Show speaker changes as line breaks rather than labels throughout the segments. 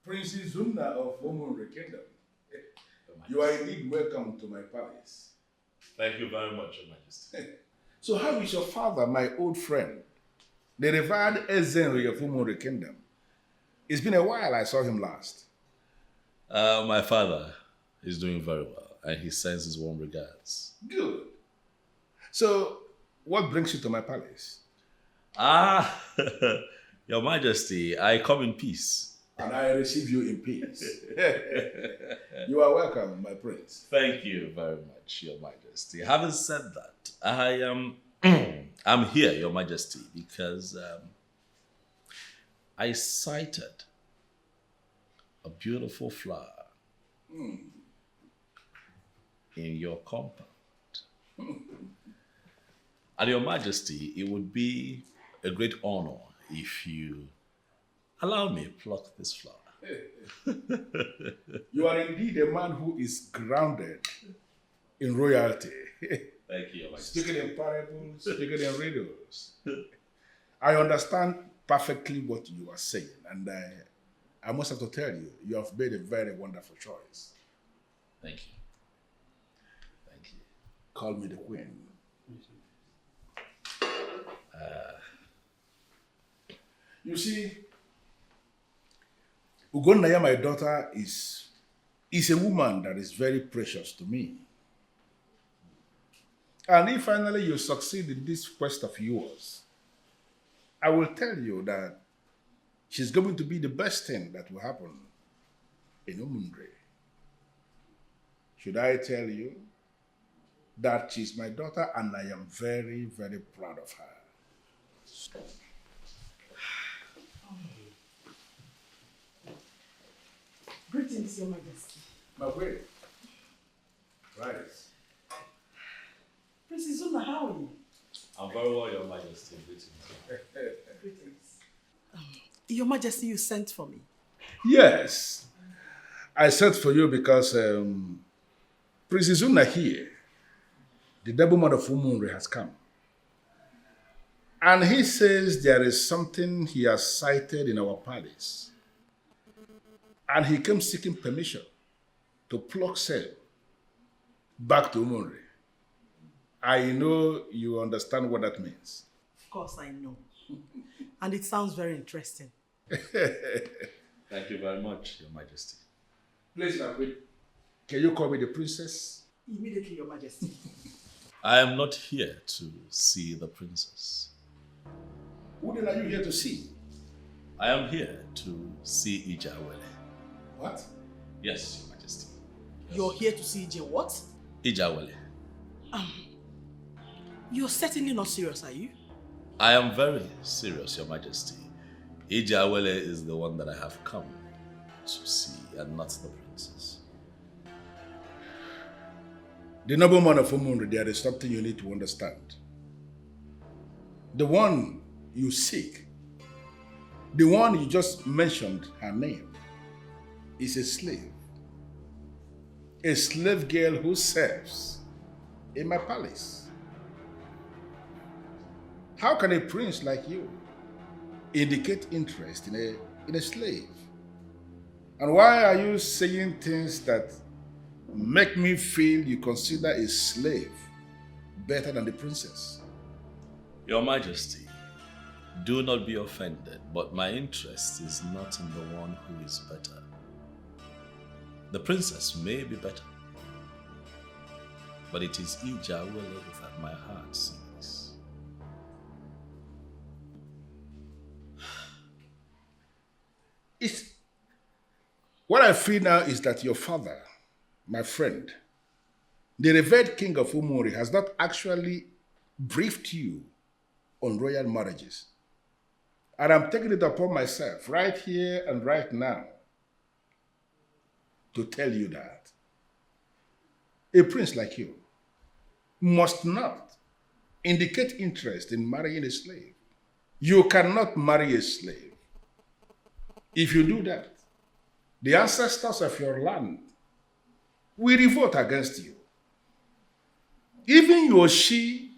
Princess Zuna of Omunre Kingdom. You are indeed welcome to my palace.
Thank you very much, Your Majesty.
So how is your father, my old friend, the revered Ezenri of Omunre Kingdom? It's been a while I saw him last.
My father is doing very well, and he sends his warm regards.
Good. So, what brings you to my palace?
Your Majesty, I come in peace.
And I receive you in peace. You are welcome, my prince.
Thank you very much, Your Majesty. Having said that, I am I'm here, Your Majesty, because I sighted a beautiful flower in your compound. And Your Majesty, it would be a great honor if you allow me to pluck this flower.
You are indeed a man who is grounded in royalty.
Thank you, Your Majesty.
Speaking in parables, speaking in riddles. I understand perfectly what you are saying, and I must have to tell you, you have made a very wonderful choice.
Thank you. Thank you.
Call me the queen. You see, Ugonnaya, my daughter, is a woman that is very precious to me. And if finally you succeed in this quest of yours, I will tell you that she's going to be the best thing that will happen in Umundre. Should I tell you that she's my daughter and I am very, very proud of her?
Greetings, Your Majesty.
My way. Right.
Princess Zuna, how are you?
I'm very well, Your Majesty. Greetings.
Greetings. Your Majesty, you sent for me.
Yes. I sent for you because Princess Zuna here, the nobleman of Umunre, has come. And he says there is something he has sighted in our palace. And he came seeking permission to pluck sail back to Umunre. I know you understand what that means.
Of course I know. And it sounds very interesting.
Thank you very much, Your Majesty.
Please, can you call me the princess?
Immediately, Your Majesty.
I am not here to see the princess.
Who then are you here to see?
I am here to see Ijawele.
What?
Yes, Your Majesty.
You're here to see Ije what?
Ijawele.
You're certainly not serious, are you?
I am very serious, Your Majesty. Ijawele is the one that I have come to see, and not the princess.
The nobleman of Umunre, there is something you need to understand. The one you seek, the one you just mentioned her name, is a slave. A slave girl who serves in my palace. How can a prince like you indicate interest in a slave? And why are you saying things that make me feel you consider a slave better than the princess?
Your Majesty, do not be offended, but my interest is not in the one who is better. The princess may be better, but it is Ijawele that my heart seeks.
What I feel now is that your father, my friend, the revered king of Umuri, has not actually briefed you on royal marriages. And I'm taking it upon myself right here and right now to tell you that a prince like you must not indicate interest in marrying a slave. You cannot marry a slave. If you do that, the ancestors of your land will revolt against you. Even you or she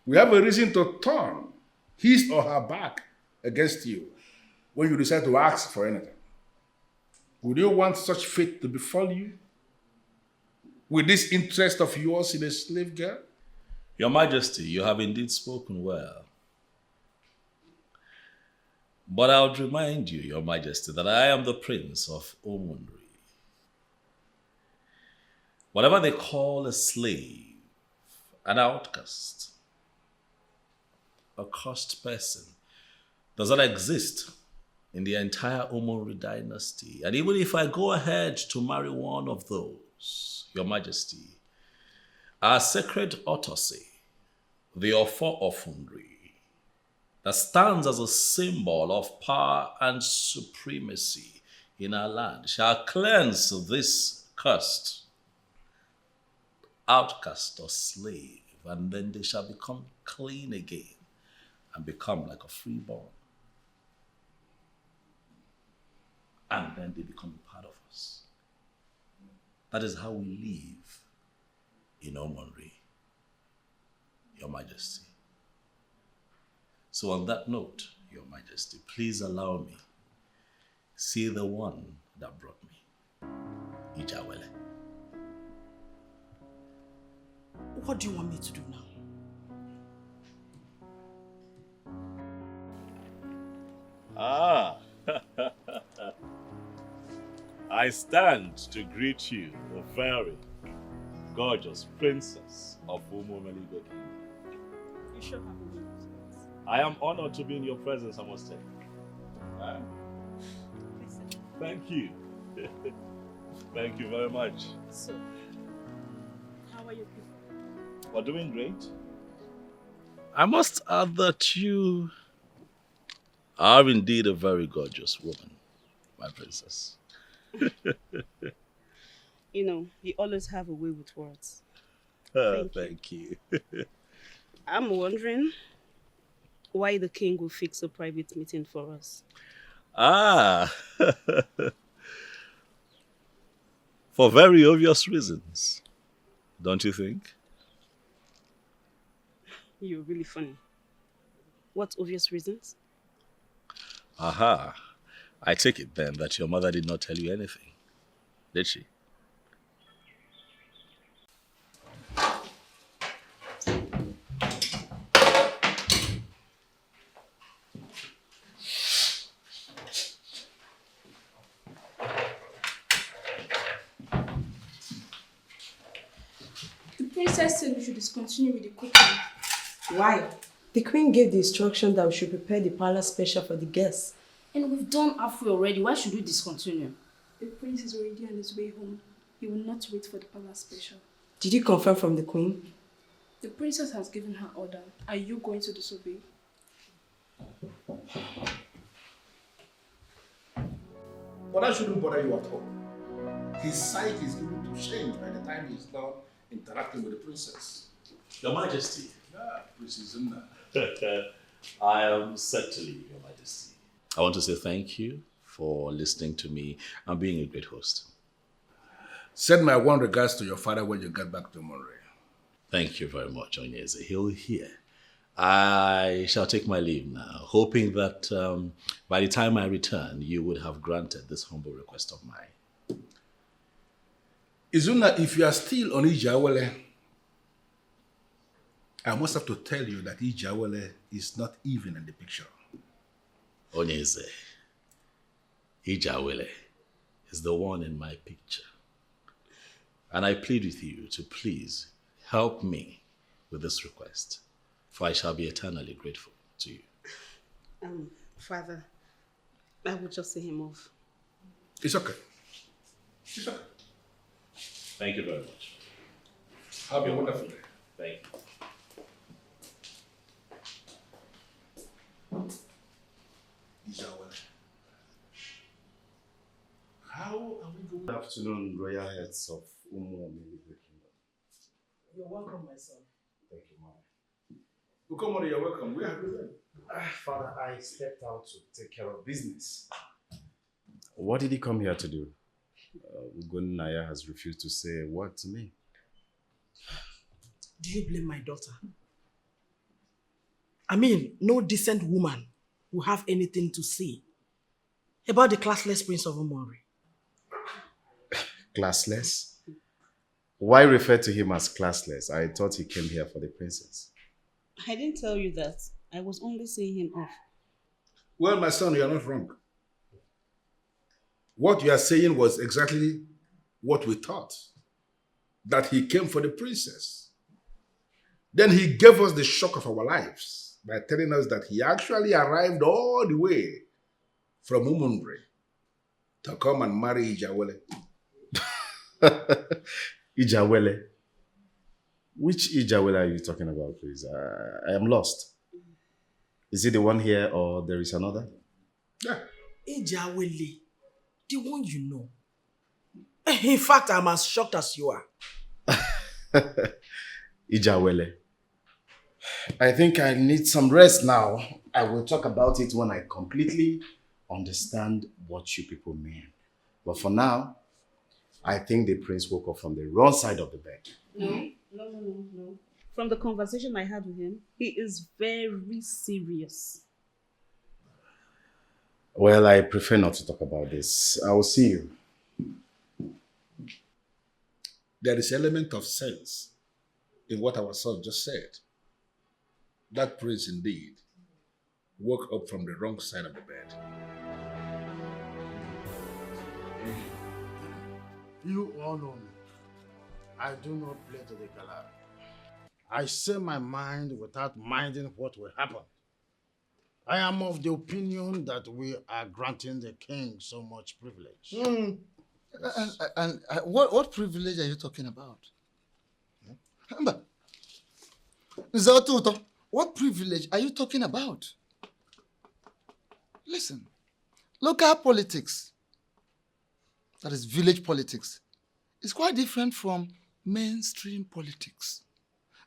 will have a reason to turn his or her back against you when you decide to ask for anything. Would you want such fate to befall you? With this interest of yours in a slave girl?
Your Majesty, you have indeed spoken well. But I would remind you, Your Majesty, that I am the Prince of Omunri. Whatever they call a slave, an outcast, a cursed person, does not exist in the entire Omunri dynasty. And even if I go ahead to marry one of those, Your Majesty, our sacred autopsy, the Ofo of Omunri, that stands as a symbol of power and supremacy in our land, shall cleanse this cursed outcast or slave, and then they shall become clean again and become like a freeborn. And then they become a part of us. That is how we live in Omunri, Your Majesty. So on that note, Your Majesty, please allow me see the one that brought me, Ijawele.
What do you want me to do now?
Ah, I stand to greet you, the very gorgeous princess of Umomeligo Kingdom.
You sure have a name.
I am honored to be in your presence, I must say. Thank you. Thank you very much.
So, how are you people?
We're doing great.
I must add that you are indeed a very gorgeous woman, my princess.
You know, you always have a way with words.
Thank you.
I'm wondering why the king will fix a private meeting for us.
Ah, for very obvious reasons, don't you think?
You're really funny. What obvious reasons?
Aha, I take it then that your mother did not tell you anything, did she?
The princess said we should discontinue with the cooking.
Why? The queen gave the instruction that we should prepare the palace special for the guests.
And we've done halfway already. Why should we discontinue?
The prince is already on his way home. He will not wait for the palace special.
Did you confirm from the queen?
The princess has given her order. Are you going to disobey?
But that shouldn't bother you at all. His sight is going to change by the time he's done interacting with the princess.
Your Majesty.
Yeah, Princess Zuna.
I am certainly, Your Majesty. I want to say thank you for listening to me and being a great host.
Send my warm regards to your father when you get back to Monterey.
Thank you very much, Onyeze. He'll hear. I shall take my leave now, hoping that by the time I return, you would have granted this humble request of mine.
Izuna, if you are still on Ijawele, I must have to tell you that Ijawele is not even in the picture.
Onyeze, Ijawele is the one in my picture. And I plead with you to please help me with this request, for I shall be eternally grateful to you.
Father, I will just see him off.
It's okay. It's okay.
Thank you very much.
Have a wonderful day.
Thank you.
How are we going?
Good afternoon, royal heads of Umomeligo Kingdom.
You're welcome, my son.
Thank you, Mom.
Ukomori, you're welcome. Where have you been?
Father, I stepped out to take care of business. What did he come here to do? Ugonaya has refused to say a word to me.
Do you blame my daughter? I mean, no decent woman will have anything to say about the classless prince of Omunri.
Classless? Why refer to him as classless? I thought he came here for the princess.
I didn't tell you that. I was only seeing him off.
Well, my son, you are not wrong. What you are saying was exactly what we thought. That he came for the princess. Then he gave us the shock of our lives by telling us that he actually arrived all the way from Umundre to come and marry Ijawele.
Ijawele? Which Ijawele are you talking about, please? I am lost. Is it the one here or there is another?
Yeah.
Ijawele, the one you know. In fact, I'm as shocked as you are.
Ijawele. I think I need some rest now. I will talk about it when I completely understand what you people mean. But for now, I think the prince woke up from the wrong side of the bed.
No. From the conversation I had with him, he is very serious.
Well, I prefer not to talk about this. I will see you.
There is an element of sense in what our son just said. That prince indeed woke up from the wrong side of the bed.
You all know me. I do not play to the color. I say my mind without minding what will happen. I am of the opinion that we are granting the king so much privilege.
And what privilege are you talking about? What privilege are you talking about? Listen, local politics, that is village politics, is quite different from mainstream politics.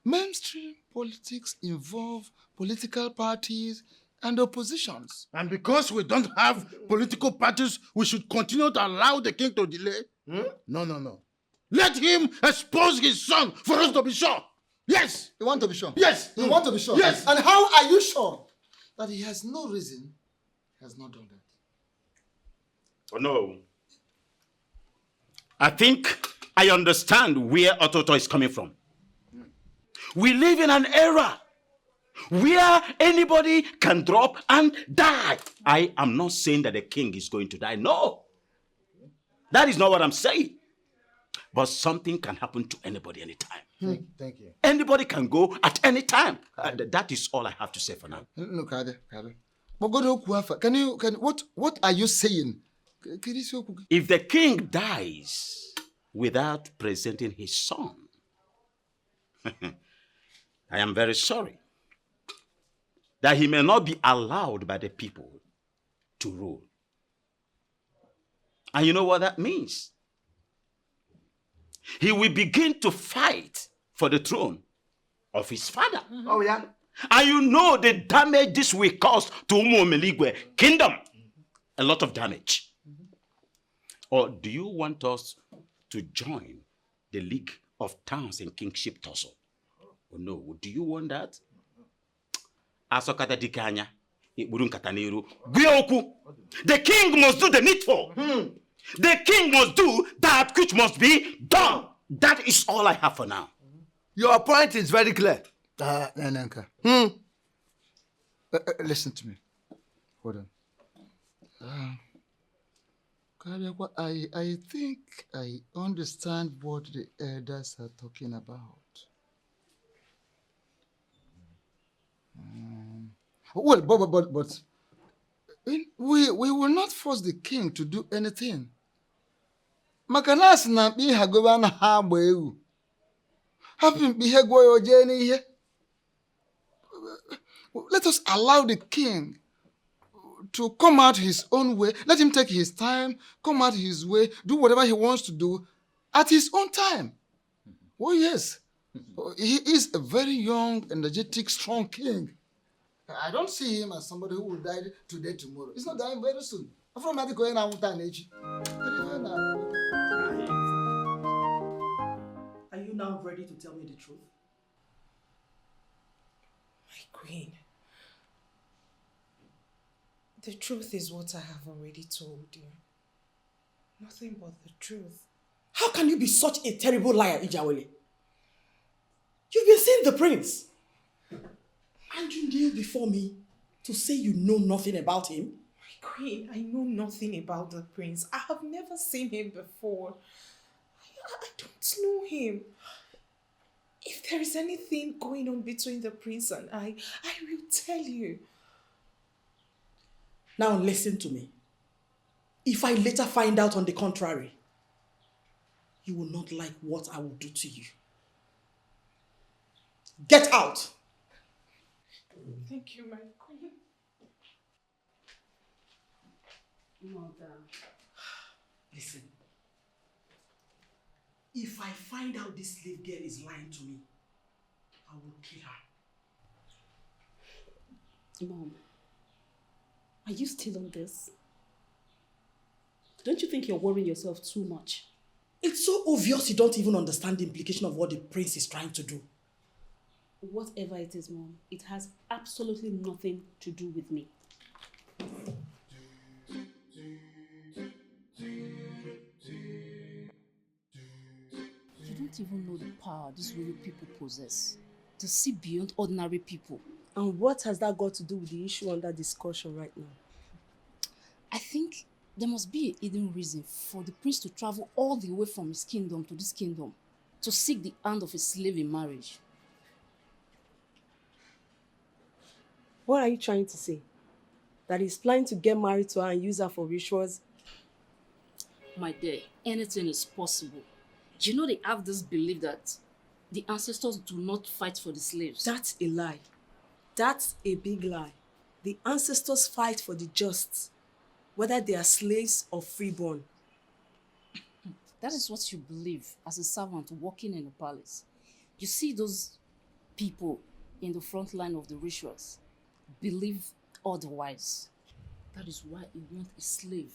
Mainstream politics involve political parties and oppositions.
And because we don't have political parties, we should continue to allow the king to delay? No. Let him expose his son for us to be sure. Yes.
You want to be sure?
Yes.
You want to be sure?
Yes.
And how are you sure that he has no reason, he has not done that?
Oh, no. I think I understand where Ototo is coming from. We live in an era where anybody can drop and die. I am not saying that the king is going to die. No. That is not what I'm saying. But something can happen to anybody anytime.
Thank you.
Anybody can go at any time. That is all I have to say for now.
No, Kade. What are you saying?
If the king dies without presenting his son, I am very sorry that he may not be allowed by the people to rule. And you know what that means? He will begin to fight for the throne of his father.
Oh, yeah?
And you know the damage this will cause to Umuomeligwe kingdom. A lot of damage. Or do you want us to join the League of Towns and Kingship Tussle? Oh, no. Do you want that? Asokata dikanya, ikburun the king must do the needful. The king must do that which must be done. That is all I have for now.
Your point is very clear. Listen to me. Hold on. I think I understand what the elders are talking about. Well, but we will not force the king to do anything. Makanas na bi hagoba na ha gbewu. Happy be your journey here. Let us allow the king to come out his own way. Let him take his time, come out his way, do whatever he wants to do at his own time. Oh, yes. He is a very young, energetic, strong king. I don't see him as somebody who will die today, tomorrow. He's not dying very soon.
Are you now ready to tell me the truth?
My queen, the truth is what I have already told you. Nothing but the truth.
How can you be such a terrible liar, Ijawele? You've been seeing the prince. And you kneel before me to say you know nothing about him?
My queen, I know nothing about the prince. I have never seen him before. I don't know him. If there is anything going on between the prince and I will tell you.
Now listen to me. If I later find out on the contrary, you will not like what I will do to you. Get out!
Thank you, my queen.
Mother.
Listen. If I find out this slave girl is lying to me, I will kill her.
Mom, are you still on this? Don't you think you're worrying yourself too much?
It's so obvious you don't even understand the implication of what the prince is trying to do.
Whatever it is, Mom, it has absolutely nothing to do with me.
You don't even know the power these royal people possess to see beyond ordinary people.
And what has that got to do with the issue under discussion right now?
I think there must be a hidden reason for the prince to travel all the way from his kingdom to this kingdom to seek the hand of a slave in marriage.
What are you trying to say? That he's planning to get married to her and use her for rituals?
My dear, anything is possible. You know they have this belief that the ancestors do not fight for the slaves.
That's a lie. That's a big lie. The ancestors fight for the just, whether they are slaves or freeborn.
That is what you believe as a servant working in the palace. You see those people in the front line of the rituals believe otherwise. That is why he wants a slave,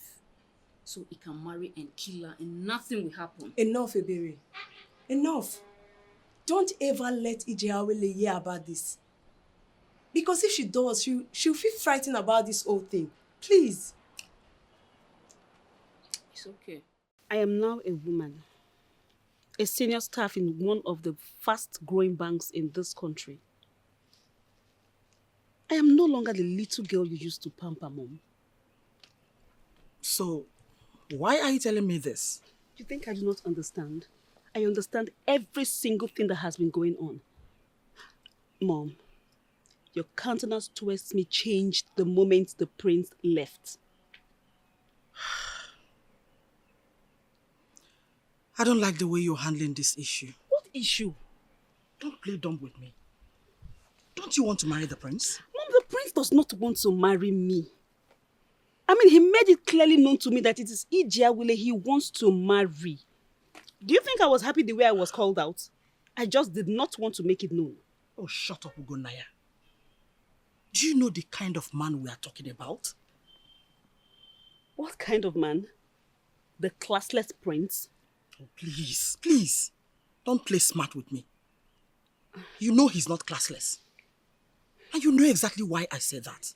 so he can marry and kill her and nothing will happen.
Enough, Ebere. Enough. Don't ever let Ijawele hear about this. Because if she does, she'll feel frightened about this whole thing. Please.
It's okay.
I am now a woman, a senior staff in one of the fast-growing banks in this country. I am no longer the little girl you used to pamper, Mom.
So, why are you telling me this?
You think I do not understand? I understand every single thing that has been going on. Mom, your countenance towards me changed the moment the prince left.
I don't like the way you're handling this issue.
What issue?
Don't play dumb with me. Don't you want to marry the prince?
Mom, the prince does not want to marry me. I mean, he made it clearly known to me that it is Ijawele he wants to marry. Do you think I was happy the way I was called out? I just did not want to make it known.
Oh, shut up, Ugonaya. Do you know the kind of man we are talking about?
What kind of man? The classless prince?
Oh, please, please. Don't play smart with me. You know he's not classless. And you know exactly why I said that.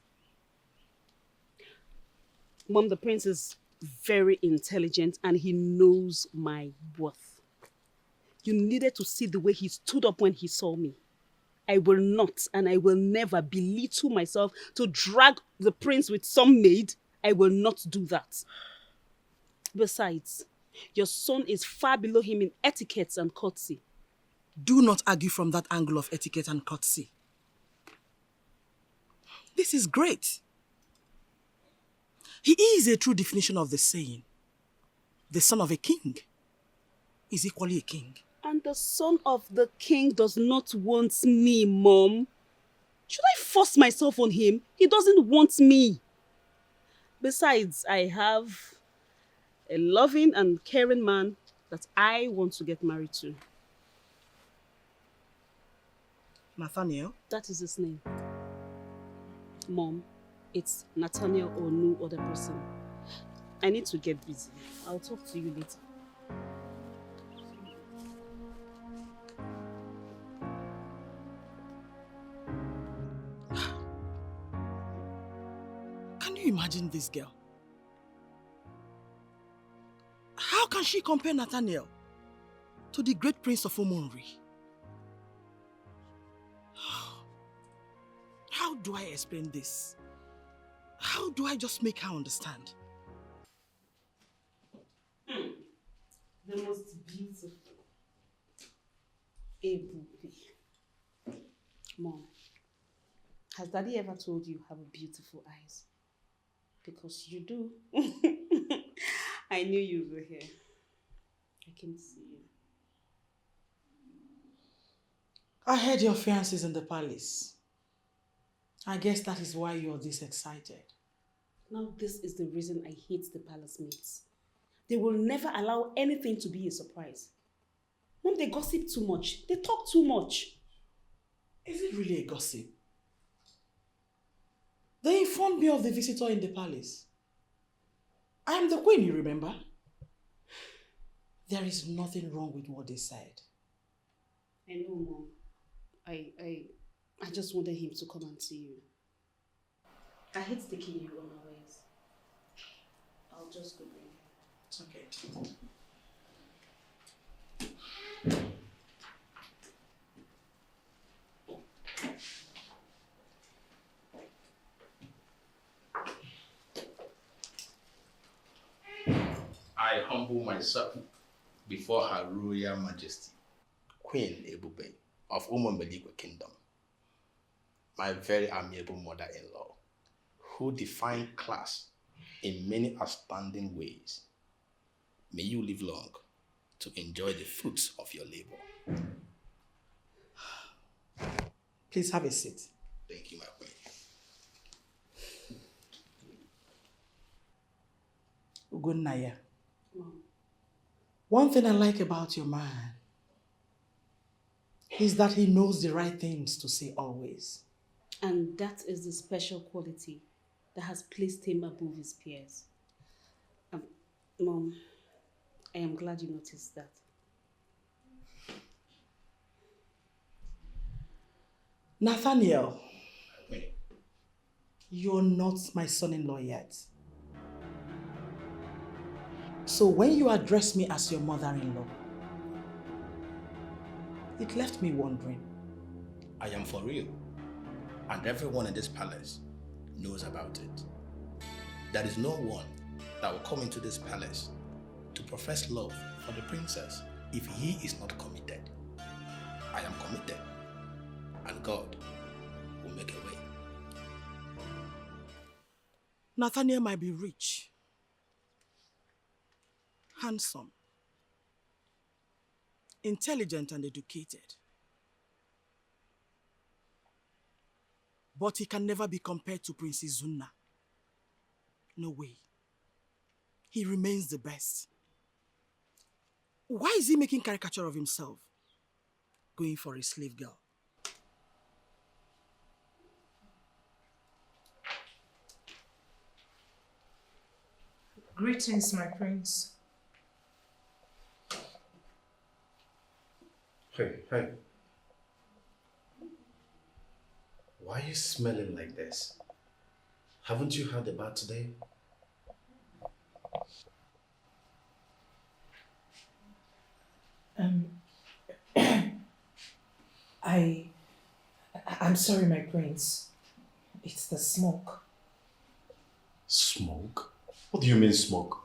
Mom, the prince is very intelligent and he knows my worth. You needed to see the way he stood up when he saw me. I will not and I will never belittle myself to drag the prince with some maid. I will not do that. Besides, your son is far below him in etiquette and courtesy.
Do not argue from that angle of etiquette and courtesy. This is great. He is a true definition of the saying, the son of a king is equally a king.
And the son of the king does not want me, Mom. Should I force myself on him? He doesn't want me. Besides, I have a loving and caring man that I want to get married to.
Nathaniel?
That is his name. Mom, it's Nathaniel or no other person. I need to get busy. I'll talk to you later.
Can you imagine this girl? How can she compare Nathaniel to the great prince of Omonri. How do I explain this? How do I just make her understand?
The most beautiful. Ebube. Mom, has Daddy ever told you you have beautiful eyes? Because you do. I knew you were here. I came to see you.
I heard your fiancé is in the palace. I guess that is why you're this excited.
Now this is the reason I hate the palace mates. They will never allow anything to be a surprise. Mom, they gossip too much. They talk too much.
Is it really a gossip? They informed me of the visitor in the palace. I am the queen, you remember? There is nothing wrong with what they said.
I know, Mom. I just wanted him to come and see you. I hate taking you unawares. I'll just go bring him.
It's okay.
I humble myself before Her Royal Majesty, Queen Ebube of Umomeligwe Kingdom, my very amiable mother-in-law, who defined class in many outstanding ways. May you live long to enjoy the fruits of your labor.
Please have a seat.
Thank you, my queen.
Ugunnaya. One thing I like about your man is that he knows the right things to say always.
And that is the special quality that has placed him above his peers. Mom, I am glad you noticed that.
Nathaniel, you're not my son-in-law yet. So when you address me as your mother-in-law, it left me wondering.
I am for real, and everyone in this palace knows about it. There is no one that will come into this palace to profess love for the princess if he is not committed. I am committed, and God will make a way.
Nathaniel might be rich, handsome, intelligent and educated. But he can never be compared to Princess Zunna. No way. He remains the best. Why is he making caricature of himself? Going for a slave girl.
Greetings, my prince.
Hey. Why are you smelling like this? Haven't you had a bath today?
I'm sorry, my prince. It's the smoke.
Smoke? What do you mean smoke?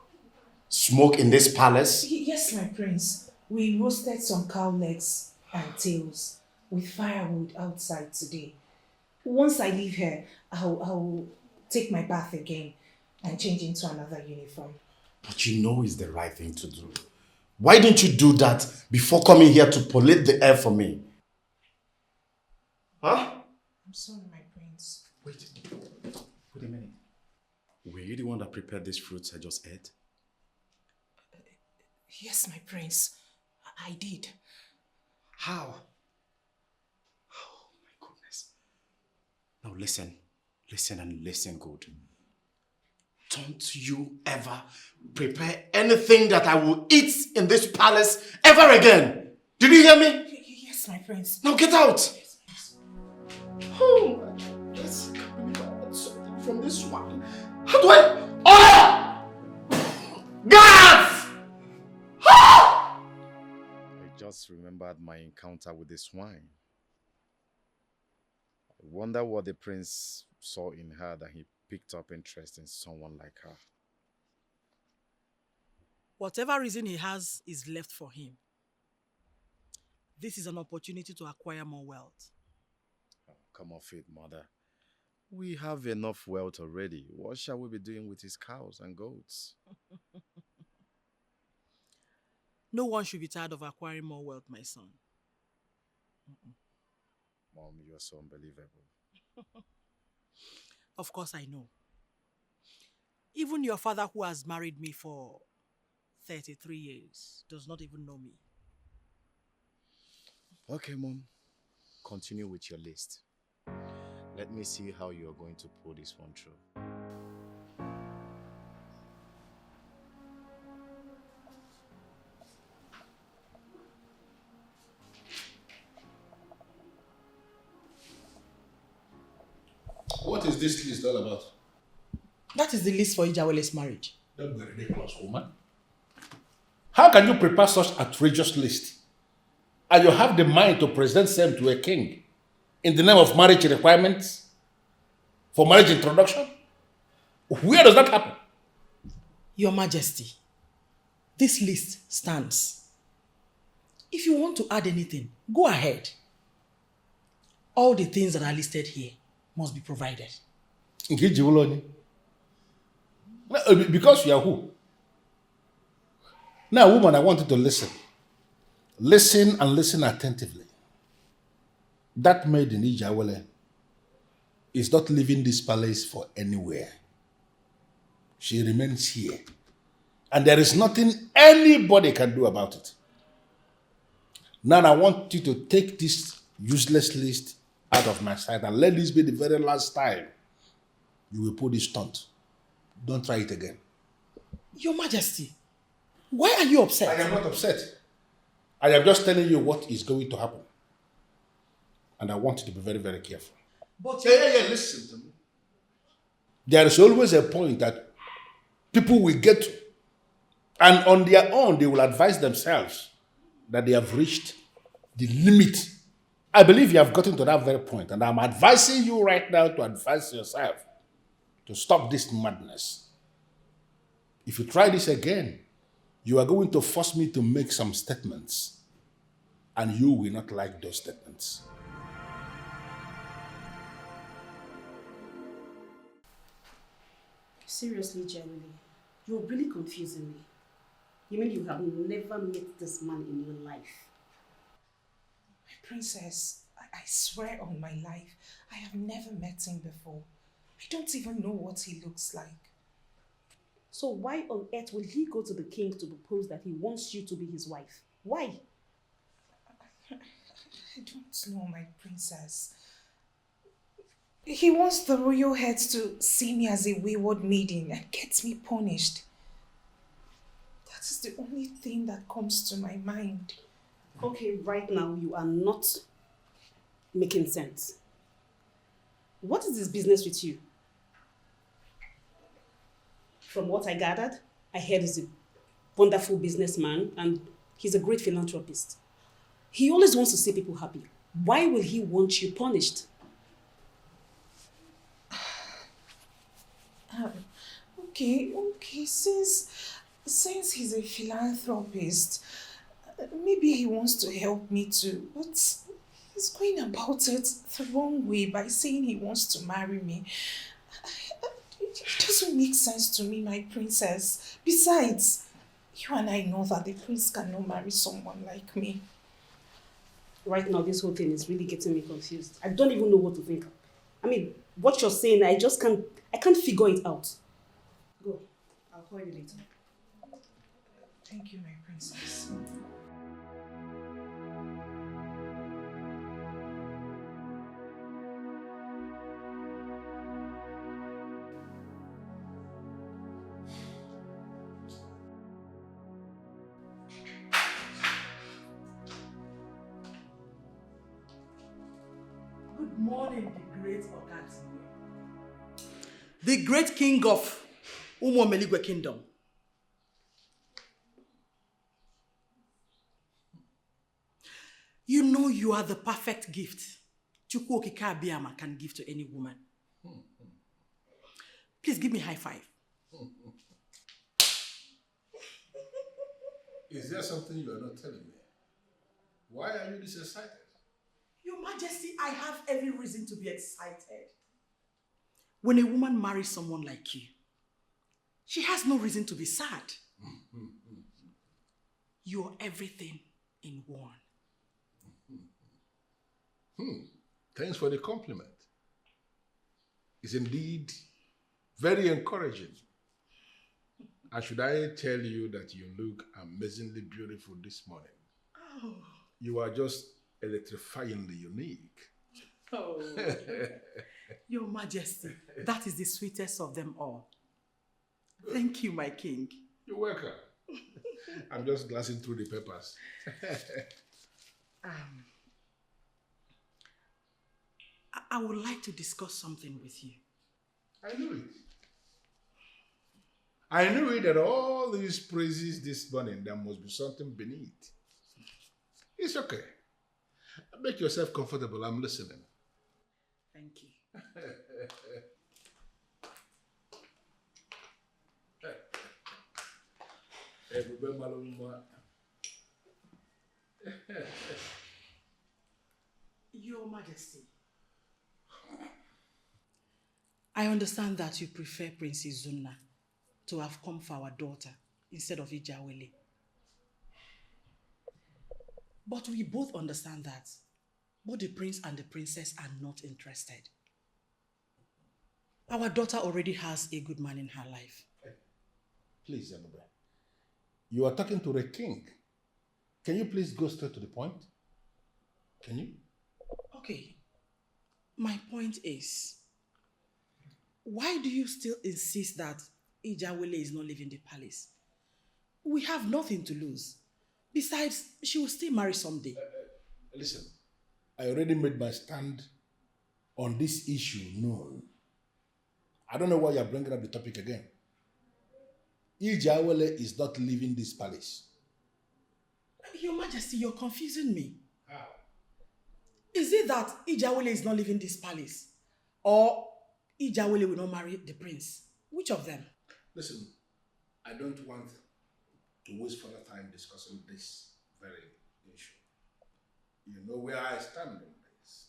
Smoke in this palace?
Yes, my prince. We roasted some cow legs and tails with firewood outside today. Once I leave here, I'll take my bath again and change into another uniform.
But you know it's the right thing to do. Why didn't you do that before coming here to pollute the air for me? Huh?
I'm sorry, my prince.
Wait a minute. Were you the one that prepared these fruits I just ate?
Yes, my prince. I did.
How? Oh my goodness. Now listen and listen good. Don't you ever prepare anything that I will eat in this palace ever again. Did you hear me?
Yes, my prince.
Now get out. Oh my goodness. I can't believe I got something from this one. How do I? Oh! Guards! I just remembered my encounter with the swine. I wonder what the prince saw in her that he picked up interest in someone like her.
Whatever reason he has is left for him. This is an opportunity to acquire more wealth.
Oh, come off it, mother. We have enough wealth already. What shall we be doing with his cows and goats?
No one should be tired of acquiring more wealth, my son.
Mom, you're so unbelievable.
Of course I know. Even your father, who has married me for 33 years, does not even know me.
Okay, Mom. Continue with your list. Let me see how you're going to pull this one through.
What is this list all about?
That is the list for Ijawele's marriage.
Don't be ridiculous, woman. How can you prepare such outrageous list and you have the mind to present them to a king in the name of marriage requirements for marriage introduction? Where does that happen?
Your Majesty, this list stands. If you want to add anything, go ahead. All the things that are listed here must be provided.
Njibuigo. Because you are who? Now, woman, I want you to listen. Listen and listen attentively. That maid in Ijawele is not leaving this palace for anywhere. She remains here. And there is nothing anybody can do about it. Now I want you to take this useless list out of my sight and let this be the very last time you will pull this stunt. Don't try it again.
Your Majesty, why are you upset?
I am not upset. I am just telling you what is going to happen. And I want you to be very, very careful.
But
listen to me. There is always a point that people will get to. And on their own, they will advise themselves that they have reached the limit. I believe you have gotten to that very point. And I'm advising you right now to advise yourself to stop this madness. If you try this again, you are going to force me to make some statements. And you will not like those statements.
Seriously, Jeremy, you're really confusing me. You mean you have never met this man in your life?
My princess, I swear on my life, I have never met him before. I don't even know what he looks like.
So why on earth will he go to the king to propose that he wants you to be his wife? Why?
I don't know, my princess. He wants the royal heads to see me as a wayward maiden and get me punished. That is the only thing that comes to my mind.
Okay, right now you are not making sense. What is his business with you? From what I gathered, I heard he's a wonderful businessman and he's a great philanthropist. He always wants to see people happy. Why will he want you punished?
Okay, since he's a philanthropist, maybe he wants to help me too, but he's going about it the wrong way by saying he wants to marry me. It doesn't make sense to me, my princess. Besides, you and I know that the prince cannot marry someone like me.
Right now, this whole thing is really getting me confused. I don't even know what to think of. I mean, what you're saying, I can't figure it out. Go. I'll call you later.
Thank you, my princess.
Good morning, the great Okagbue, the great king of You know you are the perfect gift Chukwu Okike Abiyama can give to any woman. Please give me high five.
Is there something you are not telling me? Why are you this excited?
Your Majesty, I have every reason to be excited. When a woman marries someone like you, she has no reason to be sad. You're everything in one.
Thanks for the compliment. It's indeed very encouraging. And should I tell you that you look amazingly beautiful this morning?
Oh.
You are just electrifyingly unique.
Oh. Your Majesty, that is the sweetest of them all. Thank you, my king.
You're welcome. I'm just glancing through the papers.
I would like to discuss something with you.
I knew it. I knew it that all these praises this morning, there must be something beneath. It's okay. Make yourself comfortable. I'm listening.
Thank you. Your Majesty, I understand that you prefer Princess Zunna to have come for our daughter instead of Ijawele. But we both understand that both the prince and the princess are not interested. Our daughter already has a good man in her life.
Please, Ebele. You are talking to the king. Can you please go straight to the point? Can you?
Okay. My point is, why do you still insist that Ijawele is not leaving the palace? We have nothing to lose. Besides, she will still marry someday.
Listen, I already made my stand on this issue known. I don't know why you're bringing up the topic again. Ijawele is not leaving this palace.
Your Majesty, you're confusing me.
How?
Is it that Ijawele is not leaving this palace? Or Ijawele will not marry the prince? Which of them?
Listen, I don't want to waste further time discussing this very issue. You know where I stand on this.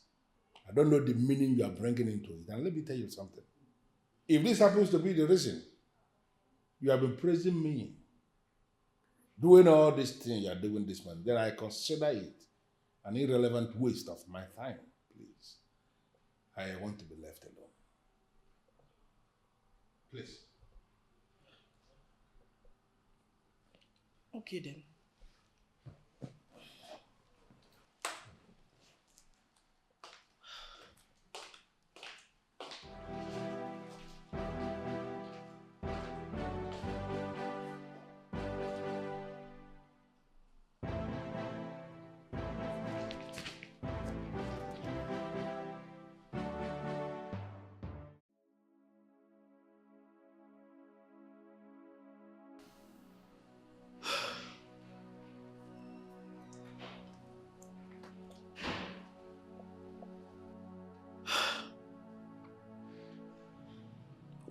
I don't know the meaning you are bringing into it. And let me tell you something. If this happens to be the reason you have been praising me, doing all these things you are doing this month, then I consider it an irrelevant waste of my time, please. I want to be left alone. Please.
Okay then.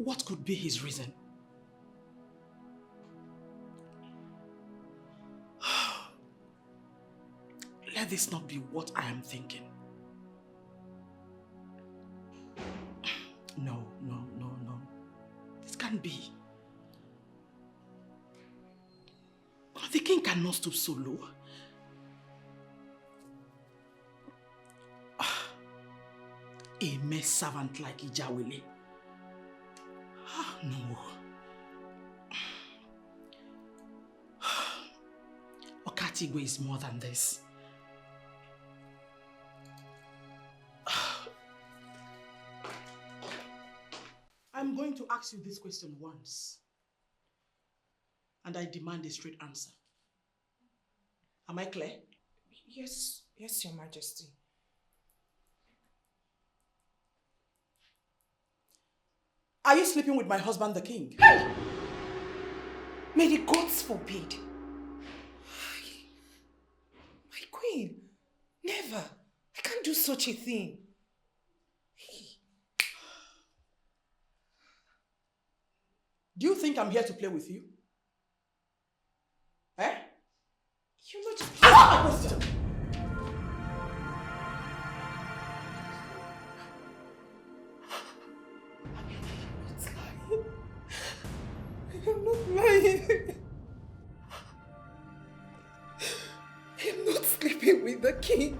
What could be his reason? Let this not be what I am thinking. No. This can't be. The king cannot stoop so low. A mere servant like Ijawele. No. Okagbue is more than this. I'm going to ask you this question once, and I demand a straight answer. Am I clear?
Yes, Your Majesty.
Are you sleeping with my husband, the king?
May the gods forbid. My queen, do such a thing?
Do you think I'm here to play with you? Eh?
You're not just... I'm not lying. I'm not sleeping with the king.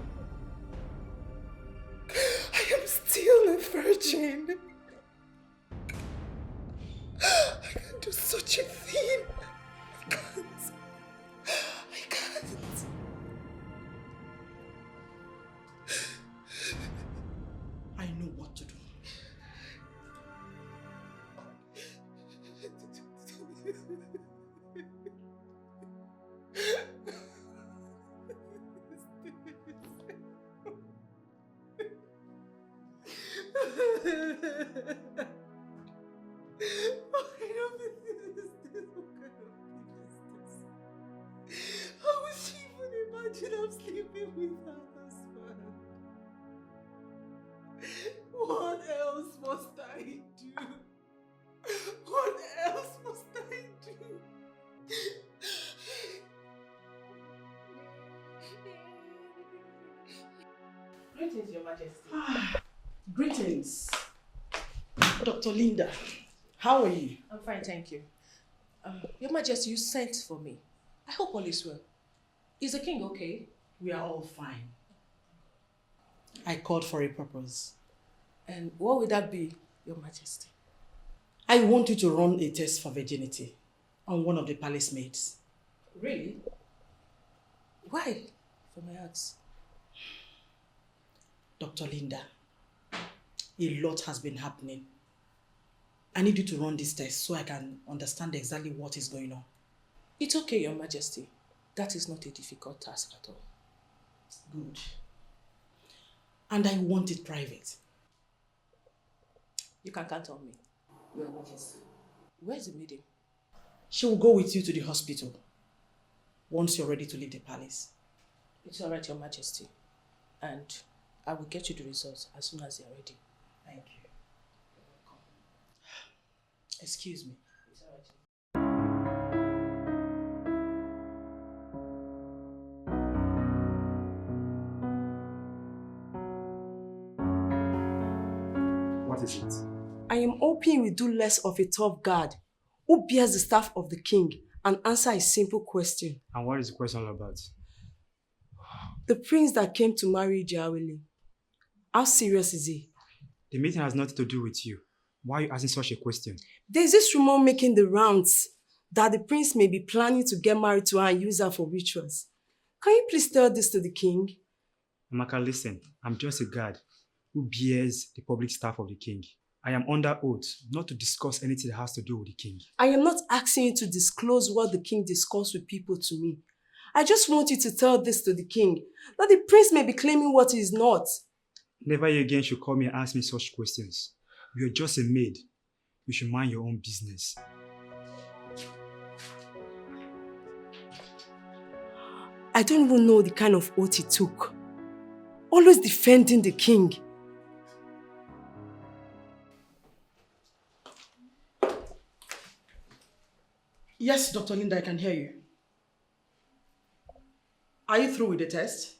I am still a virgin. I can't do such a thing. I can't. I can't.
I know what to do.
How would she even imagine I'm sleeping with her husband? What else must I do? What else must I do? Greetings, Your Majesty.
Greetings. Dr. Linda, how are you?
I'm fine, thank you. Your Majesty, you sent for me. I hope all is well. Is the king okay?
We are all fine. I called for a purpose.
And what would that be, Your Majesty?
I want you to run a test for virginity on one of the palace maids.
Really? Why, for my ask?
Dr. Linda, a lot has been happening. I need you to run this test so I can understand exactly what is going on.
It's okay, Your Majesty. That is not a difficult task at all.
Good. And I want it private.
You can count on me, Your Majesty. Where's the maiden?
She will go with you to the hospital once you're ready to leave the palace.
It's all right, Your Majesty. And I will get you the results as soon as they are ready.
Thank you. Excuse me.
It's all right.
What is it?
I am hoping you will do less of a tough guard who bears the staff of the king and answer a simple question.
And what is the question all about?
The prince that came to marry Ijawele, how serious is he?
The meeting has nothing to do with you. Why are you asking such a question?
There's this rumor making the rounds that the prince may be planning to get married to her and use her for rituals. Can you please tell this to the king?
Amaka, listen. I'm just a guard who bears the public staff of the king. I am under oath not to discuss anything that has to do with the king.
I am not asking you to disclose what the king discussed with people to me. I just want you to tell this to the king, that the prince may be claiming what he is not.
Never again should call me and ask me such questions. You are just a maid. You should mind your own business.
I don't even know the kind of oath he took. Always defending the king.
Yes, Dr. Linda, I can hear you. Are you through with the test?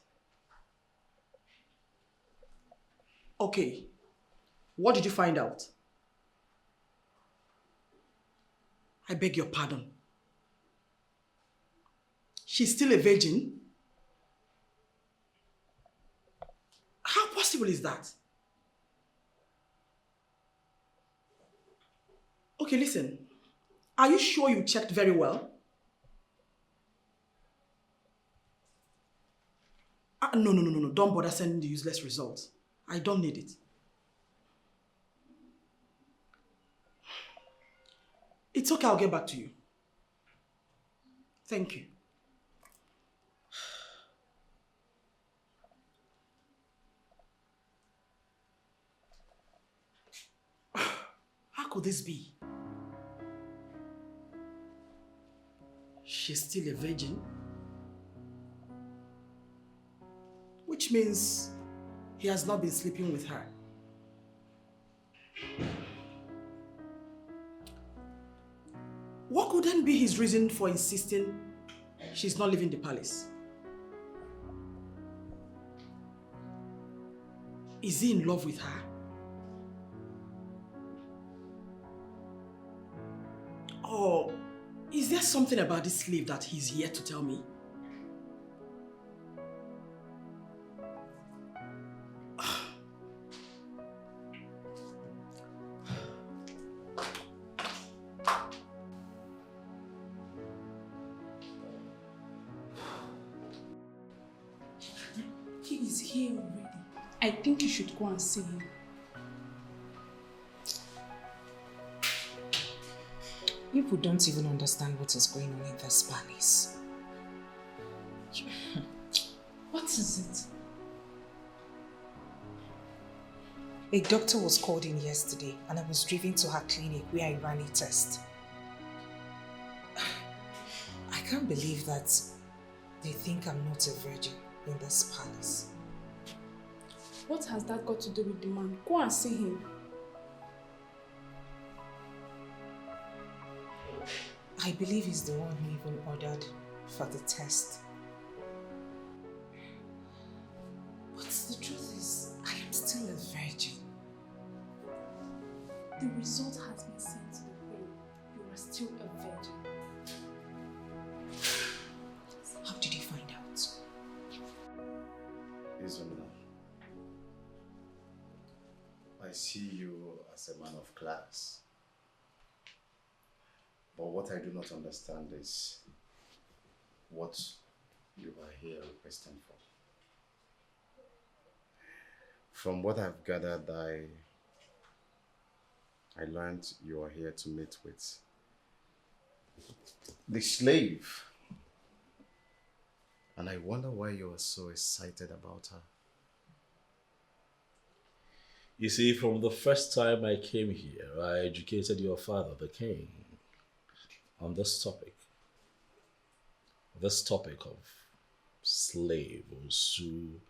Okay. What did you find out? I beg your pardon. She's still a virgin? How possible is that? Okay, listen. Are you sure you checked very well? No. Don't bother sending the useless results. I don't need it. It's okay, I'll get back to you. Thank you. How could this be? She's still a virgin. Which means he has not been sleeping with her. What could then be his reason for insisting she's not leaving the palace? Is he in love with her? Or is there something about this slave that he's yet to tell me?
He is here already. I think you should go and see him.
People don't even understand what is going on in this palace.
What is it?
A doctor was called in yesterday and I was driven to her clinic where I ran a test. I can't believe that they think I'm not a virgin in this palace.
What has that got to do with the man? Go and see him.
I believe he's the one who even ordered for the test. But the truth is, I am still a virgin.
The result has been sent to the queen. You are still a virgin.
How did you find out?
Ezuruonye, I see you as a man of class. But what I do not understand is what you are here requesting for. From what I've gathered, I learned you are here to meet with the slave. And I wonder why you are so excited about her.
You see, from the first time I came here, I educated your father, the king, on this topic of slave, Ugezu,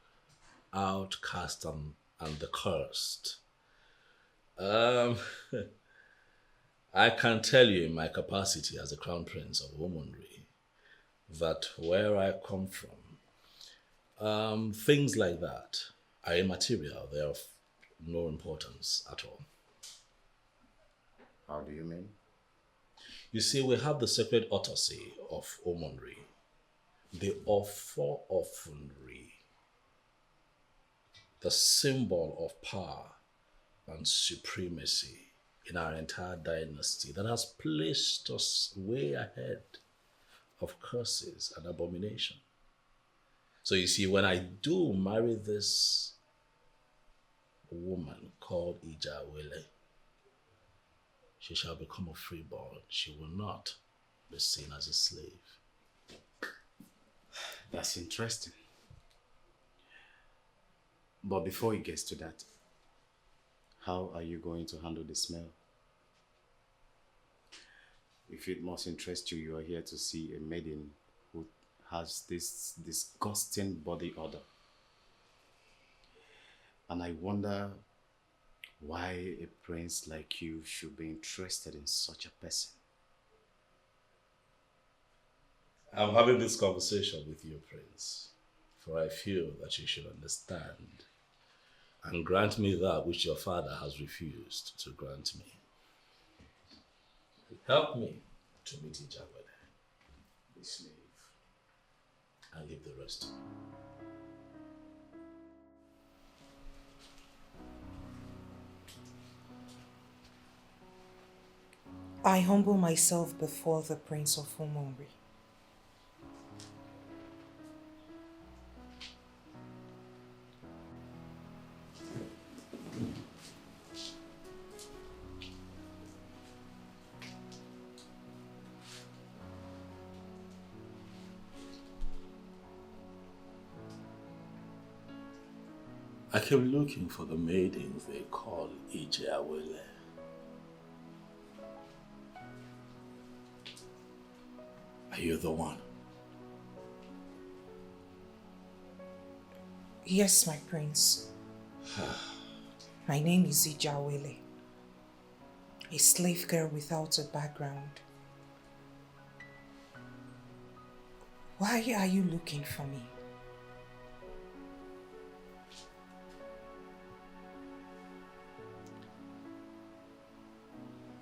outcast and the cursed. I can tell you in my capacity as the crown prince of womanry that where I come from, things like that are immaterial. They are of no importance at all.
How do you mean?
You see, we have the sacred autopsy of womanry, the offerofunry, the symbol of power and supremacy in our entire dynasty that has placed us way ahead of curses and abomination. So you see, when I do marry this woman called Ijawele, she shall become a freeborn. She will not be seen as a slave.
That's interesting. But before it gets to that, how are you going to handle the smell? If it must interest you, you are here to see a maiden who has this disgusting body odor. And I wonder why a prince like you should be interested in such a person.
I'm having this conversation with you, Prince, for I feel that you should understand and grant me that which your father has refused to grant me. Help me to meet Ijawele, the slave, and leave the rest to me.
I humble myself before the Prince of Womanry.
I came looking for the maidens they call Ijawele. Are you the one?
Yes, my prince. My name is Ijawele, a slave girl without a background. Why are you looking for me?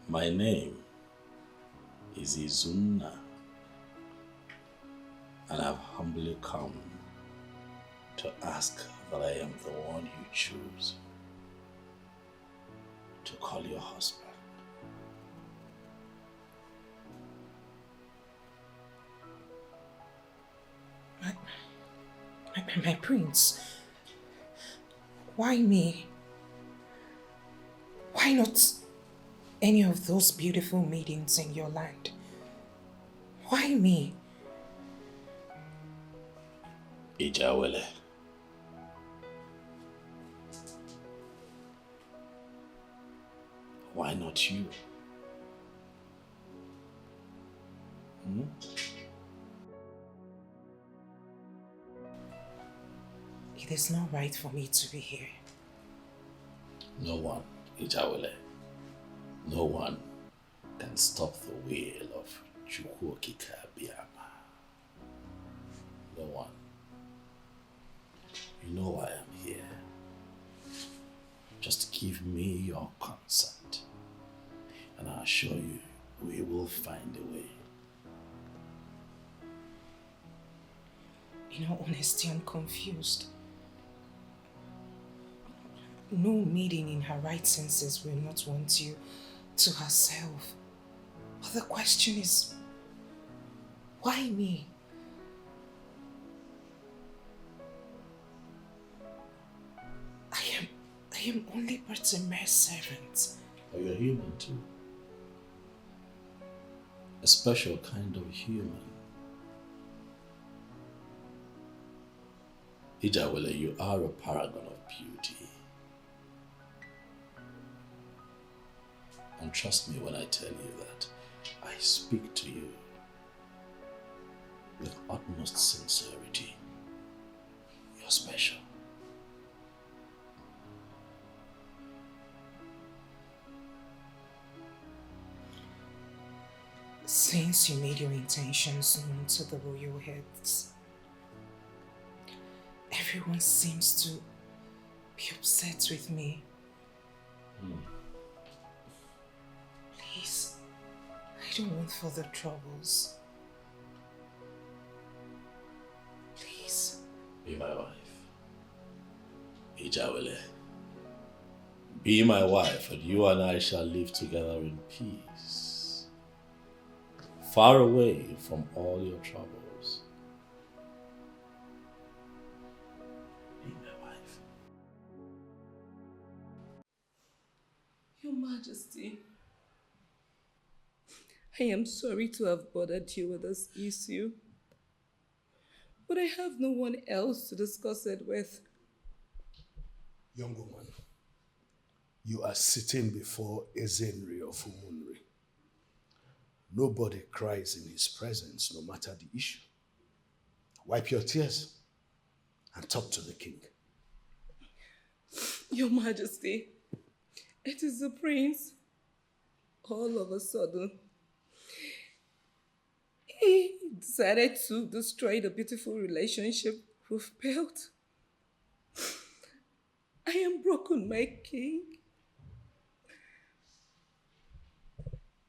My name is Izunna, and I've humbly come to ask that I am the one you choose to call your husband.
My prince, why me? Why not any of those beautiful maidens in your land? Why me?
Ijawele. Why not you?
It is not right for me to be here.
No one, Ijawele, no one can stop the will of Chukwuokike Abiyama. No one. You know why I'm here. Just give me your consent, and I assure you, we will find a way.
In all honesty, I'm confused. No maiden in her right senses will not want you to herself. But the question is, why me? I am only but a mere servant.
But you're human too. A special kind of human. Ijawele, you are a paragon of beauty. And trust me when I tell you that I speak to you with utmost sincerity. You're special.
Since you made your intentions known to the royal heads, everyone seems to be upset with me. Please, I don't want further troubles. Please.
Be my wife. Ijawele. Be my wife, and you and I shall live together in peace. Far away from all your troubles. Be my wife.
Your Majesty, I am sorry to have bothered you with this issue, but I have no one else to discuss it with.
Young woman, you are sitting before Ezenri of Umunri. Nobody cries in his presence, no matter the issue. Wipe your tears and talk to the king.
Your Majesty, it is the prince. All of a sudden, he decided to destroy the beautiful relationship we've built. I am broken, my king.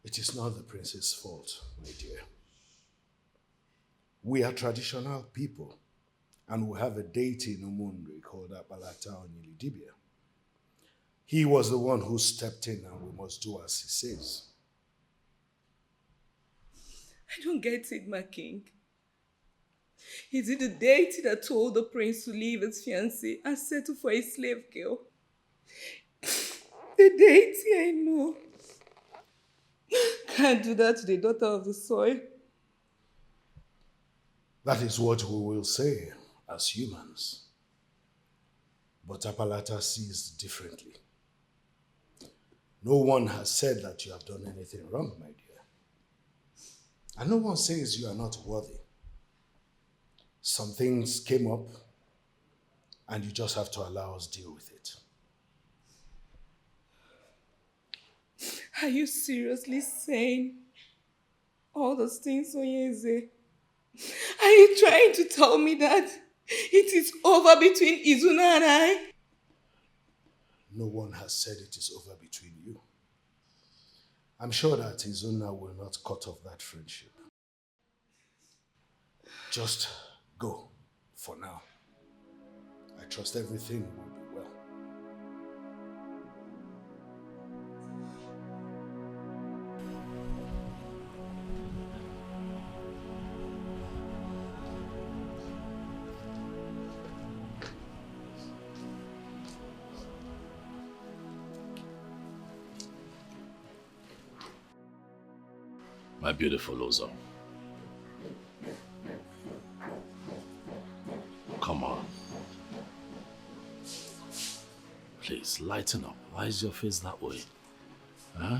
It is not the prince's fault, my dear. We are traditional people, and we have a deity in Umunri called Apalata Onyilidibia. He was the one who stepped in, and we must do as he says.
I don't get it, my king. Is it the deity that told the prince to leave his fiancée and settle for a slave girl? The deity I know can't do that to the daughter of the soil.
That is what we will say as humans. But Apalata sees differently. No one has said that you have done anything wrong, my dear. And no one says you are not worthy. Some things came up, and you just have to allow us deal with it.
Are you seriously saying all those things Sonia is there? Are you trying to tell me that it is over between Izuna and I?
No one has said it is over between you. I'm sure that Izuna will not cut off that friendship. Just go for now. I trust everything will be well.
My beautiful Ozo. Come on. Please, lighten up. Why is your face that way? Huh?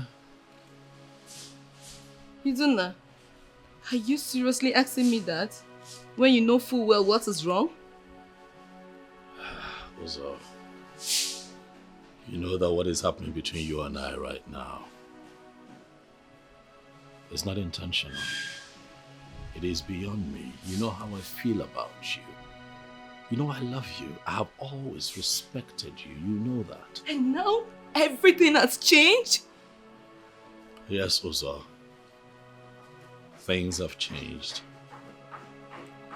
Izuna, are you seriously asking me that when you know full well what is wrong?
Ozo, you know that what is happening between you and I right now is not intentional. It is beyond me. You know how I feel about you. You know I love you. I have always respected you. You know that.
And now everything has changed?
Yes, Ozo. Things have changed.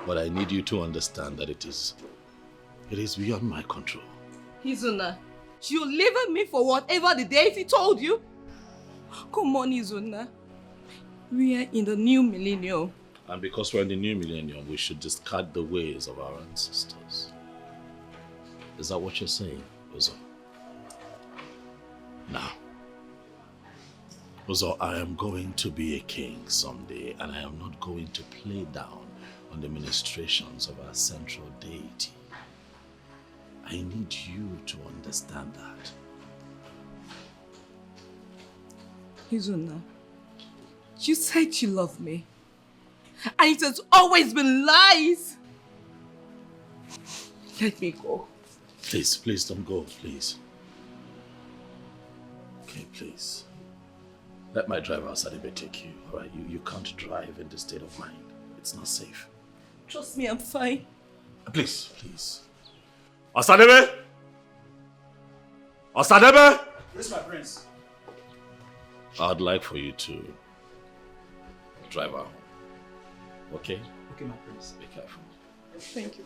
But I need you to understand that it is beyond my control.
Izuna, you leave me for whatever the deity told you? Come on, Izuna. We are in the new millennium.
And because we're in the new millennium, we should discard the ways of our ancestors. Is that what you're saying, Ozo? Now, Ozo, I am going to be a king someday, and I am not going to play down on the ministrations of our central deity. I need you to understand that.
Izuna, you said you love me. And it has always been lies. Let me go.
Please, please don't go, please. Okay, please. Let my driver Asadebe take you, alright? You can't drive in this state of mind. It's not safe.
Trust me, I'm fine.
Please, please. Asadebe! Asadebe!
Yes, my prince.
I'd like for you to drive her home. Okay?
Okay, my prince.
Be careful.
Thank you.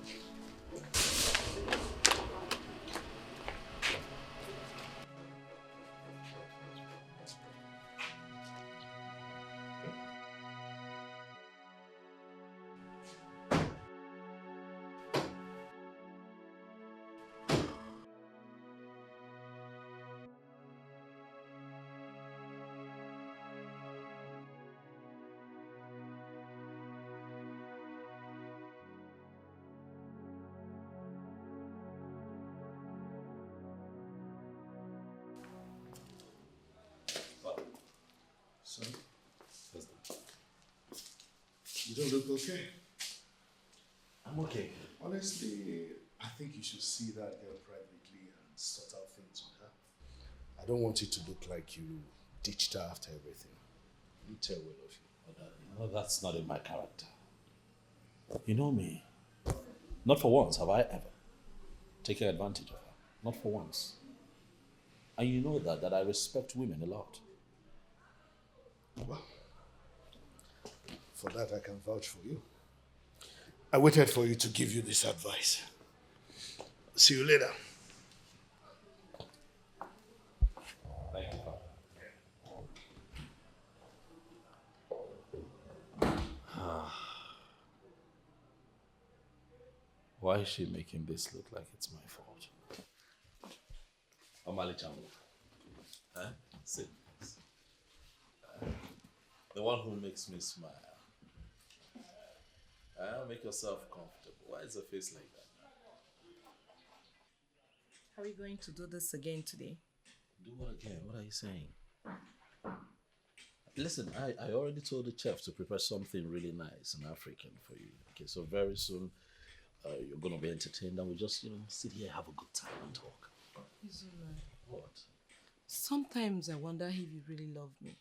Son, you don't look okay.
I'm okay.
Honestly, I think you should see that girl privately and sort out things with her. I don't want you to look like you ditched her after everything. You tell well of you.
No, that's not in my character. You know me. Not for once have I ever taken advantage of her. Not for once. And you know that I respect women a lot.
Well, for that I can vouch for you. I waited for you to give you this advice. See you later.
Thank you, Father. Why is she making this look like it's my fault? Alichy, huh? Sit. The one who makes me smile. Make yourself comfortable. Why is the face like that?
Are we going to do this again today?
Do what again? What are you saying? Listen, I already told the chef to prepare something really nice and African for you. Okay, so very soon you're going to be entertained and we just, sit here, have a good time and talk.
Izuna.
What?
Sometimes I wonder if you really love me.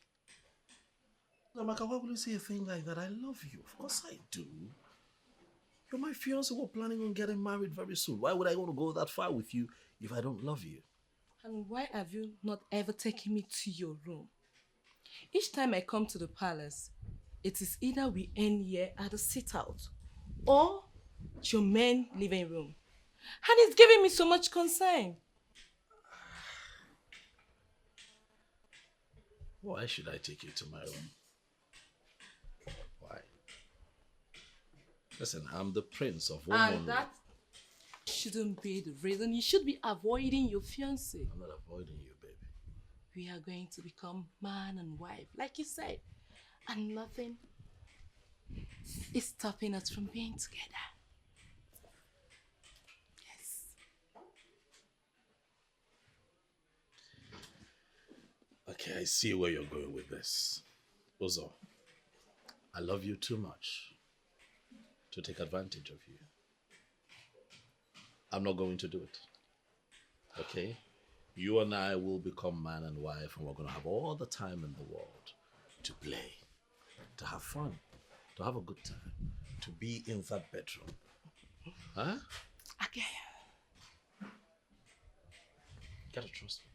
Amaka, why would you say a thing like that? I love you. Of course I do. You're my fiancé. We're planning on getting married very soon. Why would I want to go that far with you if I don't love you?
And why have you not ever taken me to your room? Each time I come to the palace, it is either we end here at the sit-out or your main living room. And it's giving me so much concern.
Why should I take you to my room? Why? Listen, I'm the prince of Omo.
And that shouldn't be the reason. You should be avoiding your fiancé.
I'm not avoiding you, baby.
We are going to become man and wife, like you said. And nothing is stopping us from being together. Yes.
Okay, I see where you're going with this. Ozo, I love you too much to take advantage of you. I'm not going to do it. Okay? You and I will become man and wife, and we're going to have all the time in the world to play, to have fun, to have a good time, to be in that bedroom. Huh?
Okay.
You gotta trust me.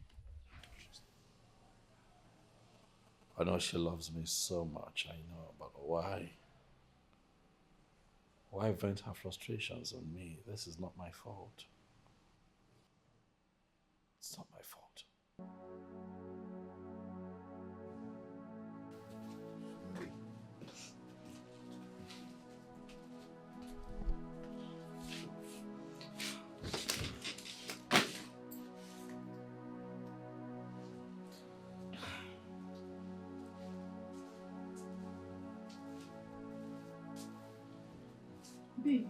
I know she loves me so much, I know, but why? Why vent her frustrations on me? This is not my fault. It's not my fault.
Babe,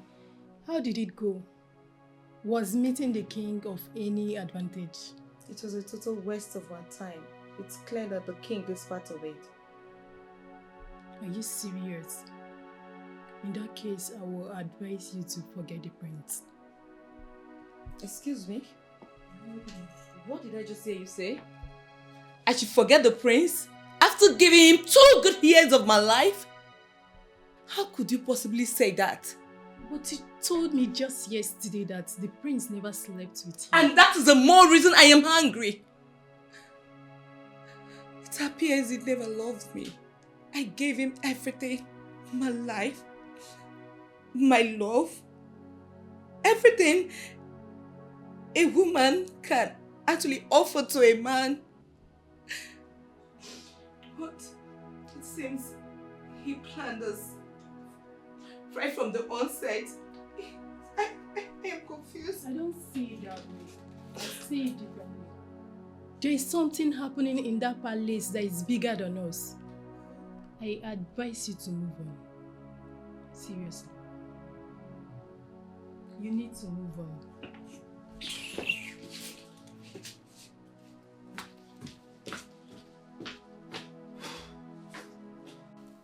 how did it go? Was meeting the king of any advantage?
It was a total waste of our time. It's clear that the king is part of it.
Are you serious? In that case, I will advise you to forget the prince.
Excuse me?
What did I just hear you say? I should forget the prince after giving him 2 good years of my life? How could you possibly say that?
But you told me just yesterday that the prince never slept with you.
And that is the more reason I am hungry. It appears he never loved me. I gave him everything. My life. My love. Everything a woman can actually offer to a man. But it seems he planned us right from the onset. I am confused.
I don't see it that way. I see it differently. There is something happening in that palace that is bigger than us. I advise you to move on. Seriously. You need to move on.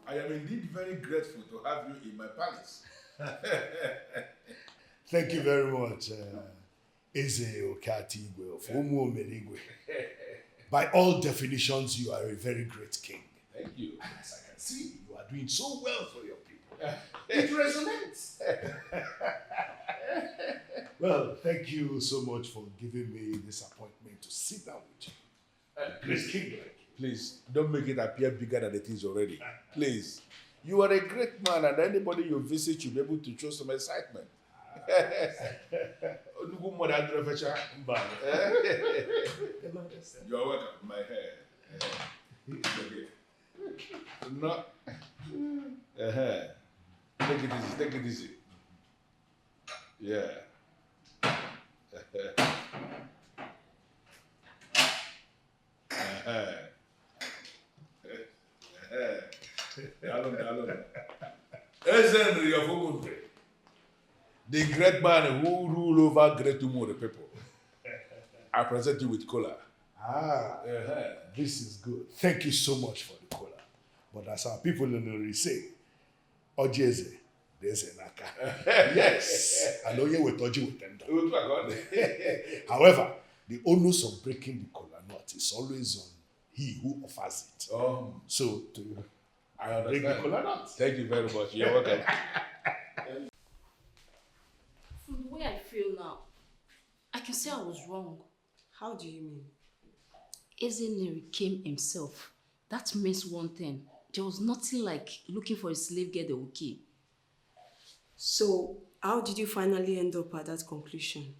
I am indeed very grateful to have you in my palace.
Thank you very much, Eze Okatigwe of Umu-Omeligwe. By all definitions, you are a very great king.
Thank you.
As I can see, you are doing so well for your people. It resonates. Well, thank you so much for giving me this appointment to sit down with you.
Please, king, please, don't make it appear bigger than it is already. Please. You are a great man, and anybody you visit should be able to show some excitement. You are welcome, my hair. No. Take it easy, take it easy. Yeah. The great man who rule over great Umore people. I present you with cola.
This is good. Thank you so much for the cola. But as our people in the say, Ojeze, there's a naka. Yes, I know you will touch you with them. However, the onus of breaking the cola nut that is always on he who offers it.
Oh.
So,
I understand.
Bring the kola nut.
Thank you very much. You're welcome.
From the way I feel now, I can say I was wrong.
How do you mean?
Ezeneri came himself. That means one thing. There was nothing like looking for a slave girl they will kill.
So, how did you finally end up at that conclusion?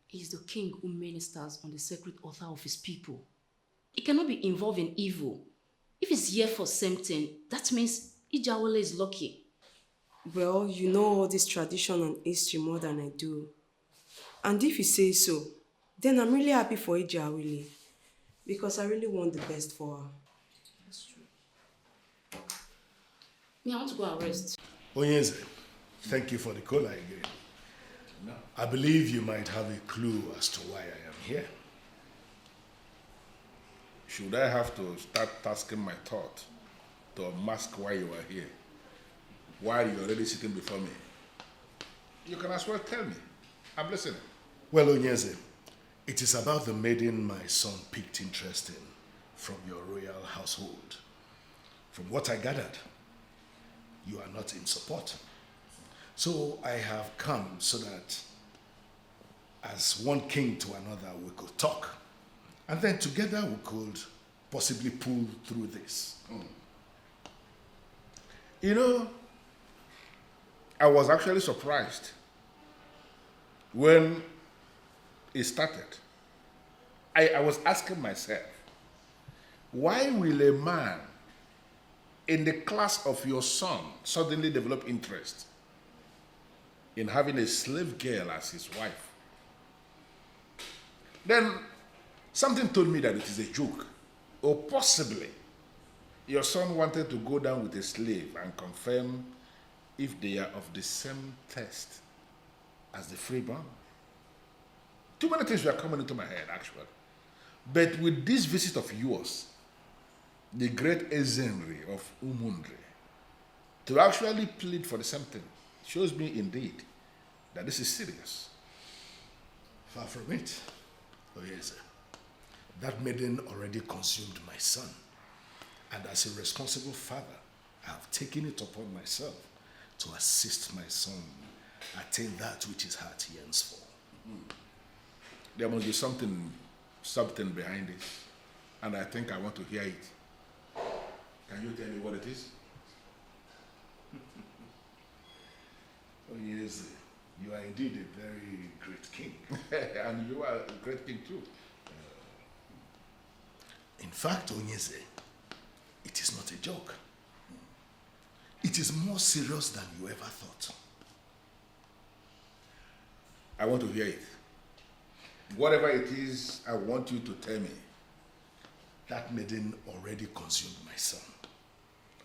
He is the king who ministers on the sacred altar of his people. He cannot be involved in evil. If he's here for something, that means Ijawole is lucky.
Well, you know all this tradition and history more than I do. And if you say so, then I'm really happy for Ijawole. Because I really want the best for her.
That's true. Me, I want to go and rest.
Onyeze, thank you for the kola again. No. I believe you might have a clue as to why I am here.
Should I have to start tasking my thought to mask why you are here, while you're already sitting before me? You can as well tell me. I'm listening.
Well, Onyeze, it is about the maiden my son piqued interest in from your royal household. From what I gathered, you are not in support. So I have come so that as one king to another we could talk. And then together we could possibly pull through this.
You know, I was actually surprised when it started. I was asking myself, why will a man in the class of your son suddenly develop interest in having a slave girl as his wife? Then something told me that it is a joke, or possibly your son wanted to go down with a slave and confirm if they are of the same taste as the freeborn. Too many things were coming into my head, actually. But with this visit of yours, the great Ezenri of Umundre, to actually plead for the same thing, shows me indeed that this is serious.
Far from it. Oh yes, that maiden already consumed my son. And as a responsible father, I have taken it upon myself to assist my son attain that which his heart yearns for.
There must be something behind it. And I think I want to hear it. Can you tell me what it is?
Oh yes, you are indeed a very great king.
And you are a great king too.
In fact, Onyeze, it is not a joke. It is more serious than you ever thought.
I want to hear it. Whatever it is, I want you to tell me.
That maiden already consumed my son.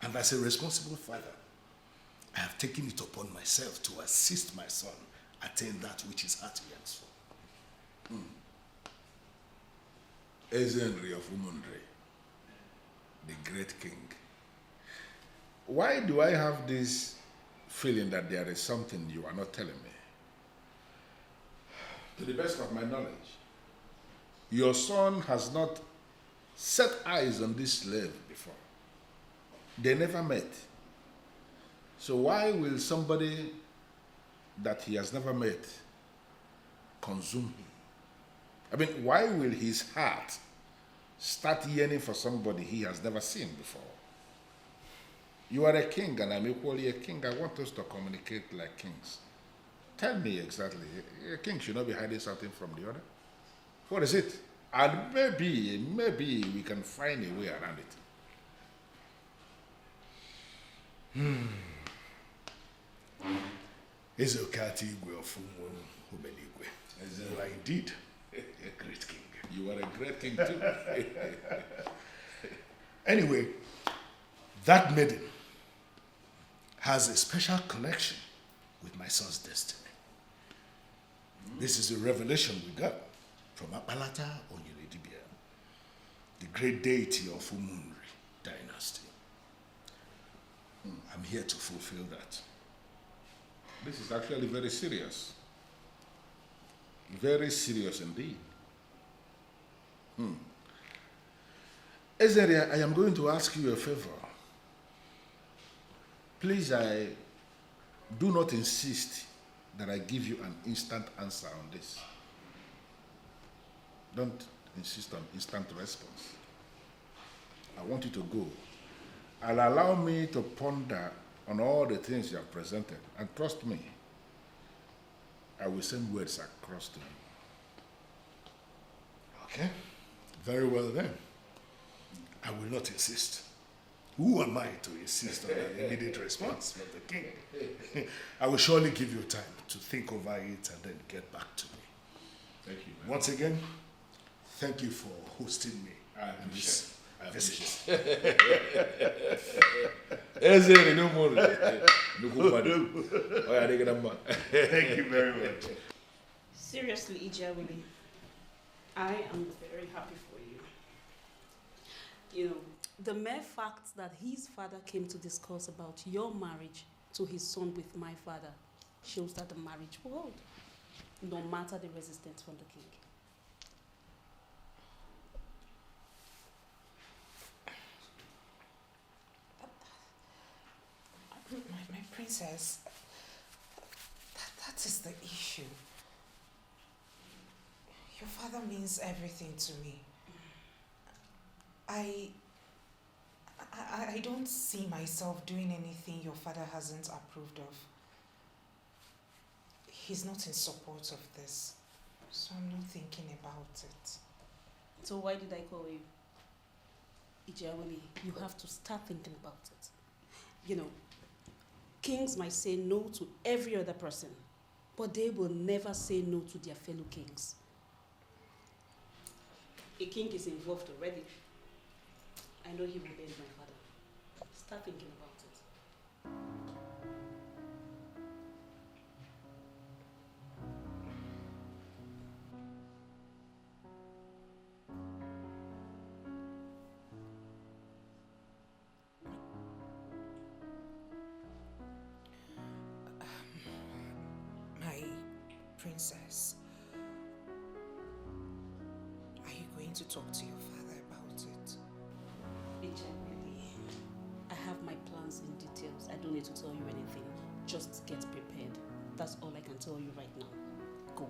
And as a responsible father, I have taken it upon myself to assist my son attain that which his heart yearns for.
Ezenri of Umundre, the great king. Why do I have this feeling that there is something you are not telling me? To the best of my knowledge, your son has not set eyes on this slave before. They never met. So why will somebody that he has never met consume him? I mean, why will his heart start yearning for somebody he has never seen before? You are a king and I'm equally a king. I want us to communicate like kings. Tell me exactly. A king should not be hiding something from the other. What is it? And maybe we can find a way around it.
Ezokatigwe of Umeligwe. You are indeed a great king.
You are a great king too.
Anyway, that maiden has a special connection with my son's destiny. This is a revelation we got from Apalata Onyedibia, the great deity of Umunri dynasty. I'm here to fulfill that.
This is actually very serious. Very serious indeed. Ezeria, I am going to ask you a favor. Please, I do not insist that I give you an instant answer on this. Don't insist on instant response. I want you to go and allow me to ponder on all the things you have presented. And trust me, I will send words across to you.
Okay, very well then. I will not insist. Who am I to insist on an immediate response from the king? I will surely give you time to think over it and then get back to me.
Thank you.
Once again, thank you for hosting me.
I appreciate it.
Visit. Thank you very much.
Seriously, Ijawili, I am very happy for you. You know, the mere fact that his father came to discuss about your marriage to his son with my father shows that the marriage will hold, no matter the resistance from the king.
My princess, that is the issue. Your father means everything to me. I don't see myself doing anything your father hasn't approved of. He's not in support of this, so I'm not thinking about it.
So why did I call you? Ijawili, you have to start thinking about it. You know, kings might say no to every other person, but they will never say no to their fellow kings. A king is involved already. I know he will bend my father. Start thinking about it.
My princess, are you going to talk to your father about it?
I have my plans in details. I don't need to tell you anything. Just get prepared. That's all I can tell you right now. Go.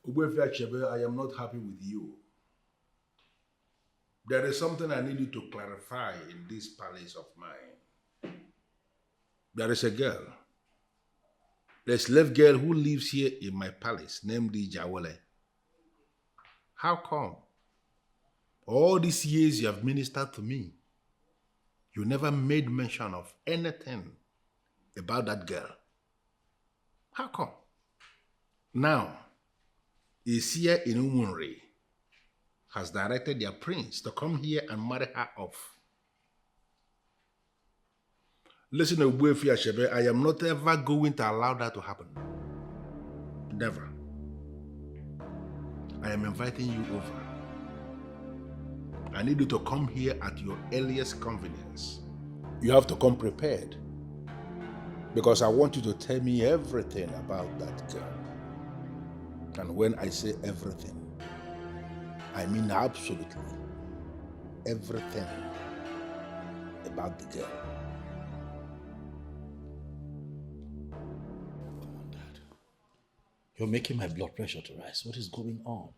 Ugezu, I am not happy with you. There is something I need you to clarify in this palace of mine. There is a girl, a slave girl who lives here in my palace named Ijawili. How come? All these years you have ministered to me, you never made mention of anything about that girl. How come? Now, Isia in Umunri has directed their prince to come here and marry her off. Listen, Ugezu, I am not ever going to allow that to happen. Never. I am inviting you over. I need you to come here at your earliest convenience. You have to come prepared, because I want you to tell me everything about that girl. And when I say everything, I mean absolutely everything about the girl.
You're making my blood pressure to rise. What is going on?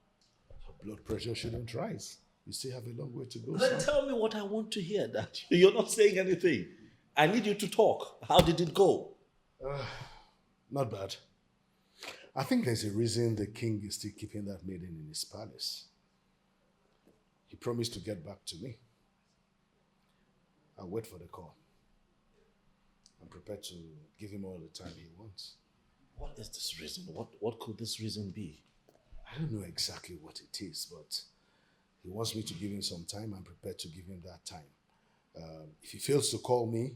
Your blood pressure shouldn't rise. You still have a long way to go.
Then tell me what I want to hear. That you're not saying anything. I need you to talk. How did it go?
Not bad. I think there's a reason the king is still keeping that maiden in his palace. He promised to get back to me. I'll wait for the call. I'm prepared to give him all the time he wants.
What is this reason? What could this reason be?
I don't know exactly what it is, but he wants me to give him some time. I'm prepared to give him that time. If he fails to call me,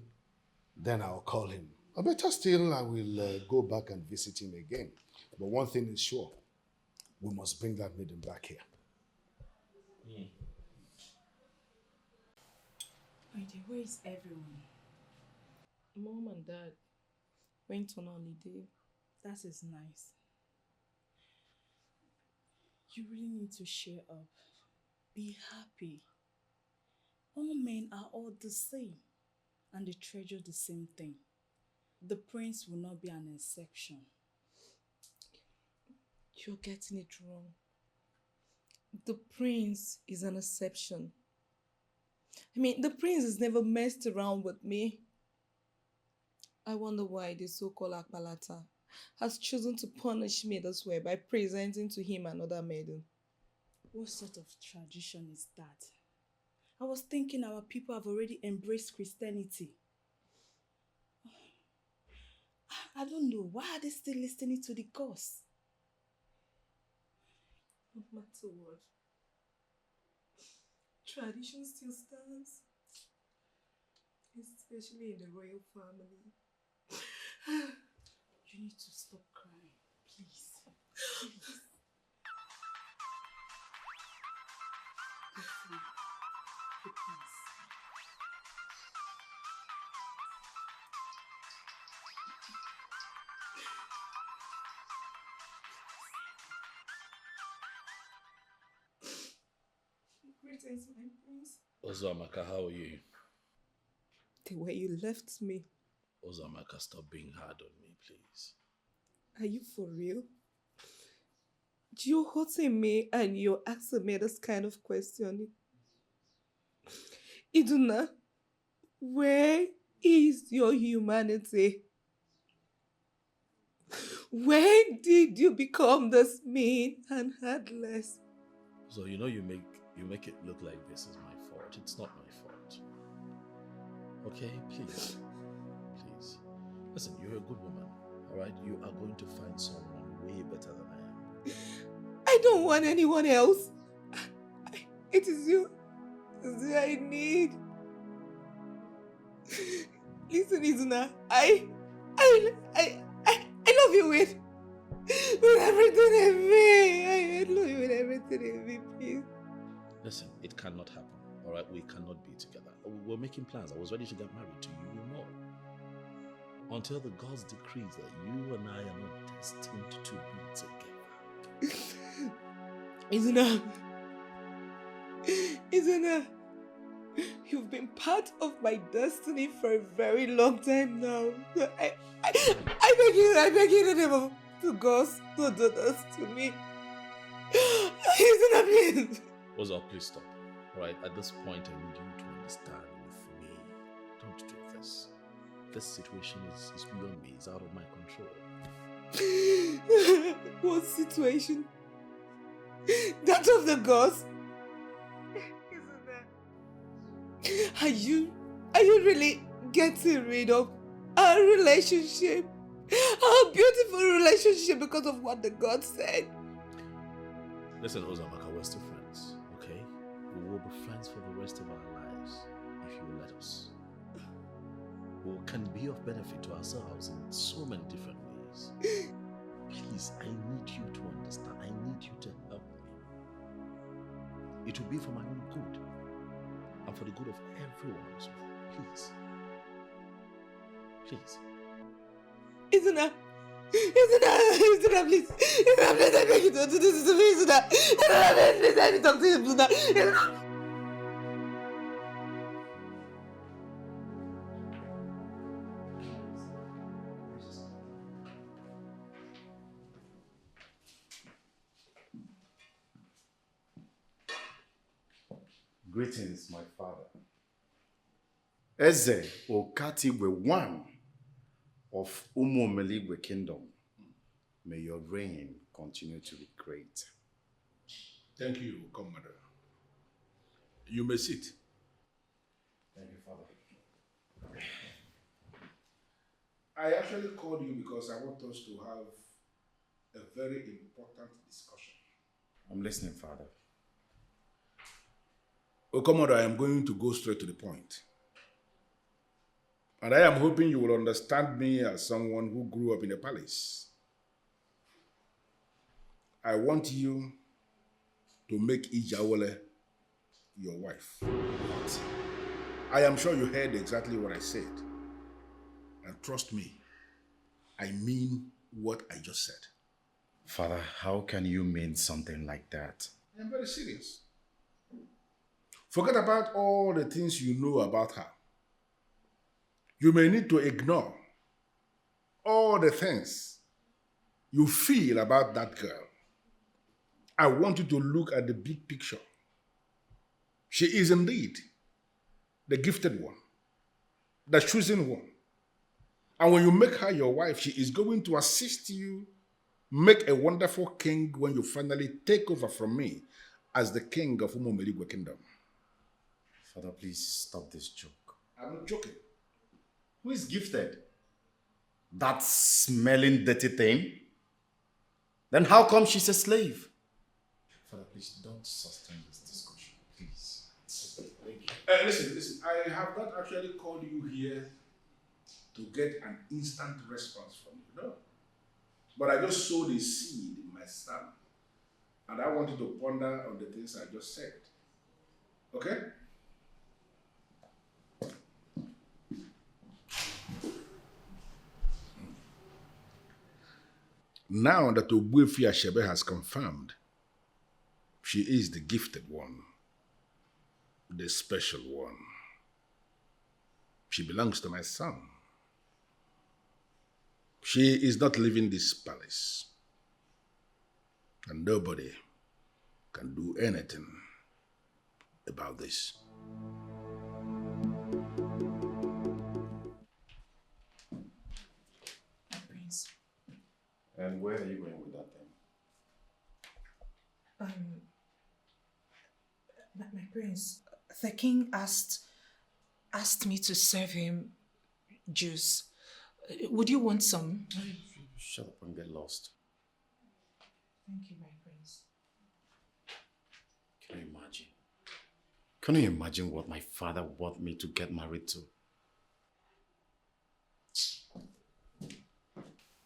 then I'll call him. Or better still, I will go back and visit him again. But one thing is sure, we must bring that maiden back here.
My dear, where is everyone?
Mom and Dad went on holiday.
That is nice. You really need to cheer up. Be happy. All men are all the same, and they treasure the same thing. The prince will not be an exception.
You're getting it wrong. The prince is an exception. I mean, the prince has never messed around with me. I wonder why the so-called Akbalata has chosen to punish me this way by presenting to him another maiden.
What sort of tradition is that? I was thinking our people have already embraced Christianity. I don't know. Why are they still listening to the gods?
No matter what, tradition still stands, especially in the royal family.
You need to stop crying, please. Please. Listen, please.
Greetings, my prince.
Ozamaka, how are you?
The way you left me.
Ozamaka, stop being hard on me, please.
Are you for real? You're hurting me and you're asking me this kind of question. Iduna, where is your humanity? When did you become this mean and heartless?
So you know you make it look like this is my fault. It's not my fault. Okay, please. Please. Listen, you're a good woman. Alright? You are going to find someone way better than I am.
I don't want anyone else. It is you. It is you I need. Listen, Izuna, I love you with everything in me. I love you with everything in me, please.
Listen, it cannot happen. Alright? We cannot be together. We're making plans. I was ready to get married to you, you know. Until the gods decrees that you and I are not destined to be together.
Izuna, you've been part of my destiny for a very long time now. I beg you, in the name of the gods, to do this to me. Izuna, please.
Oza, please stop. Alright, at this point I need you to understand with me. Don't do this. This situation is beyond me. It's out of my control.
What situation? That of the gods? Are you really getting rid of our relationship? Our beautiful relationship because of what the gods said?
Listen, Ozamaka, we're still friends, okay? We will be friends for the rest of our lives, if you will let us. We can be of benefit to ourselves in so many different ways. Please, I need you to understand. I need you to help me. It will be for my own good and for the good of everyone as well. Please. Please.
Izuna, please. Izuna, please, I beg you to do this to me, Izuna. Izuna, please, I need to talk to you, Izuna.
Greetings, my father. Eze Okagbue one of Umuomeligwe Kingdom. May your reign continue to be great.
Thank you, Commander. You may sit.
Thank you, Father.
I actually called you because I want us to have a very important discussion.
I'm listening, Father.
Oh, Commander, I am going to go straight to the point. And I am hoping you will understand me as someone who grew up in a palace. I want you to make Ijawole your wife.
What?
I am sure you heard exactly what I said. And trust me, I mean what I just said.
Father, how can you mean something like that?
I am very serious. Forget about all the things you know about her. You may need to ignore all the things you feel about that girl. I want you to look at the big picture. She is indeed the gifted one, the chosen one. And when you make her your wife, she is going to assist you make a wonderful king when you finally take over from me as the king of Umomeligwe Kingdom.
Father, please stop this joke.
I'm not joking.
Who is gifted? That smelling dirty thing? Then how come she's a slave? Father, please don't sustain this discussion, please.
Listen, I have not actually called you here to get an instant response from you, no. But I just sowed a seed in my son, and I want you to ponder on the things I just said. Okay? Now that Ogbuefi Ashebe has confirmed, she is the gifted one, the special one. She belongs to my son. She is not leaving this palace, and nobody can do anything about this.
Prince.
And where are you going with that thing?
My prince, the king asked me to serve him juice. Would you want some?
Shut up and get lost.
Thank you, my prince.
Can you imagine? Can you imagine what my father wanted me to get married to?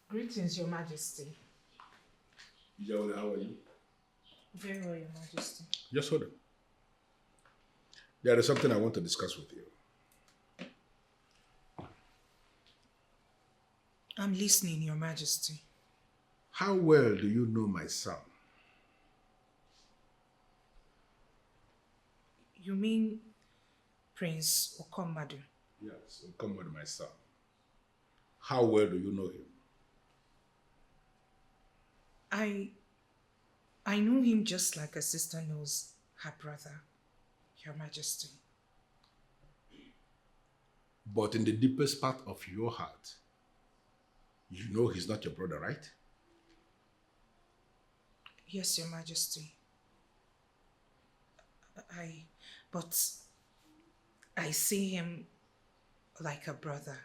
Greetings, Your Majesty.
Yawle, how are you?
Very well, Your Majesty.
Just hold on. There is something I want to discuss with you.
I'm listening, Your Majesty.
How well do you know my son?
You mean Prince Okomadu?
Yes, Okomadu, my son. How well do you know him?
I know him just like a sister knows her brother, Your Majesty.
But in the deepest part of your heart, you know he's not your brother, right?
Yes, Your Majesty. But I see him like a brother.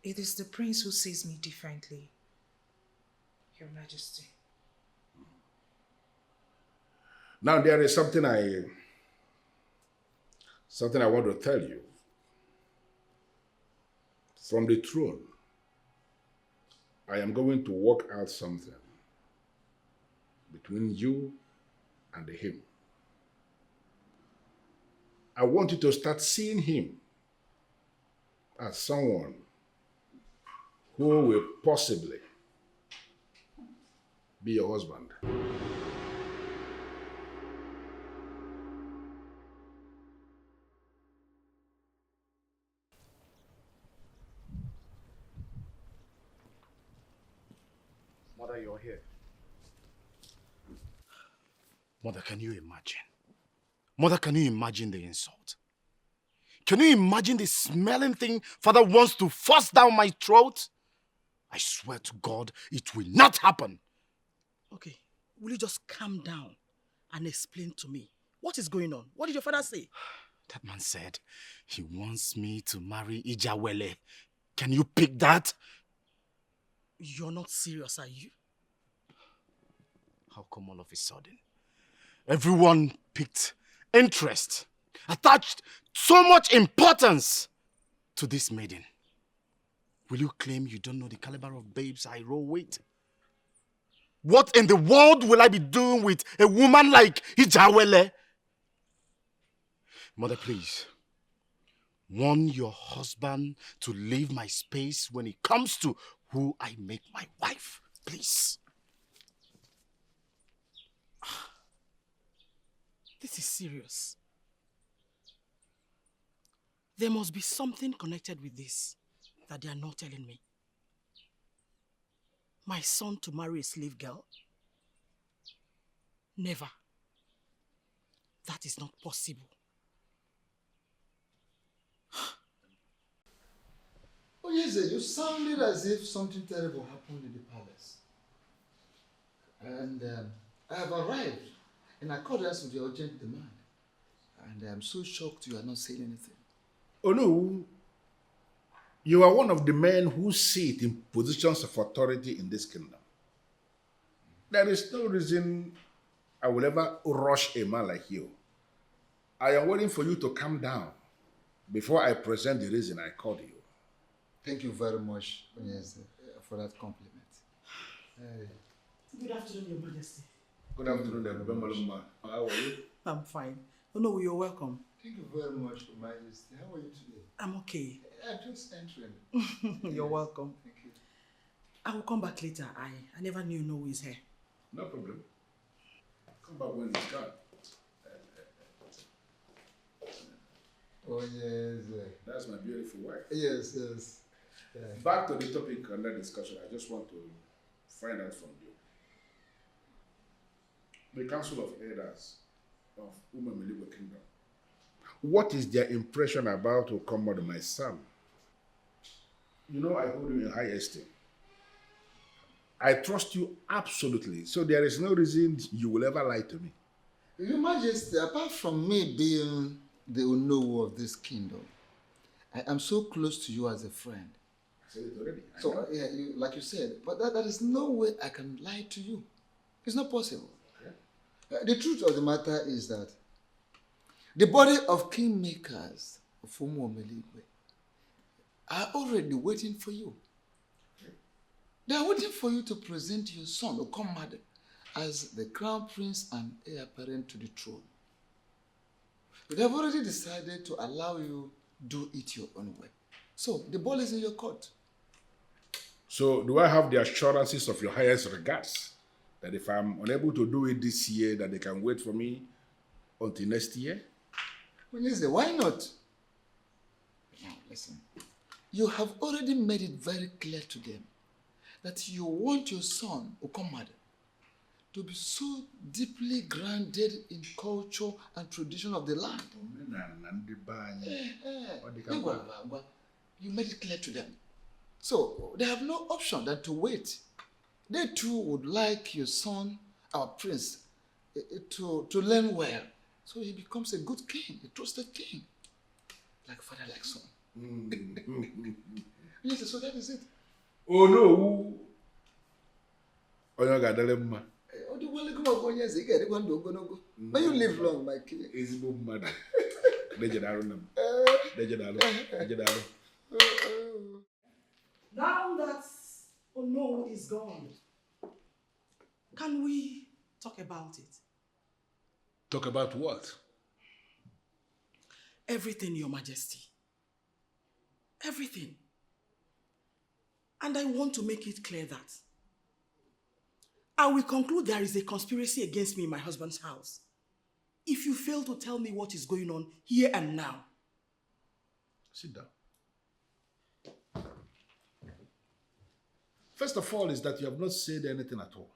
It is the prince who sees me differently, Your Majesty.
Now there is something I want to tell you. From the throne, I am going to work out something between you and him. I want you to start seeing him as someone who will possibly be your husband.
Mother, you're here.
Mother, can you imagine? Mother, can you imagine the insult? Can you imagine the smelling thing Father wants to force down my throat? I swear to God, it will not happen.
Okay, will you just calm down and explain to me what is going on? What did your father say?
That man said he wants me to marry Ijawele. Can you pick that?
You're not serious, are you?
How come all of a sudden? Everyone picked interest, attached so much importance to this maiden. Will you claim you don't know the caliber of babes I roll with? What in the world will I be doing with a woman like Ijawele? Mother, please, warn your husband to leave my space when it comes to who I make my wife, please.
This is serious. There must be something connected with this that they are not telling me. My son to marry a slave girl? Never. That is not possible.
Oh, yes, you sounded as if something terrible happened in the palace. And I have arrived in accordance with your urgent demand. And I am so shocked you are not saying anything.
Oh no, you are one of the men who sit in positions of authority in this kingdom. There is no reason I will ever rush a man like you. I am waiting for you to calm down before I present the reason I called you.
Thank you very much, yes, for that compliment.
Good afternoon, Your Majesty.
Good afternoon, Bimbo. How are you?
I'm fine. Oh no, you're welcome.
Thank you very much, Your Majesty. How are you today?
I'm okay.
I'm just entering.
You're welcome.
Thank you.
I will come back later. I never knew no is here.
No problem. Come back when it's gone.
Oh, yes.
That's my beautiful wife.
Yes, yes. Yeah.
Back to the topic under discussion, I just want to find out from you. The Council of Elders of Umemeligo Kingdom, what is their impression about Okagbue, my son? You know I hold you in high esteem. I trust you absolutely, so there is no reason you will ever lie to me.
Your Majesty, apart from me being the Onowu of this kingdom, I am so close to you as a friend.
I said it already.
So, yeah, like you said, but there is no way I can lie to you. It's not possible. Okay. The truth of the matter is that the body of kingmakers of Umuomeligwe are already waiting for you. Okay. They are waiting for you to present your son, Okagbue, as the crown prince and heir apparent to the throne. They have already decided to allow you do it your own way. So the ball is in your court.
So do I have the assurances of your highest regards that if I'm unable to do it this year, that they can wait for me until next year?
Well, yes, why not? Now, listen. You have already made it very clear to them that you want your son, Okagbue, to be so deeply grounded in culture and tradition of the land. You made it clear to them. So they have no option than to wait. They too would like your son, our prince, to learn well. So he becomes a good king, a trusted king. Like father, like son. Yes, so that is it.
Oh no. Oh,
May you live long, my king.
Now that Ono is gone, can we talk about it?
Talk about what?
Everything, Your Majesty. Everything. And I want to make it clear that I will conclude there is a conspiracy against me in my husband's house if you fail to tell me what is going on here and now.
Sit down. First of all is that you have not said anything at all.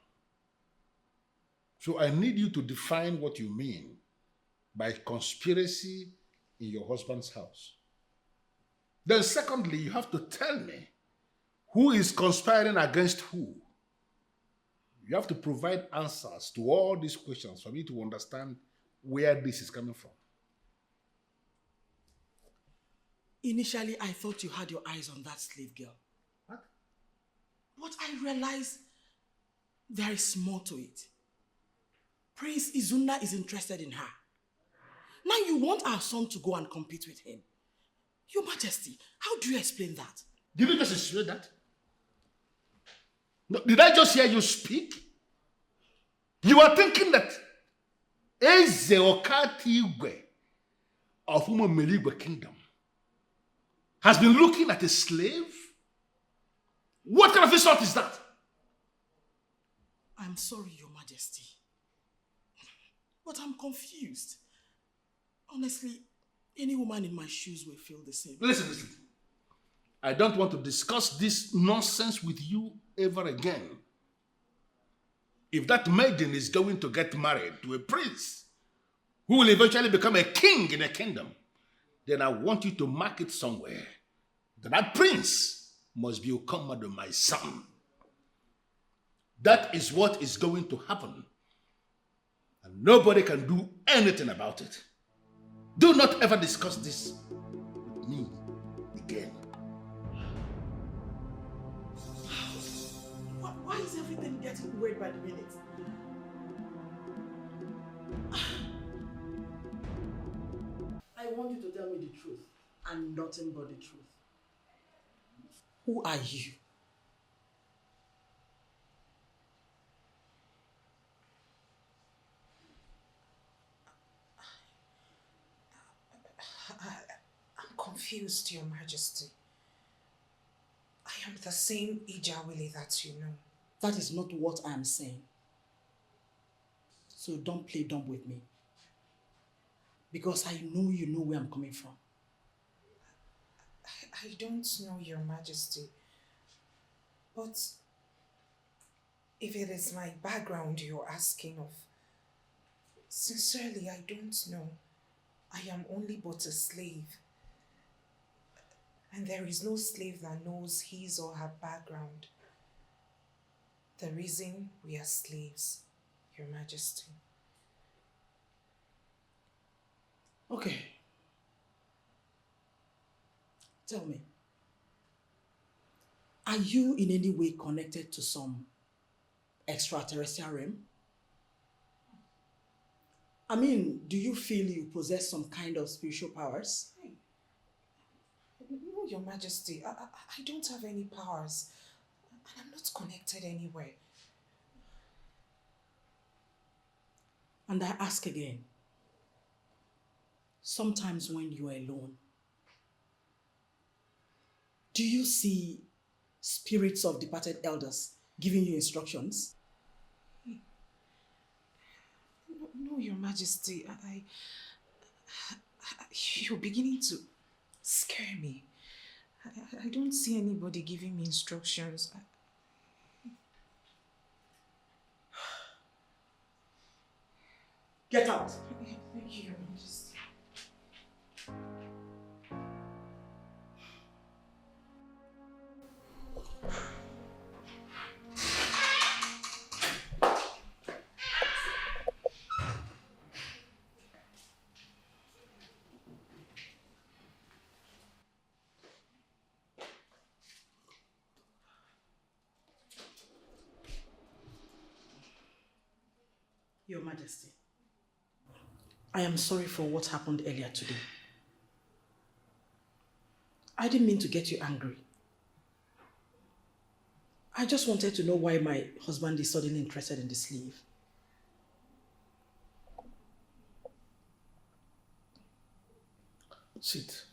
So I need you to define what you mean by conspiracy in your husband's house. Then secondly, you have to tell me who is conspiring against who. You have to provide answers to all these questions for me to understand where this is coming from.
Initially, I thought you had your eyes on that slave girl.
What?
But I realized there is more to it. Prince Izuna is interested in her. Now you want our son to go and compete with him. Your Majesty, how do you explain that?
Did you just explain that? No, did I just hear you speak? You are thinking that Eze Okagbue of Umuomeligwe Kingdom has been looking at a slave? What kind of insult is that?
I'm sorry, Your Majesty. But I'm confused. Honestly, any woman in my shoes will feel the same.
Listen. I don't want to discuss this nonsense with you ever again. If that maiden is going to get married to a prince who will eventually become a king in a kingdom, then I want you to mark it somewhere that prince must be Okagbue, my son. That is what is going to happen. And nobody can do anything about it. Do not ever discuss this with me again.
Why is everything getting weird by the minute? I want you to tell me the truth and nothing but the truth. Who are you?
I'm confused, Your Majesty. I am the same Ijawele that you know.
That is not what I am saying. So don't play dumb with me. Because I know you know where I'm coming from.
I don't know, Your Majesty. But if it is my background you're asking of, sincerely, I don't know. I am only but a slave. And there is no slave that knows his or her background. The reason we are slaves, Your Majesty.
Okay. Tell me, are you in any way connected to some extraterrestrial realm? I mean, do you feel you possess some kind of spiritual powers?
No, Your Majesty, I don't have any powers. And I'm not connected anywhere.
And I ask again, sometimes when you are alone, do you see spirits of departed elders giving you instructions?
No, Your Majesty, you're beginning to scare me. I don't see anybody giving me instructions.
Get out!
Thank you, Your Majesty.
Your Majesty, I am sorry for what happened earlier today. I didn't mean to get you angry. I just wanted to know why my husband is suddenly interested in the slave.
Sit.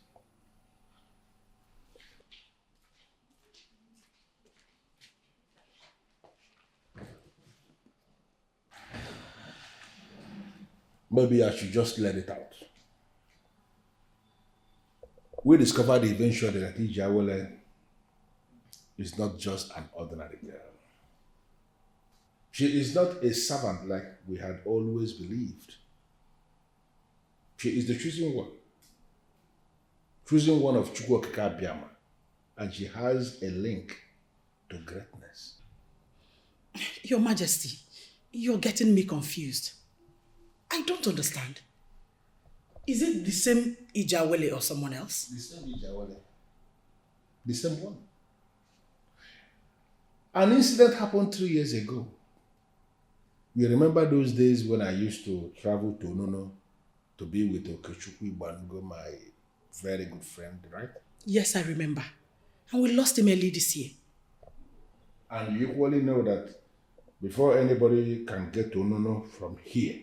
Maybe I should just let it out. We discovered eventually that Ijawele is not just an ordinary girl. She is not a servant like we had always believed. She is the chosen one. Chosen one of Okaro, and she has a link to greatness.
Your Majesty, you're getting me confused. I don't understand. Is it the same Ijawele or someone else?
The same Ijawele. The same one. An incident happened 3 years ago. You remember those days when I used to travel to Onono to be with Okechukwu, my very good friend, right?
Yes, I remember. And we lost him early this year.
And you equally know that before anybody can get to Onono from here,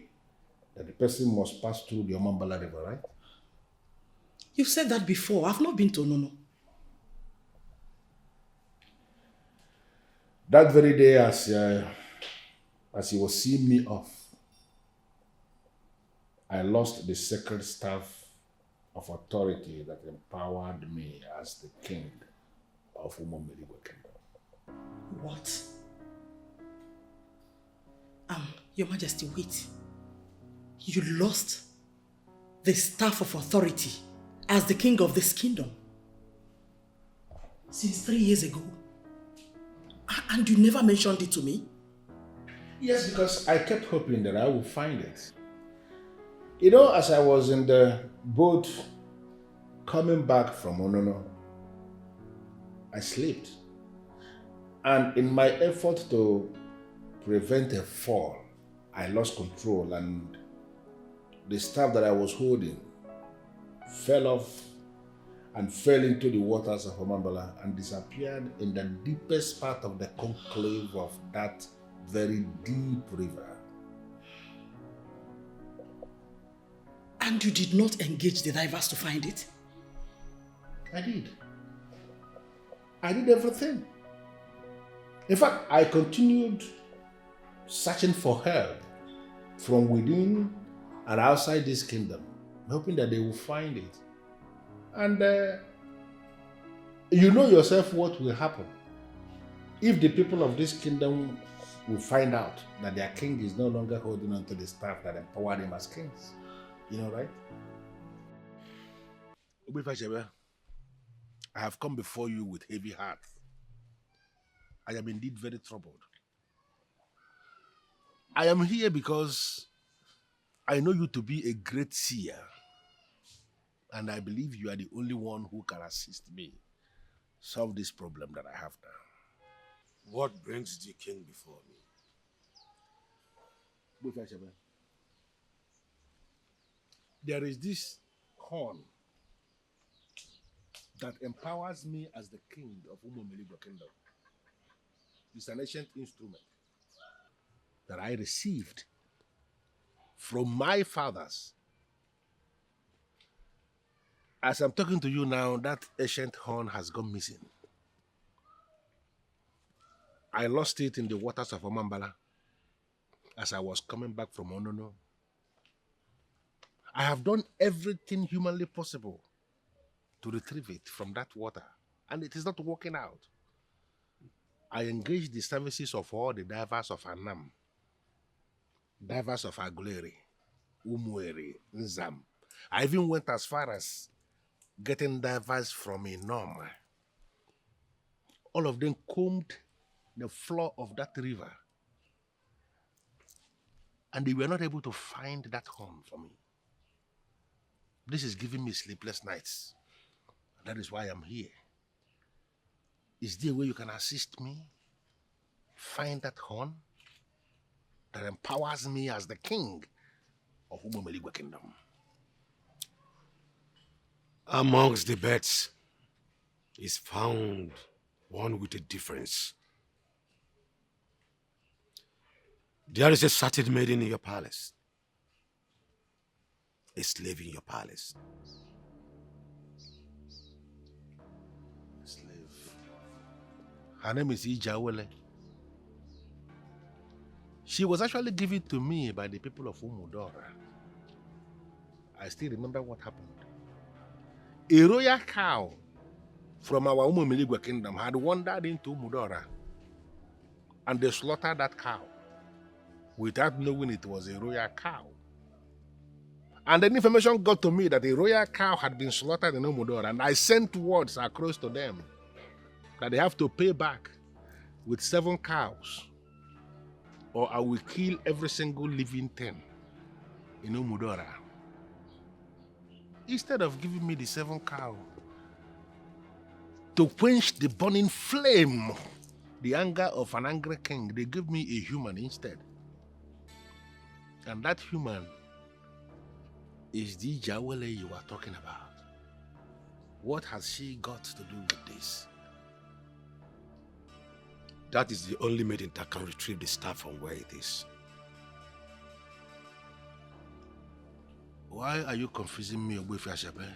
that the person must pass through the Omambala River, right?
You've said that before. I've not been to Onono.
That very day, as he was seeing me off, I lost the sacred staff of authority that empowered me as the king of Umomeligwe Kingdom.
What? Your Majesty, wait. You lost the staff of authority as the king of this kingdom since 3 years ago. And you never mentioned it to me?
Yes, because I kept hoping that I would find it. You know, as I was in the boat coming back from Onono, I slept. And in my effort to prevent a fall, I lost control and the staff that I was holding fell off and fell into the waters of Omambala and disappeared in the deepest part of the conclave of that very deep river.
And you did not engage the divers to find it?
I did. I did everything. In fact, I continued searching for help from within and outside this kingdom, hoping that they will find it. And you know yourself what will happen if the people of this kingdom will find out that their king is no longer holding on to the staff that empowered him as kings. You know, right? I have come before you with heavy heart. I am indeed very troubled. I am here because I know you to be a great seer, and I believe you are the only one who can assist me solve this problem that I have now.
What brings the king before me?
There is this horn that empowers me as the king of Umomeligwe Kingdom. It's an ancient instrument that I received from my fathers. As I'm talking to you now, that ancient horn has gone missing. I lost it in the waters of Omambala as I was coming back from Onono. I have done everything humanly possible to retrieve it from that water, and it is not working out. I engaged the services of all the divers of Anam, divers of Aguleri, Umueri, Nzam. I even went as far as getting divers from Inom. All of them combed the floor of that river, and they were not able to find that horn for me. This is giving me sleepless nights. That is why I'm here. Is there a way you can assist me find that horn that empowers me as the king of Umomeligwe Kingdom?
Amongst the beds is found one with a difference. There is a certain maiden in your palace, a slave in your palace.
Her name is Ijawele. She was actually given to me by the people of Umudora. I still remember what happened. A royal cow from our Umomeligwe Kingdom had wandered into Umudora, and they slaughtered that cow without knowing it was a royal cow. And then information got to me that a royal cow had been slaughtered in Umudora, and I sent words across to them that they have to pay back with 7 cows, or I will kill every single living thing in Umudora. Instead of giving me the 7 cows to quench the burning flame, the anger of an angry king, they gave me a human instead. And that human is the Jawele you are talking about. What has she got to do with this?
That is the only maiden that can retrieve the staff from where it is.
Why are you confusing me with Yashabe?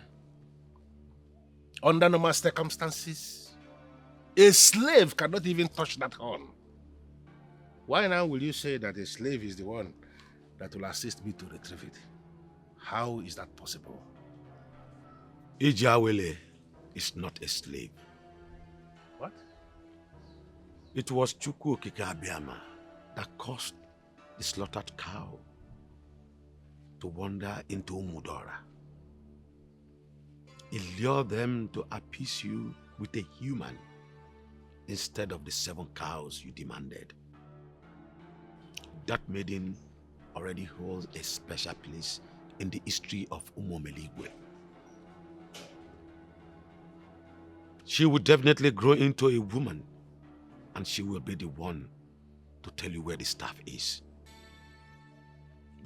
Under normal circumstances, a slave cannot even touch that horn.
Why now will you say that a slave is the one that will assist me to retrieve it? How is that possible?
Ijawele is not a slave.
What?
It was Chukwu Okike Abiama that caused the slaughtered cow to wander into Umudora. He lured them to appease you with a human instead of the 7 cows you demanded. That maiden already holds a special place in the history of Umomeligwe. She will definitely grow into a woman, and she will be the one to tell you where the staff is.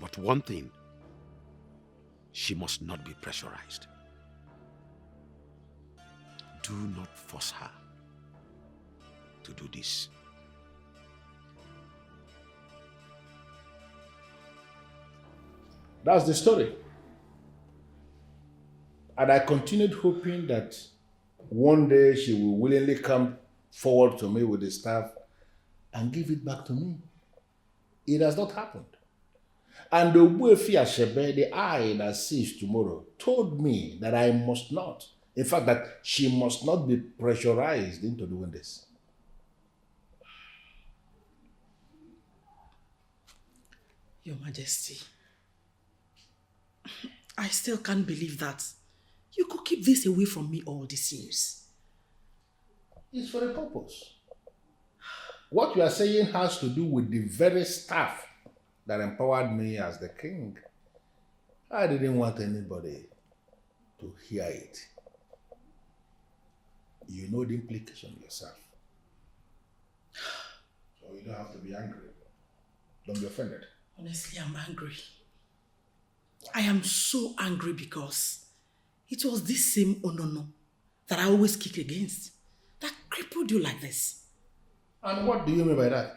But one thing, she must not be pressurized. Do not force her to do this.
That's the story. And I continued hoping that one day she will willingly come forward to me with the staff and give it back to me. It has not happened. And the Wefi Ashebe, the eye that sees tomorrow, told me that I must not. In fact, that she must not be pressurized into doing this.
Your Majesty, I still can't believe that you could keep this away from me all these years.
It's for a purpose. What you are saying has to do with the very staff that empowered me as the king. I didn't want anybody to hear it. You know the implication yourself. So you don't have to be angry. Don't be offended.
Honestly, I'm angry. I am so angry because it was this same Onono that I always kick against that crippled you like this.
And what do you mean by that?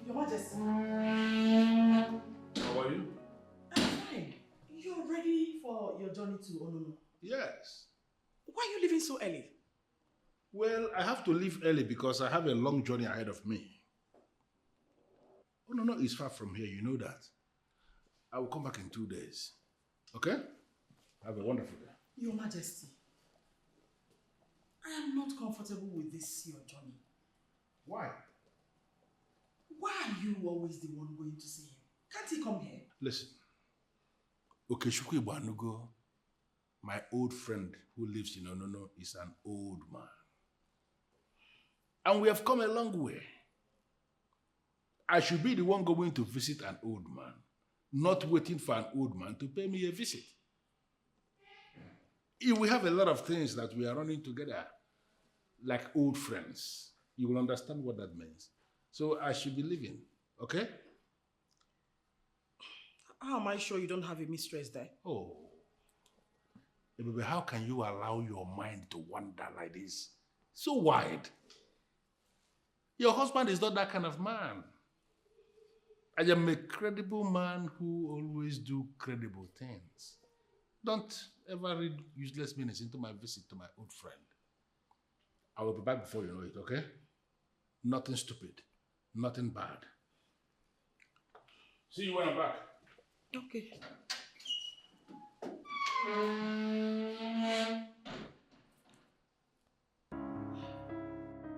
Your Majesty.
How are you?
I'm fine. You're ready for your journey to Onono?
Yes.
Why are you leaving so early?
Well, I have to leave early because I have a long journey ahead of me. Onono is far from here, you know that. I will come back in 2 days. Okay? Have a wonderful day.
Your Majesty, I am not comfortable with this your journey.
Why?
Why are you always the one going to see him? Can't he come here?
Listen. Okechukwu Igbanugo, my old friend who lives in Onono, is an old man. And we have come a long way. I should be the one going to visit an old man, not waiting for an old man to pay me a visit. If we have a lot of things that we are running together, like old friends, you will understand what that means. So I should be leaving, okay?
How am I sure you don't have a mistress there?
Oh. Ebele, how can you allow your mind to wander like this? So wide. Your husband is not that kind of man. I am a credible man who always do credible things. Don't ever read useless meanings into my visit to my old friend. I will be back before you know it, okay? Nothing stupid. Nothing bad. See you when I'm back.
Okay.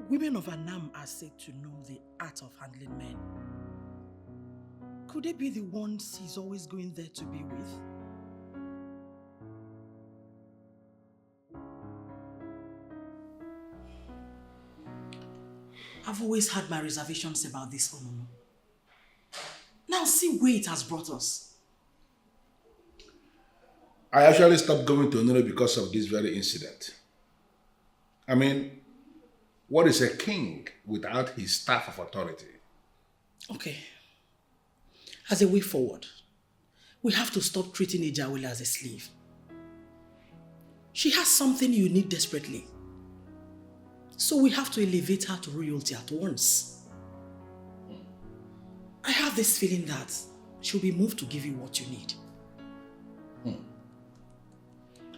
Women of Anam are said to know the art of handling men. Could they be the ones he's always going there to be with? I've always had my reservations about this Onono. Now see where it has brought us.
I actually stopped going to Onono because of this very incident. I mean, what is a king without his staff of authority?
Okay. As a way forward, we have to stop treating Ijawele as a slave. She has something you need desperately. So we have to elevate her to royalty at once. I have this feeling that she'll be moved to give you what you need.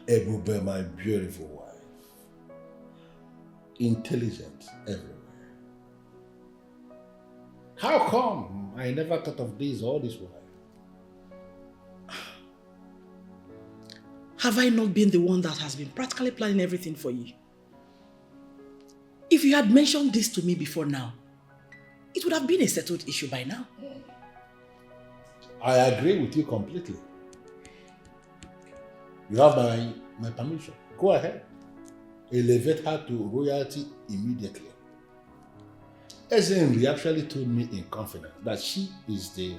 Ebube, my beautiful wife. Intelligent everywhere. How come I never thought of this all this while?
Have I not been the one that has been practically planning everything for you? If you had mentioned this to me before now, it would have been a settled issue by now.
I agree with you completely. You have my permission. Go ahead. Elevate her to royalty immediately. Ezenri actually told me in confidence that she is the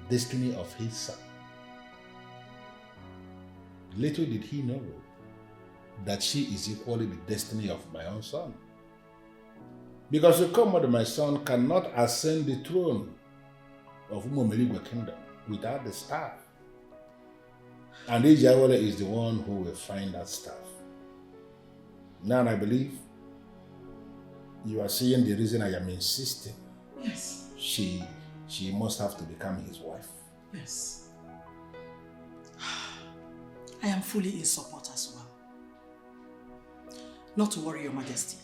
destiny of his son. Little did he know that she is equally the destiny of my own son. Because Okomo, my son, cannot ascend the throne of Umomeligwe kingdom without the staff. And Ijawole is the one who will find that staff. Now I believe you are seeing the reason I am insisting.
Yes.
She must have to become his wife.
Yes. I am fully in support as well. Not to worry, Your Majesty.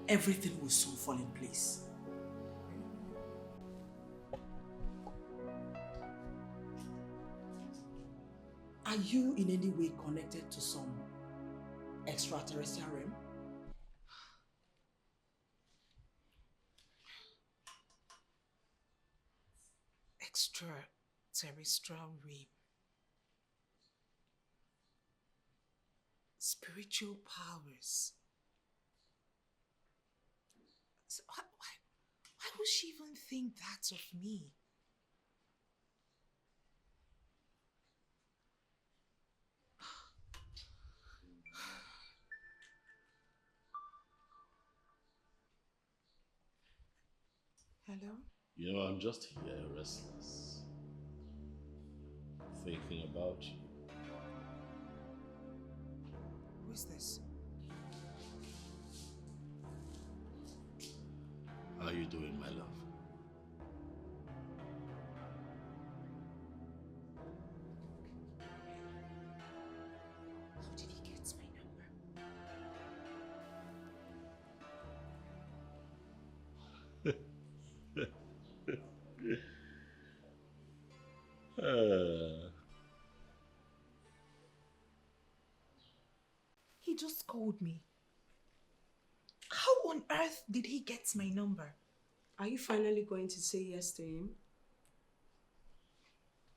Everything will soon fall in place. Are you in any way connected to some extraterrestrial realm?
Extraterrestrial realm. Spiritual powers. So why would she even think that of me? Hello?
You know, I'm just here restless, thinking about you.
Who's this?
How are you doing, my love?
How did he get my number? He just called me. How on earth did he get my number?
Are you finally going to say yes to him?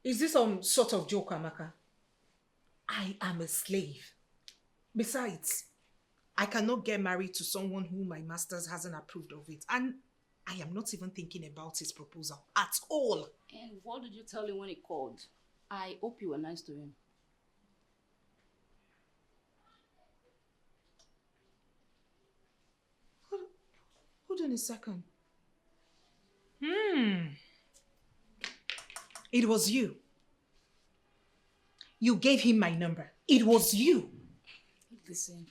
Is this some sort of joke, Amaka? I am a slave. Besides, I cannot get married to someone who my masters hasn't approved of it. And I am not even thinking about his proposal at all.
And what did you tell him when he called? I hope you were nice to him.
Hold on a second. It was you. You gave him my number. It was you.
Listen,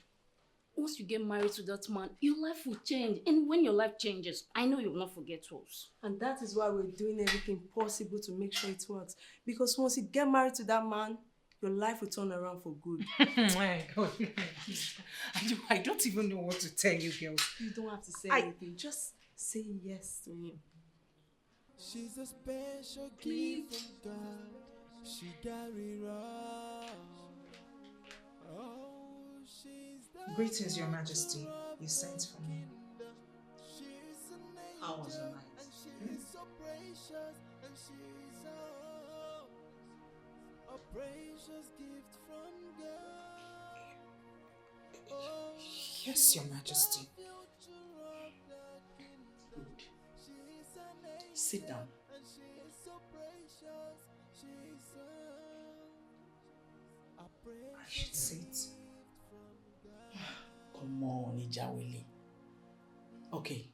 once you get married to that man, your life will change. And when your life changes, I know you will not forget us.
And that is why we're doing everything possible to make sure it works. Because once you get married to that man, your life will turn around for good.
My God. I don't even know what to tell you, girls.
You don't have to say anything. Just say yes to him.
She's a special gift from God. She got it wrong. Oh, she's the
Greetings, Your Majesty. You sent for me.
How was your night?
She's so precious and she's a precious gift from God. Oh,
Yes, Your Majesty.
Good. Sit down.
I should sit.
Come on, Ijawele. Okay.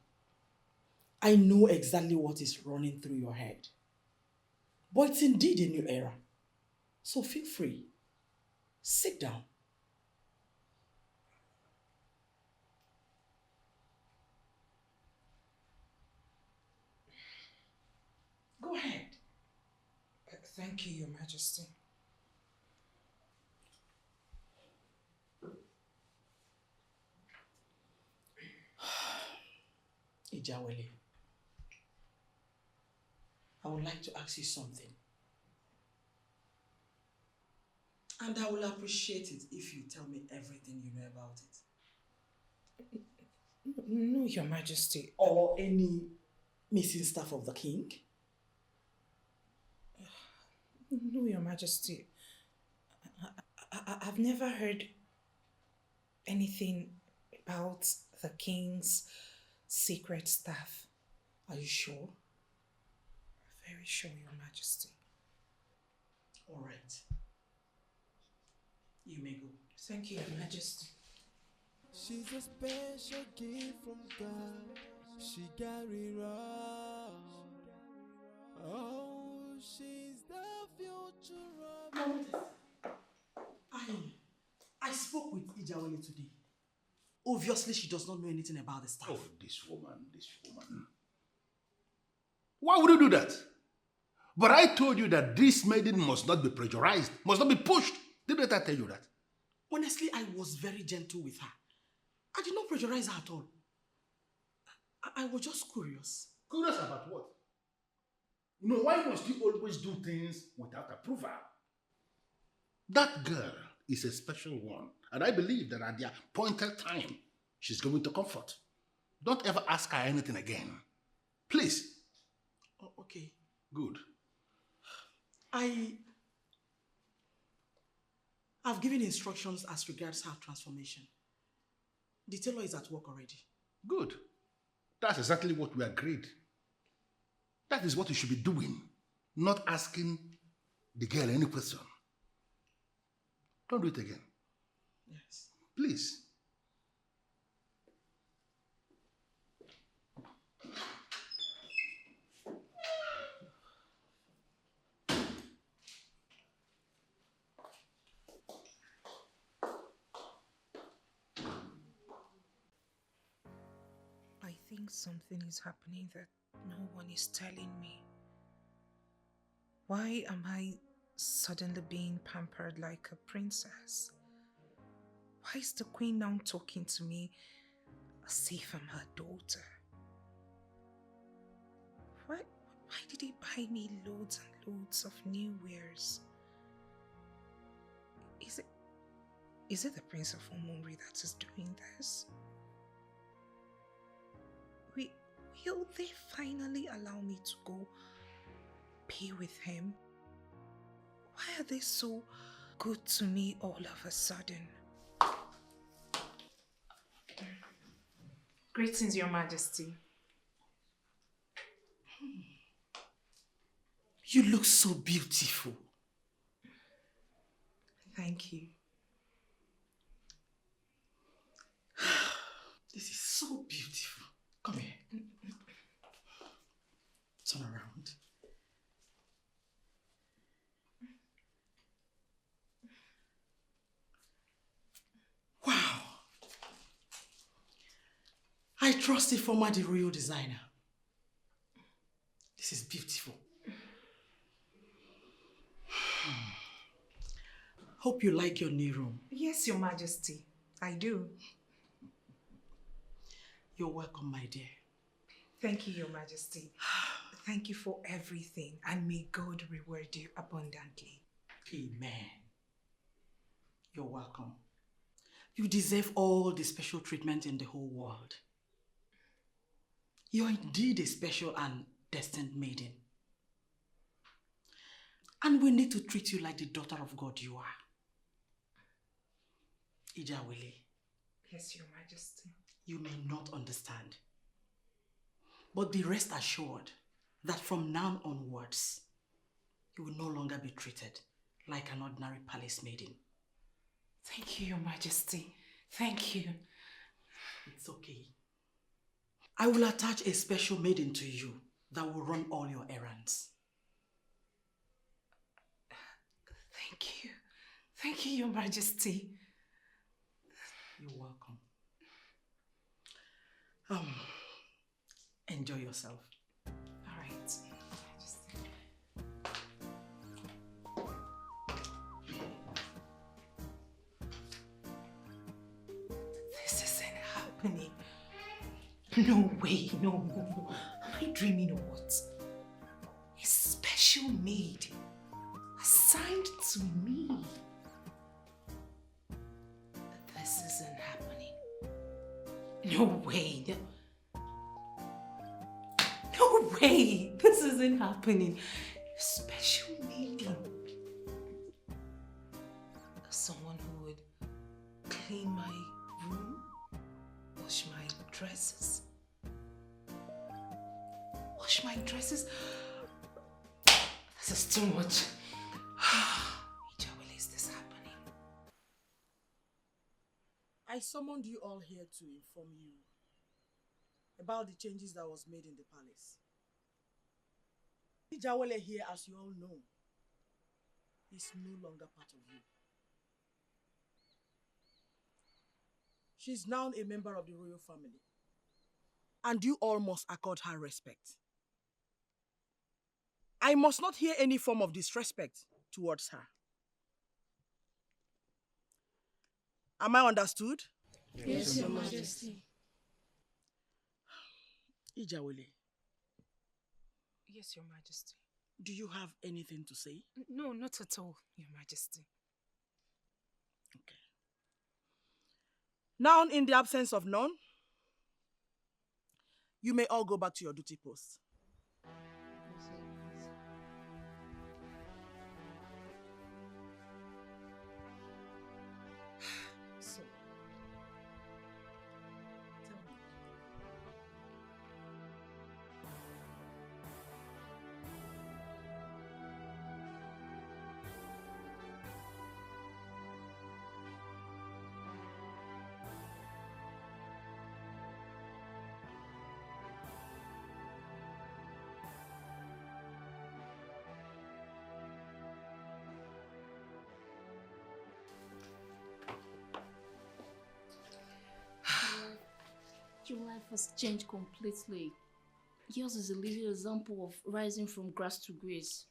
I know exactly what is running through your head. But it's indeed a new era. So feel free. Sit down. Go ahead.
Thank you, Your Majesty.
Ijawele, I would like to ask you something. And I will appreciate it if you tell me everything you know about it.
No, Your Majesty.
Or any missing staff of the king?
No, Your Majesty. I've never heard anything about the king's secret staff. Are you sure? Very sure, Your Majesty.
All right. You may go.
Thank you, Your Majesty.
She's a special gift from God. She carry rock. Oh, she's the future of...
I spoke with Ijawele today. Obviously, she does not know anything about the staff.
Oh, this woman. Why would you do that? But I told you that this maiden must not be pressurized, must not be pushed. Didn't I tell you that?
Honestly, I was very gentle with her. I did not pressurize her at all. I was just curious.
Curious about what? No, why must you always do things without approval? That girl is a special one, and I believe that at the appointed time, she's going to comfort. Don't ever ask her anything again. Please.
Oh, okay.
Good.
I've given instructions as regards her transformation. The tailor is at work already.
Good. That's exactly what we agreed. That is what you should be doing, not asking the girl any question. Don't do it again.
Yes.
Please.
I think something is happening that no one is telling me. Why am I suddenly being pampered like a princess? Why is the queen now talking to me as if I'm her daughter? Why did he buy me loads and loads of new wares? Is it the Prince of Umumri that is doing this? Will they finally allow me to go be with him? Why are they so good to me all of a sudden? Greetings, Your Majesty.
You look so beautiful.
Thank you.
This is so beautiful. Come here. Turn around. Wow. I trust the former the royal designer. This is beautiful. Hope you like your new room.
Yes, Your Majesty. I do.
You're welcome, my dear.
Thank you, Your Majesty. Thank you for everything, and may God reward you abundantly.
Amen. You're welcome. You deserve all the special treatment in the whole world. You're indeed a special and destined maiden. And we need to treat you like the daughter of God you are. Ijawele.
Yes, Your Majesty.
You may not understand. But be rest assured that from now onwards, you will no longer be treated like an ordinary palace maiden.
Thank you, Your Majesty. Thank you.
It's okay. I will attach a special maiden to you that will run all your errands.
Thank you. Thank you, Your Majesty.
You're welcome. Enjoy yourself.
All right. happening? No way, no. Am I dreaming or what? A special maid assigned to me. This isn't happening. No way. No way. This isn't happening. A special maiden. Someone who would clean my room, wash my dresses. Wash my dresses? This is too much. When is this happening?
I summoned you all here to inform you about the changes that was made in the palace. Ijawele here, as you all know, is no longer part of you. She's now a member of the royal family. And you all must accord her respect. I must not hear any form of disrespect towards her. Am I understood?
Yes, Your Majesty.
Ijawele,
Yes, Your Majesty.
do you have anything to say?
No, not at all, Your Majesty.
Now, in the absence of none, you may all go back to your duty posts. So, tell me.
Your life has changed completely. Yours is a living example of rising from grass to grace.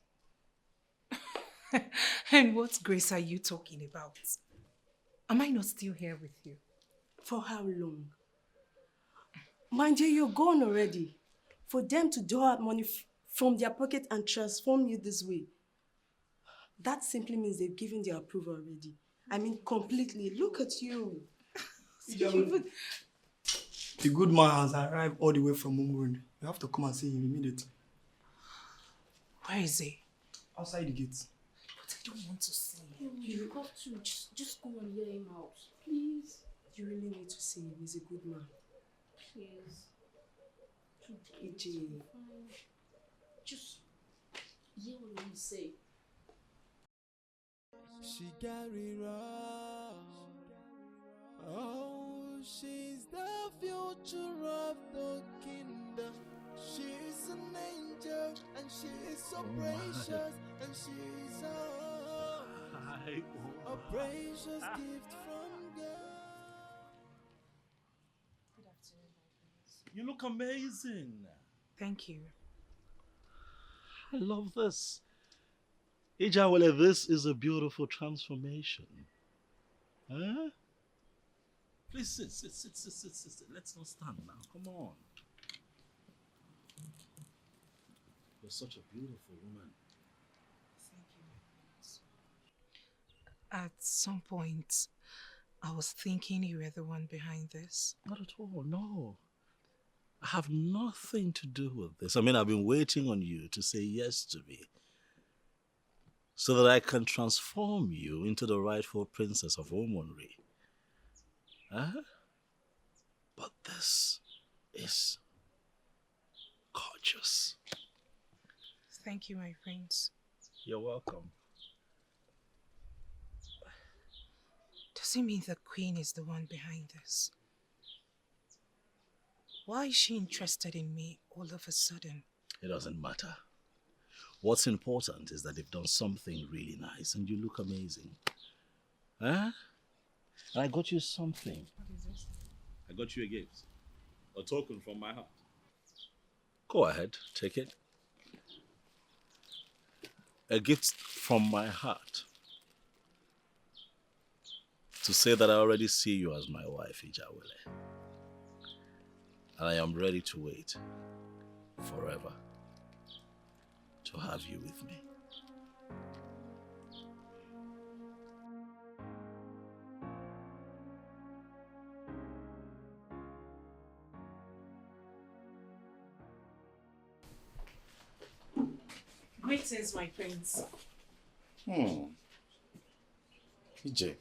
And what grace are you talking about? Am I not still here with you?
For how long? Mind you, you're gone already. For them to draw out money from their pocket and transform you this way, that simply means they've given their approval already. I mean, completely. Look at you.
The good man has arrived all the way from Umbrun. You have to come and see him immediately.
Where is he?
Outside the gate.
But I don't want to see him.
You have to just go and hear him out, please.
You really need to see him. He's a good man.
Please.
Uche.
Just hear what he say.
She carry round. Oh, she's the future of the kingdom. She's an angel and she's so precious and she's a precious gift from God.
Good afternoon, my friends. You look amazing.
Thank you.
I love this. Ijawele, this is a beautiful transformation. Huh? Please sit. Let's not stand now. Come on. You're such a beautiful woman.
Thank you, my friends. At some point, I was thinking you were the one behind this.
Not at all, no. I have nothing to do with this. I mean, I've been waiting on you to say yes to me so that I can transform you into the rightful princess of Omonri. Huh? But this is gorgeous.
Thank you, my friends.
You're welcome.
Does it mean the queen is the one behind this? Why is she interested in me all of a sudden?
It doesn't matter. What's important is that they've done something really nice and you look amazing. Huh? And I got you something.
What is this?
I got you a gift. A token from my heart. Go ahead, take it. A gift from my heart. To say that I already see you as my wife, Ijawele. And I am ready to wait forever to have you with me.
Greetings, my prince.
Uche,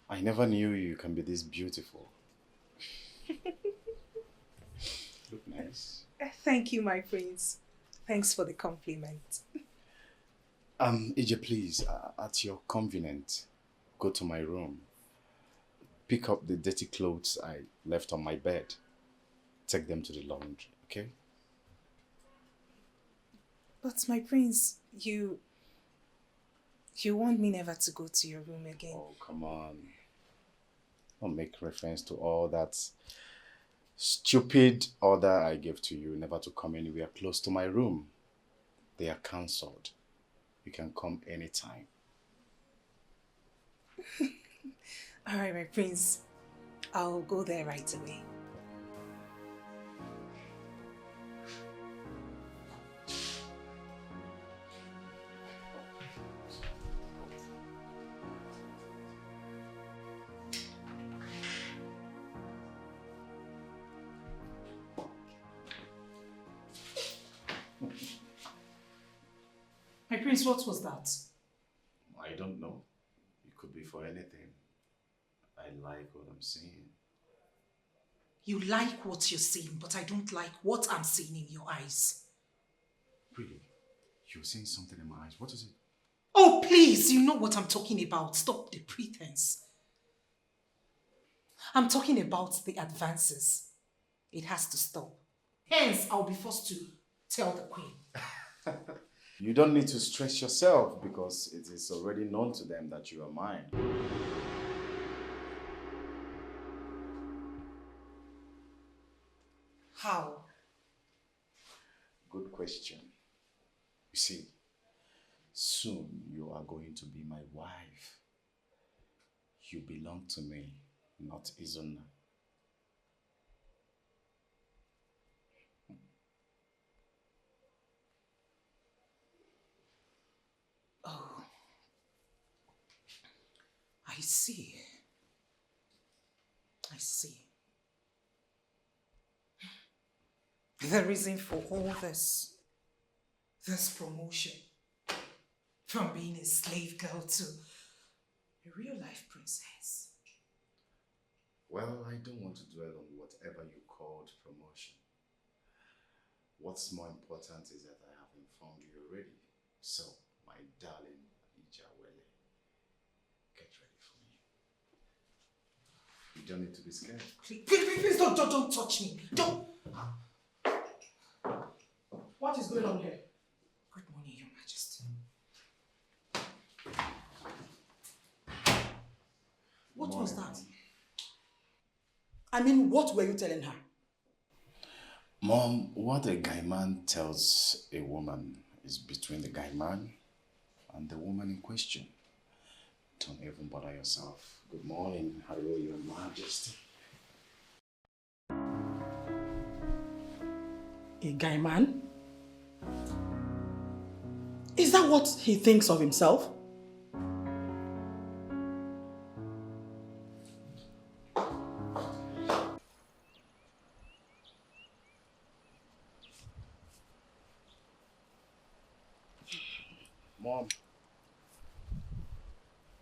I never knew you can be this beautiful. Look nice.
Thank you, my prince. Thanks for the compliment.
Uche, please, at your convenience, go to my room. Pick up the dirty clothes I left on my bed. Take them to the laundry, okay?
But my prince, you want me never to go to your room again.
Oh, come on. Don't make reference to all that stupid order I gave to you never to come anywhere close to my room. They are cancelled. You can come anytime.
All right, my prince. I'll go there right away. My prince, what was that?
I don't know. It could be for anything. I like what I'm seeing.
You like what you're seeing, but I don't like what I'm seeing in your eyes.
Really? You're seeing something in my eyes. What is it?
Oh, please, you know what I'm talking about. Stop the pretense. I'm talking about the advances. It has to stop. Hence, I'll be forced to tell the queen.
You don't need to stress yourself because it is already known to them that you are mine.
How?
Good question. You see, soon you are going to be my wife. You belong to me, not Izuna.
Oh, I see. I see. The reason for all this promotion, from being a slave girl to a real-life princess.
Well, I don't want to dwell on whatever you called promotion. What's more important is that I have informed you already. So, my darling Ijawele, get ready for me. You don't need to be scared.
Please don't touch me. Don't. What is going on here? Good morning, Your Majesty. What was that? I mean, what were you telling her?
Mom, what a guy man tells a woman is between the guy man and the woman in question. Don't even bother yourself. Good morning, hello, Your Majesty.
A guy man? Is that what he thinks of himself?
Mom,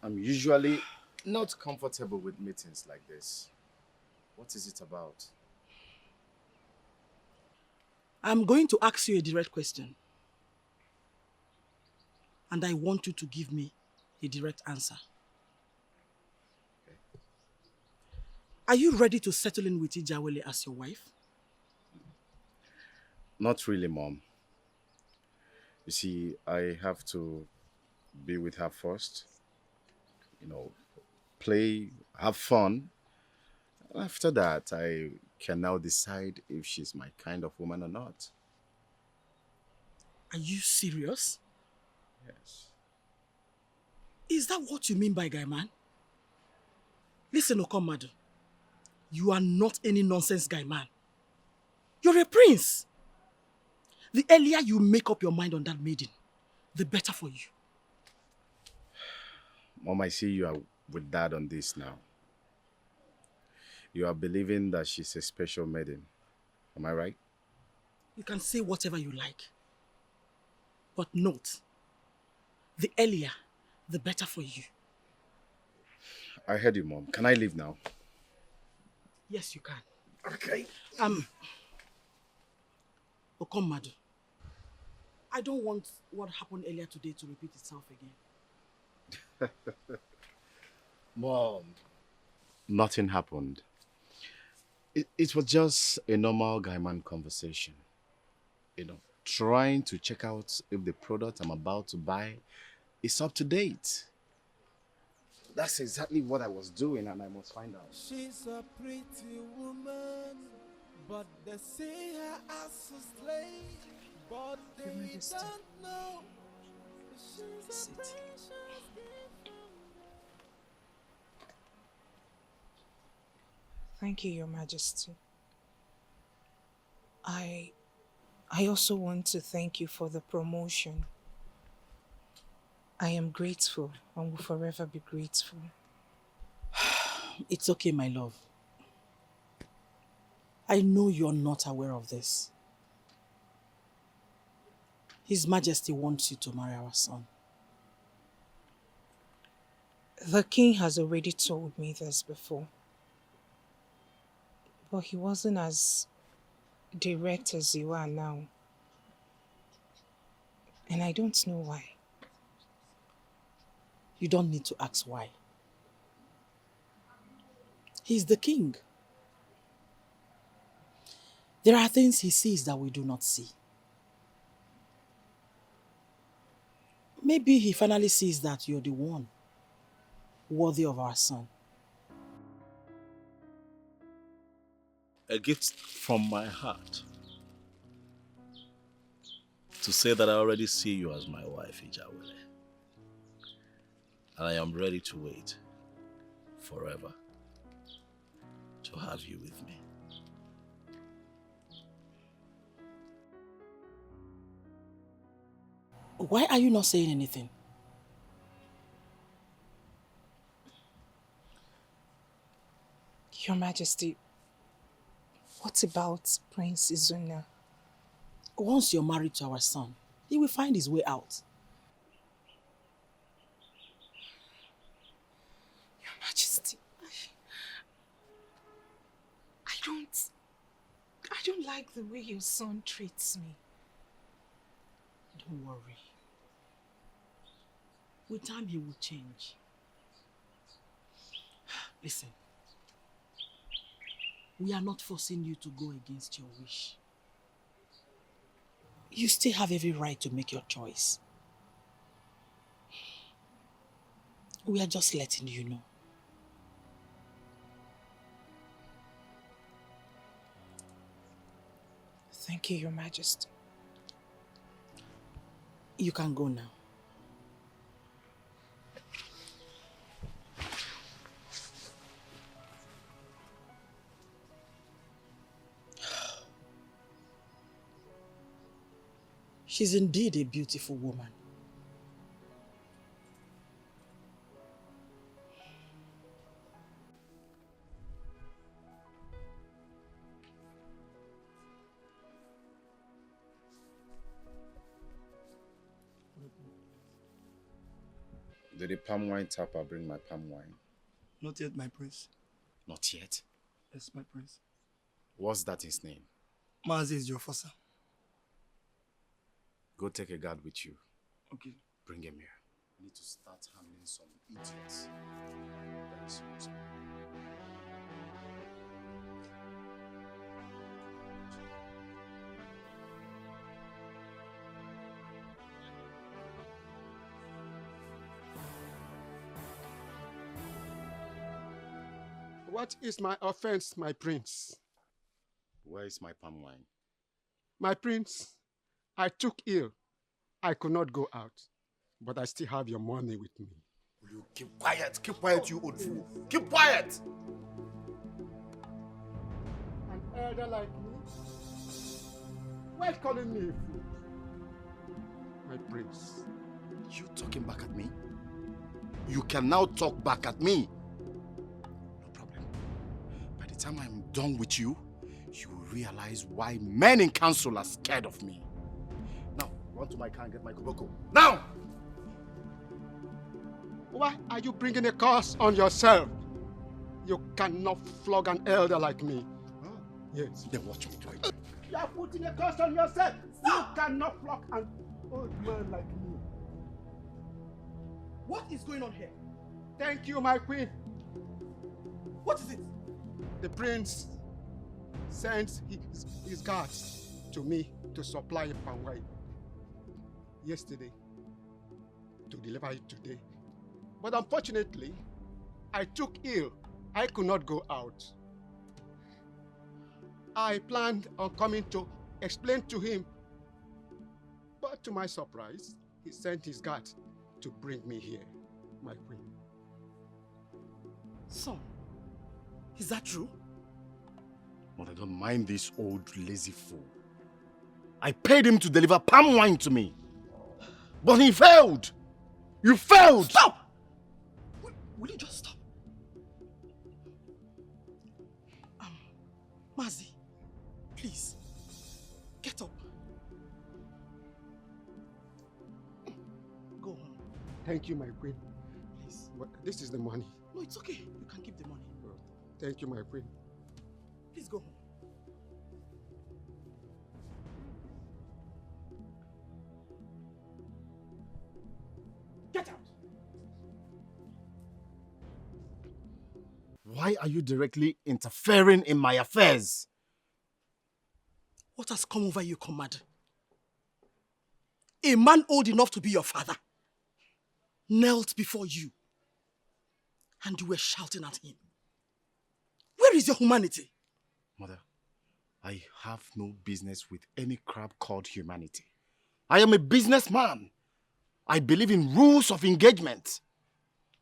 I'm usually not comfortable with meetings like this. What is it about?
I'm going to ask you a direct question. And I want you to give me a direct answer. Okay. Are you ready to settle in with Ijawele as your wife?
Not really, Mom. You see, I have to be with her first. You know, play, have fun. After that, I can now decide if she's my kind of woman or not.
Are you serious?
Yes.
Is that what you mean by guy man? Listen, Okomadu. You are not any nonsense guy, man. You're a prince. The earlier you make up your mind on that maiden, the better for you.
Mom, I see you are with Dad on this now. You are believing that she's a special maiden. Am I right?
You can say whatever you like. But note, the earlier, the better for you.
I heard you, Mom. Can I leave now?
Yes, you can.
Okay.
Okomadu, I don't want what happened earlier today to repeat itself again.
Mom. Nothing happened. It was just a normal guy-man conversation. You know, trying to check out if the product I'm about to buy is up to date. That's exactly what I was doing, and I must find out.
She's a pretty woman, but they see her as a slave. But they don't know she's a precious gift.
Thank you, Your Majesty. I also want to thank you for the promotion. I am grateful and will forever be grateful.
It's okay, my love. I know you're not aware of this. His Majesty wants you to marry our son.
The king has already told me this before. But he wasn't as direct as you are now. And I don't know why.
You don't need to ask why. He's the king. There are things he sees that we do not see. Maybe he finally sees that you're the one worthy of our son.
A gift from my heart to say that I already see you as my wife, Ijawele. And I am ready to wait forever to have you with me.
Why are you not saying anything?
Your Majesty, what about Prince Izuna?
Once you're married to our son, he will find his way out.
Your Majesty, I don't like the way your son treats me.
Don't worry. With time, he will change. Listen, we are not forcing you to go against your wish. You still have every right to make your choice. We are just letting you know.
Thank you, Your Majesty.
You can go now. She's indeed a beautiful woman.
Did the palm wine tapper bring my palm wine?
Not yet, my prince.
Not yet?
Yes, my prince.
What's that his name?
Mazi is your father.
Go take a guard with you.
Okay.
Bring him here. I need to start handling some idiots. Very soon.
What is my offense, my prince?
Where is my palm wine?
My prince, I took ill. I could not go out, but I still have your money with me.
Will you keep quiet, you old fool. Keep quiet!
elder like me? Why calling me a fool? My prince.
You talking back at me? You can now talk back at me. No problem. By the time I'm done with you, you will realize why men in council are scared of me. Now, run to my car and get my koboko. Now!
Why are you bringing a curse on yourself? You cannot flog an elder like me.
Huh?
Yes.
Then watch me do it.
You are putting a curse on yourself. You cannot flog an old man like me.
What is going on here?
Thank you, my queen.
What is it?
The prince sends his guards to me to supply palm wine yesterday, to deliver it today. But unfortunately, I took ill. I could not go out. I planned on coming to explain to him, but to my surprise, he sent his guard to bring me here, my queen.
Son, is that true?
Mother, don't mind this old lazy fool. I paid him to deliver palm wine to me. But he failed. You failed.
Stop! Will you just stop? Mazi, please, get up. Go home.
Thank you, my queen. Please. But this is the money.
No, it's okay. You can keep the money.
Thank you, my queen.
Please go home. Get out!
Why are you directly interfering in my affairs?
What has come over you, commander? A man old enough to be your father knelt before you and you were shouting at him. Where is your humanity?
Mother, I have no business with any crap called humanity. I am a businessman. I believe in rules of engagement.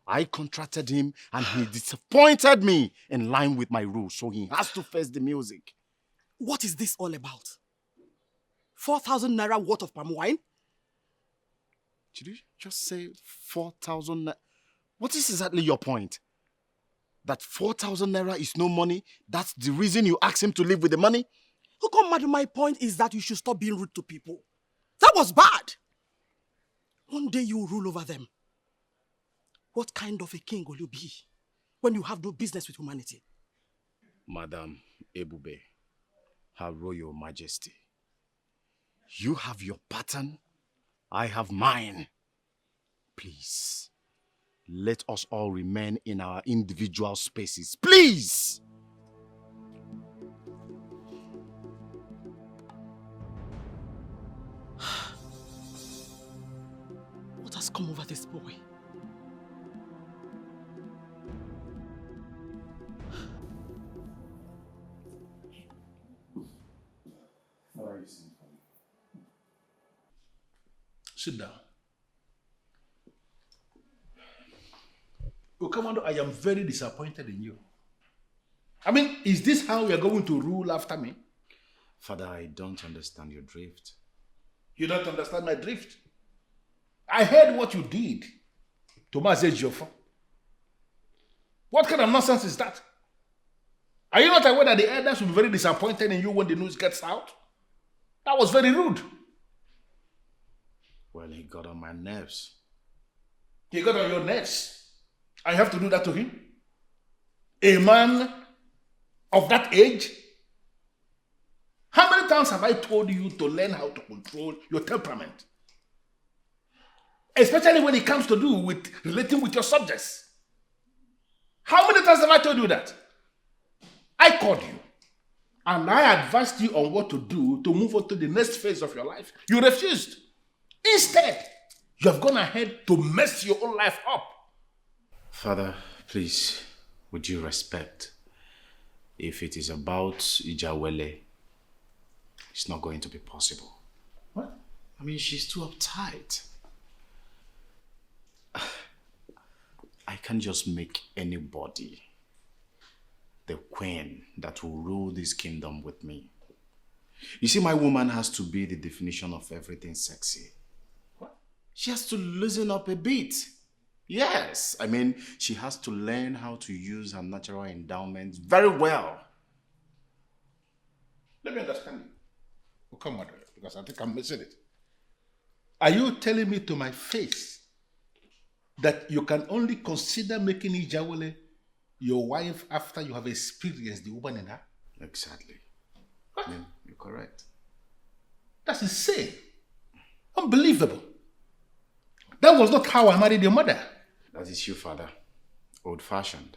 I contracted him and he disappointed me in line with my rules, so he has to face the music.
What is this all about? 4,000 naira worth of palm wine?
Did you just say 4,000 naira? What is exactly your point? That 4,000 naira is no money? That's the reason you asked him to live with the money?
Oh, come, madam, my point is that you should stop being rude to people. That was bad. One day you will rule over them. What kind of a king will you be when you have no business with humanity?
Madam Ebube, Her Royal Majesty, you have your pattern, I have mine. Please, let us all remain in our individual spaces. Please!
What has come over this boy?
Sit down. Oh, Commander, I am very disappointed in you. I mean, is this how you are going to rule after me?
Father, I don't understand your drift.
You don't understand my drift? I heard what you did to Mazi Ejiofor. What kind of nonsense is that? Are you not aware that the elders will be very disappointed in you when the news gets out? That was very rude.
Well, he got on my nerves.
He got on your nerves. I have to do that to him? A man of that age? How many times have I told you to learn how to control your temperament? Especially when it comes to do with relating with your subjects. How many times have I told you that? I called you and I advised you on what to do to move on to the next phase of your life. You refused. Instead, you have gone ahead to mess your own life up.
Father, please, with due respect, if it is about Ijawele, it's not going to be possible.
What?
I mean, she's too uptight. I can't just make anybody the the queen that will rule this kingdom with me. You see, my woman has to be the definition of everything sexy. What? She has to loosen up a bit. Yes, I mean, she has to learn how to use her natural endowments very well.
Let me understand you. Oh, come on, because I think I'm missing it. Are you telling me to my face that you can only consider making Ijawole your wife after you have experienced the woman in her?
Exactly. What? I mean, you're correct.
That's insane. Unbelievable. That was not how I married your mother.
That is you, father. Old-fashioned.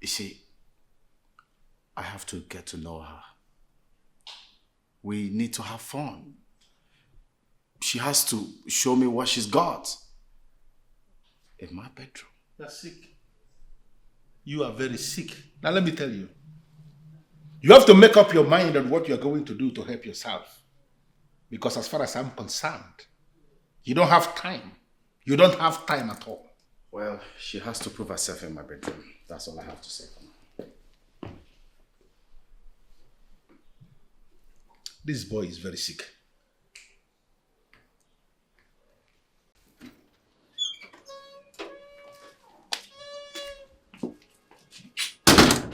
You see, I have to get to know her. We need to have fun. She has to show me what she's got in my bedroom.
You're sick. You are very sick. Now let me tell you. You have to make up your mind on what you're going to do to help yourself. Because as far as I'm concerned, you don't have time. You don't have time at all.
Well, she has to prove herself in my bedroom. That's all I have to say for now.
This boy is very sick.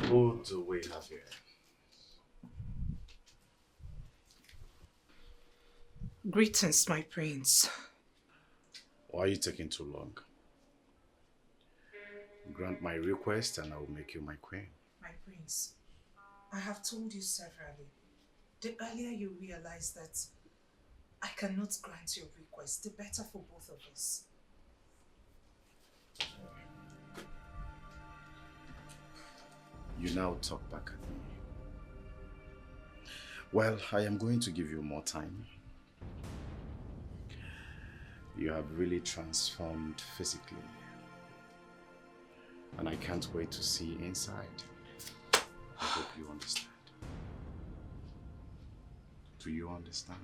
Who do we have here?
Greetings, my prince.
Why are you taking too long? Grant my request and I will make you my queen.
My prince, I have told you severally. The earlier you realize that I cannot grant your request, the better for both of us.
You now talk back at me. Well, I am going to give you more time. You have really transformed physically. And I can't wait to see inside. I hope you understand. Do you understand?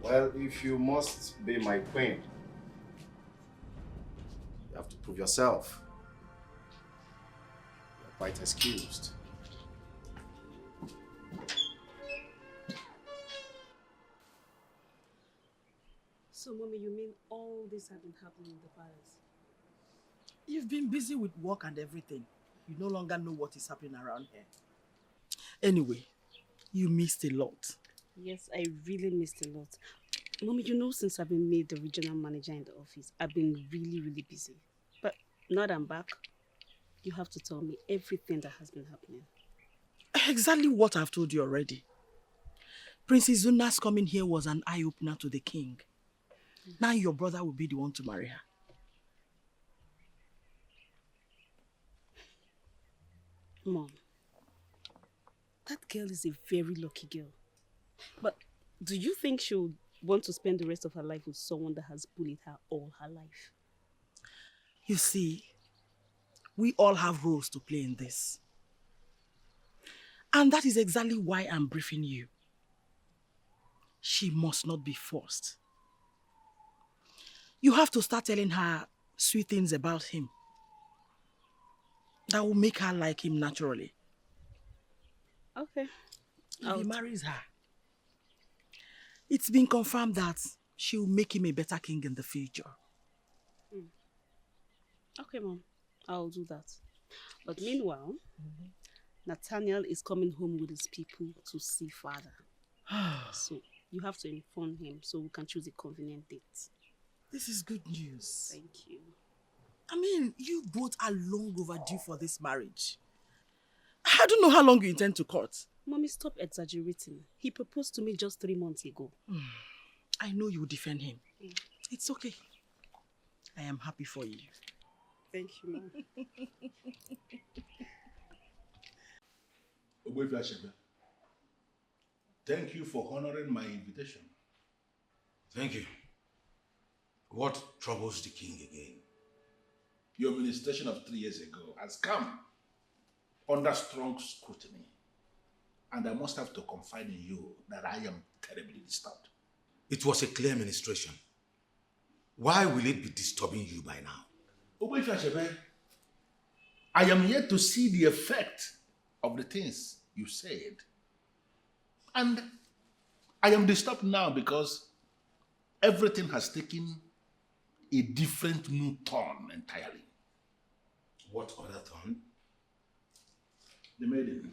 Well, if you must be my queen, you have to prove yourself. You're quite excused.
So, Mommy, you mean all this has been happening in the palace?
You've been busy with work and everything. You no longer know what is happening around here. Anyway, you missed a lot.
Yes, I really missed a lot. Mommy, you know, since I've been made the regional manager in the office, I've been really busy. But now that I'm back, you have to tell me everything that has been happening.
Exactly what I've told you already. Princess Zuna's coming here was an eye-opener to the king. Now your brother will be the one to marry her.
Mom, that girl is a very lucky girl. But do you think she'll want to spend the rest of her life with someone that has bullied her all her life?
You see, we all have roles to play in this. And that is exactly why I'm briefing you. She must not be forced. You have to start telling her sweet things about him that will make her like him naturally.
Okay.
If he marries her, it's been confirmed that she will make him a better king in the future.
Okay, Mom. I'll do that. But meanwhile, Nathaniel is coming home with his people to see father. So you have to inform him so we can choose a convenient date.
This is good news.
Thank you.
I mean, you both are long overdue for this marriage. I don't know how long you intend to court.
Mommy, stop exaggerating. He proposed to me just 3 months ago.
I know you will defend him. It's okay. I am happy for you.
Thank you, Mom.
Thank you for honoring my invitation.
Thank you. What troubles the king again?
Your ministration of 3 years ago has come. under strong scrutiny. And I must have to confide in you that I am terribly disturbed.
It was a clear ministration. Why will it be disturbing you by now?
I am yet to see the effect of the things you said. And I am disturbed now because everything has taken a different new turn entirely.
What other turn?
The maiden.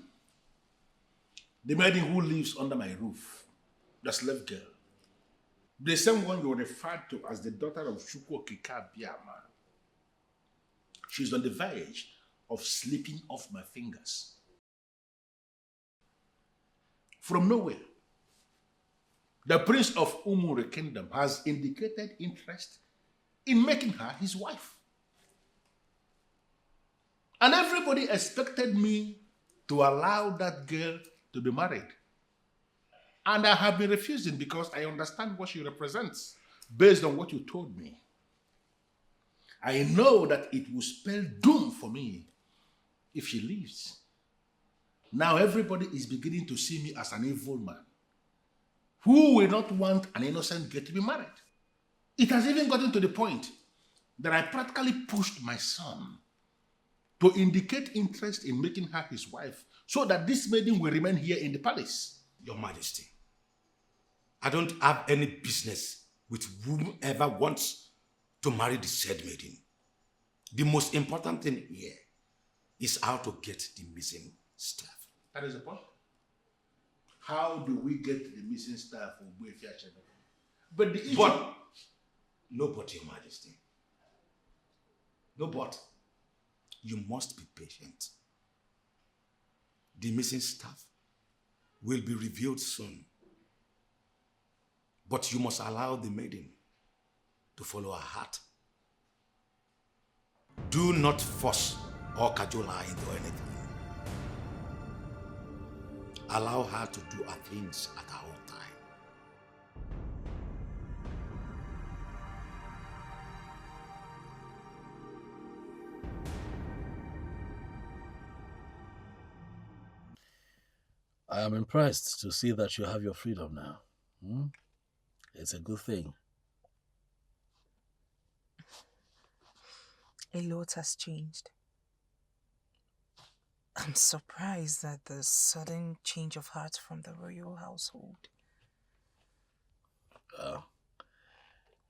The maiden who lives under my roof. The slave girl. The same one you referred to as the daughter of Chukwu Okike Abiama. She's on the verge of slipping off my fingers. From nowhere, the prince of Umure Kingdom has indicated interest in making her his wife. And everybody expected me to allow that girl to be married. And I have been refusing because I understand what she represents based on what you told me. I know that it will spell doom for me if she leaves. Now everybody is beginning to see me as an evil man who will not want an innocent girl to be married. It has even gotten to the point that I practically pushed my son to indicate interest in making her his wife so that this maiden will remain here in the palace.
Your Majesty, I don't have any business with whomever wants to marry the said maiden. The most important thing here is how to get the missing staff.
That is the point. How do we get the missing staff of Buefia Channel? But the issue...
But, no but, Your Majesty. No but. You must be patient. The missing staff will be revealed soon. But you must allow the maiden to follow her heart. Do not force or cajole her into anything. Allow her to do her things at her own time.
I am impressed to see that you have your freedom now. It's a good thing.
A lot has changed. I'm surprised at the sudden change of heart from the royal household.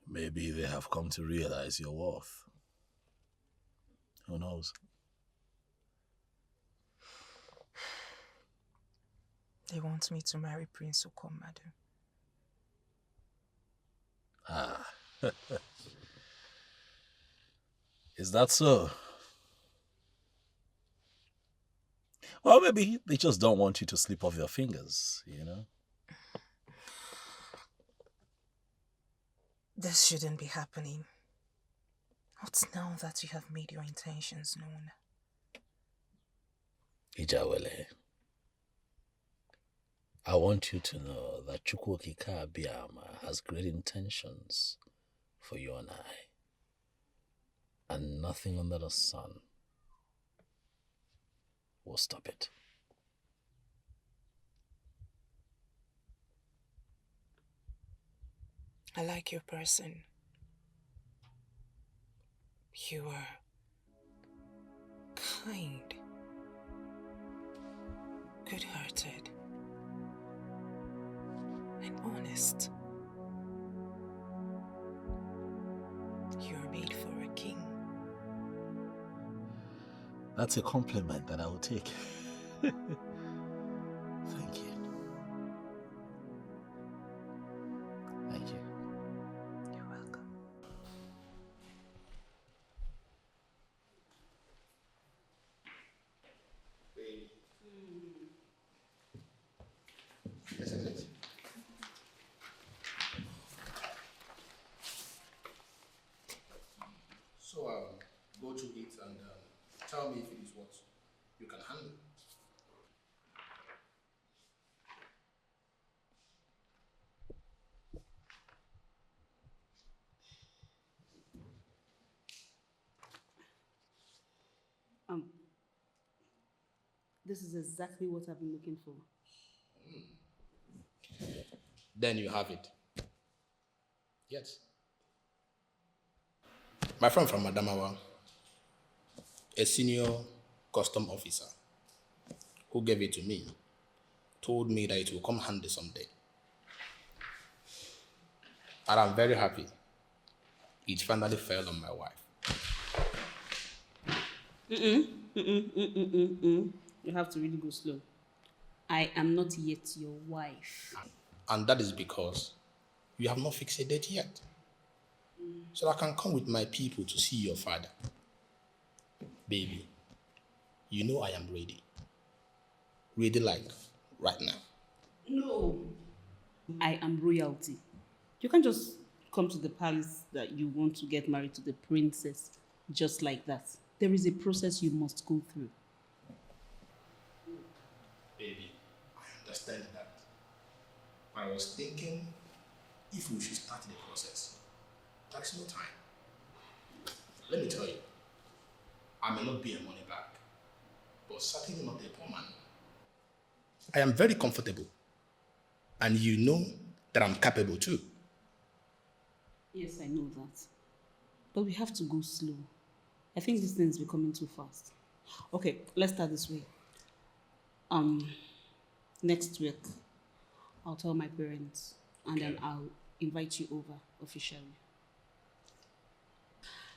Maybe they have come to realize your worth. Who knows?
They want me to marry Prince Okomadu.
Is that so? Well, maybe they just don't want you to slip off your fingers, you know?
This shouldn't be happening. Not now that you have made your intentions known.
Ijawele, I want you to know that Chukwu Okike Abiama has great intentions for you and I. And nothing under the sun will stop it.
I like your person. You are kind, good-hearted, and honest. You're made for a king.
That's a compliment that I will take. Thank you. Thank you.
You're welcome.
This is it. So go to it and tell me if it is what you can handle.
This is exactly what I've been looking for.
Then you have it. Yes. My friend from Adamawa, a senior custom officer who gave it to me, told me that it will come handy someday. And I'm very happy it finally fell on my wife.
You have to really go slow. I am not yet your wife.
And that is because you have not fixed a date yet. So I can come with my people to see your father. Baby, you know I am ready. Ready like right now.
No. I am royalty. You can't just come to the palace that you want to get married to the princess just like that. There is a process you must go through.
Baby, I understand that. But I was thinking if we should start the process. There is no time. Let me tell you, I may not be a money bag, but certainly not a poor man. I am very comfortable, and you know that I'm capable too.
Yes, I know that. But we have to go slow. I think this thing is becoming too fast. Okay, let's start this way. Next week, I'll tell my parents, and then I'll invite you over officially.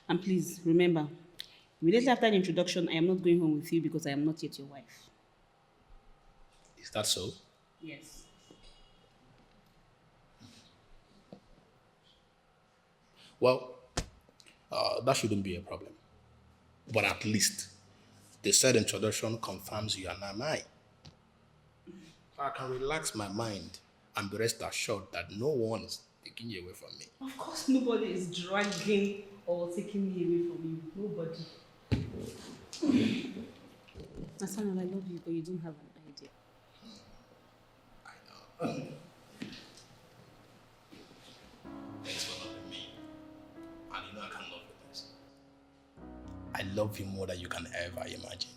And please, remember, immediately after the introduction, I am not going home with you because I am not yet your wife.
Is that so?
Yes.
Well, that shouldn't be a problem. But at least the said introduction confirms you are not mine. I can relax my mind and be rest assured that no one is taking you away from me.
Of course, nobody is dragging or taking me away from you. Nobody. Nathaniel, I love you, but you don't have an idea.
I know. Thanks for loving me. And you know I can love you this. I love you more than you can ever imagine.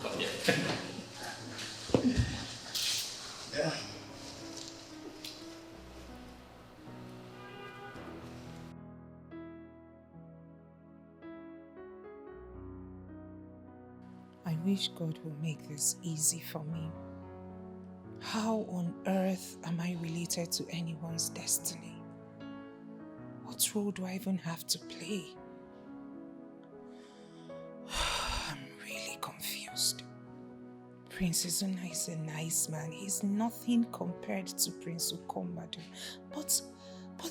Come here. Yeah.
I wish God will make this easy for me. How on earth am I related to anyone's destiny? What role do I even have to play? I'm really confused. Prince Izuna is a nice man. He's nothing compared to Prince Ukomadu. But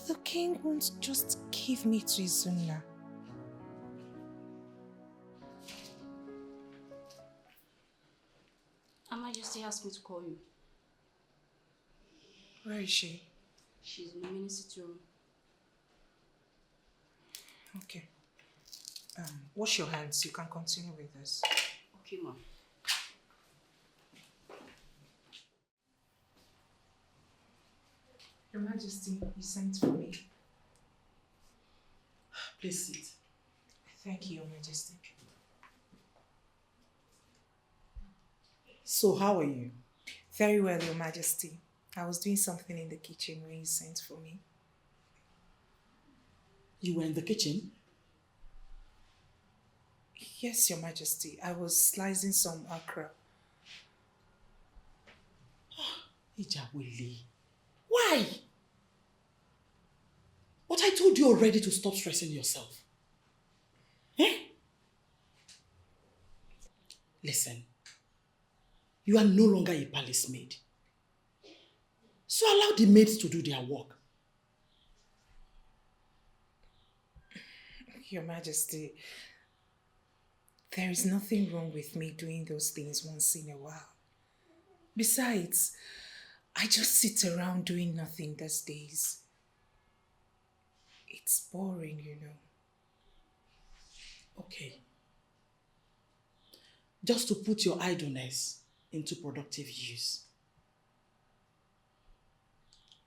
the king won't just give me to Izuna.
Her Majesty asked me to call you.
Where is she?
She's in the mini sitting room.
Okay. Wash your hands. You can continue with this.
Okay, ma'am.
Your Majesty, you sent for me.
Please sit.
Thank you, Your Majesty.
So, how are you?
Very well, Your Majesty. I was doing something in the kitchen when you sent for me.
You were in the kitchen?
Yes, Your Majesty. I was slicing some okra.
Ijawele. Why? But I told you already to stop stressing yourself. Eh? Listen, you are no longer a palace maid. So allow the maids to do their work.
Your Majesty, there is nothing wrong with me doing those things once in a while. Besides, I just sit around doing nothing these days. It's boring, you know.
Okay. Just to put your idleness into productive use.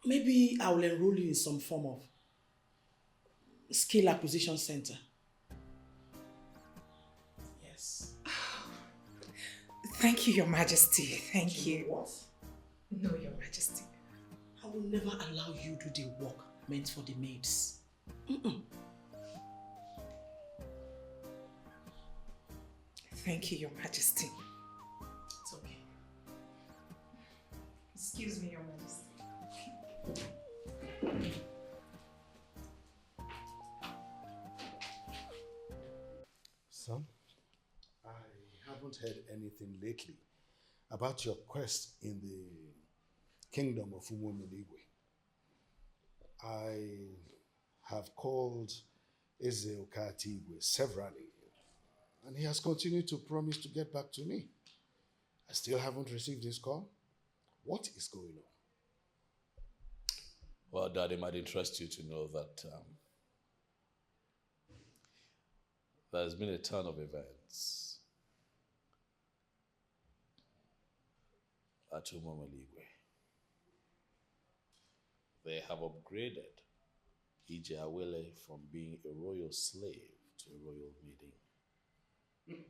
Maybe I will enroll you in some form of skill acquisition center. Yes.
Thank you, Your Majesty. Thank you.
What?
No, Your Majesty.
I will never allow you to do the work meant for the maids.
Thank you, Your Majesty.
It's okay.
Excuse me, Your Majesty.
Son, I haven't heard anything lately about your quest in the kingdom of Umuomiligwe. I have called Eze Okatigwe severally, and he has continued to promise to get back to me. I still haven't received his call. What is going on?
Well, Dad, it might interest you to know that there's been a turn of events at Umuomiligwe. They have upgraded Ijeawele from being a royal slave to a royal maiden.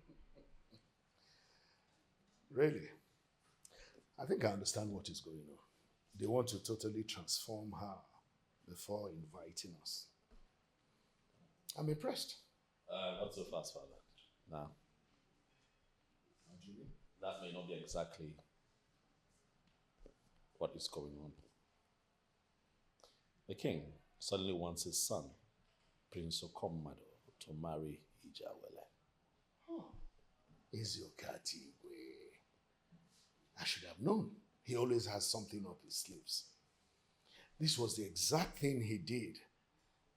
Really? I think I understand what is going on. They want to totally transform her before inviting us. I'm impressed.
Not so fast, Father. Now, that may not be exactly what is going on. The king suddenly wants his son, Prince Okomado, to marry Ijeawele.
Oh, Eziokatigwe. I should have known. He always has something up his sleeves. This was the exact thing he did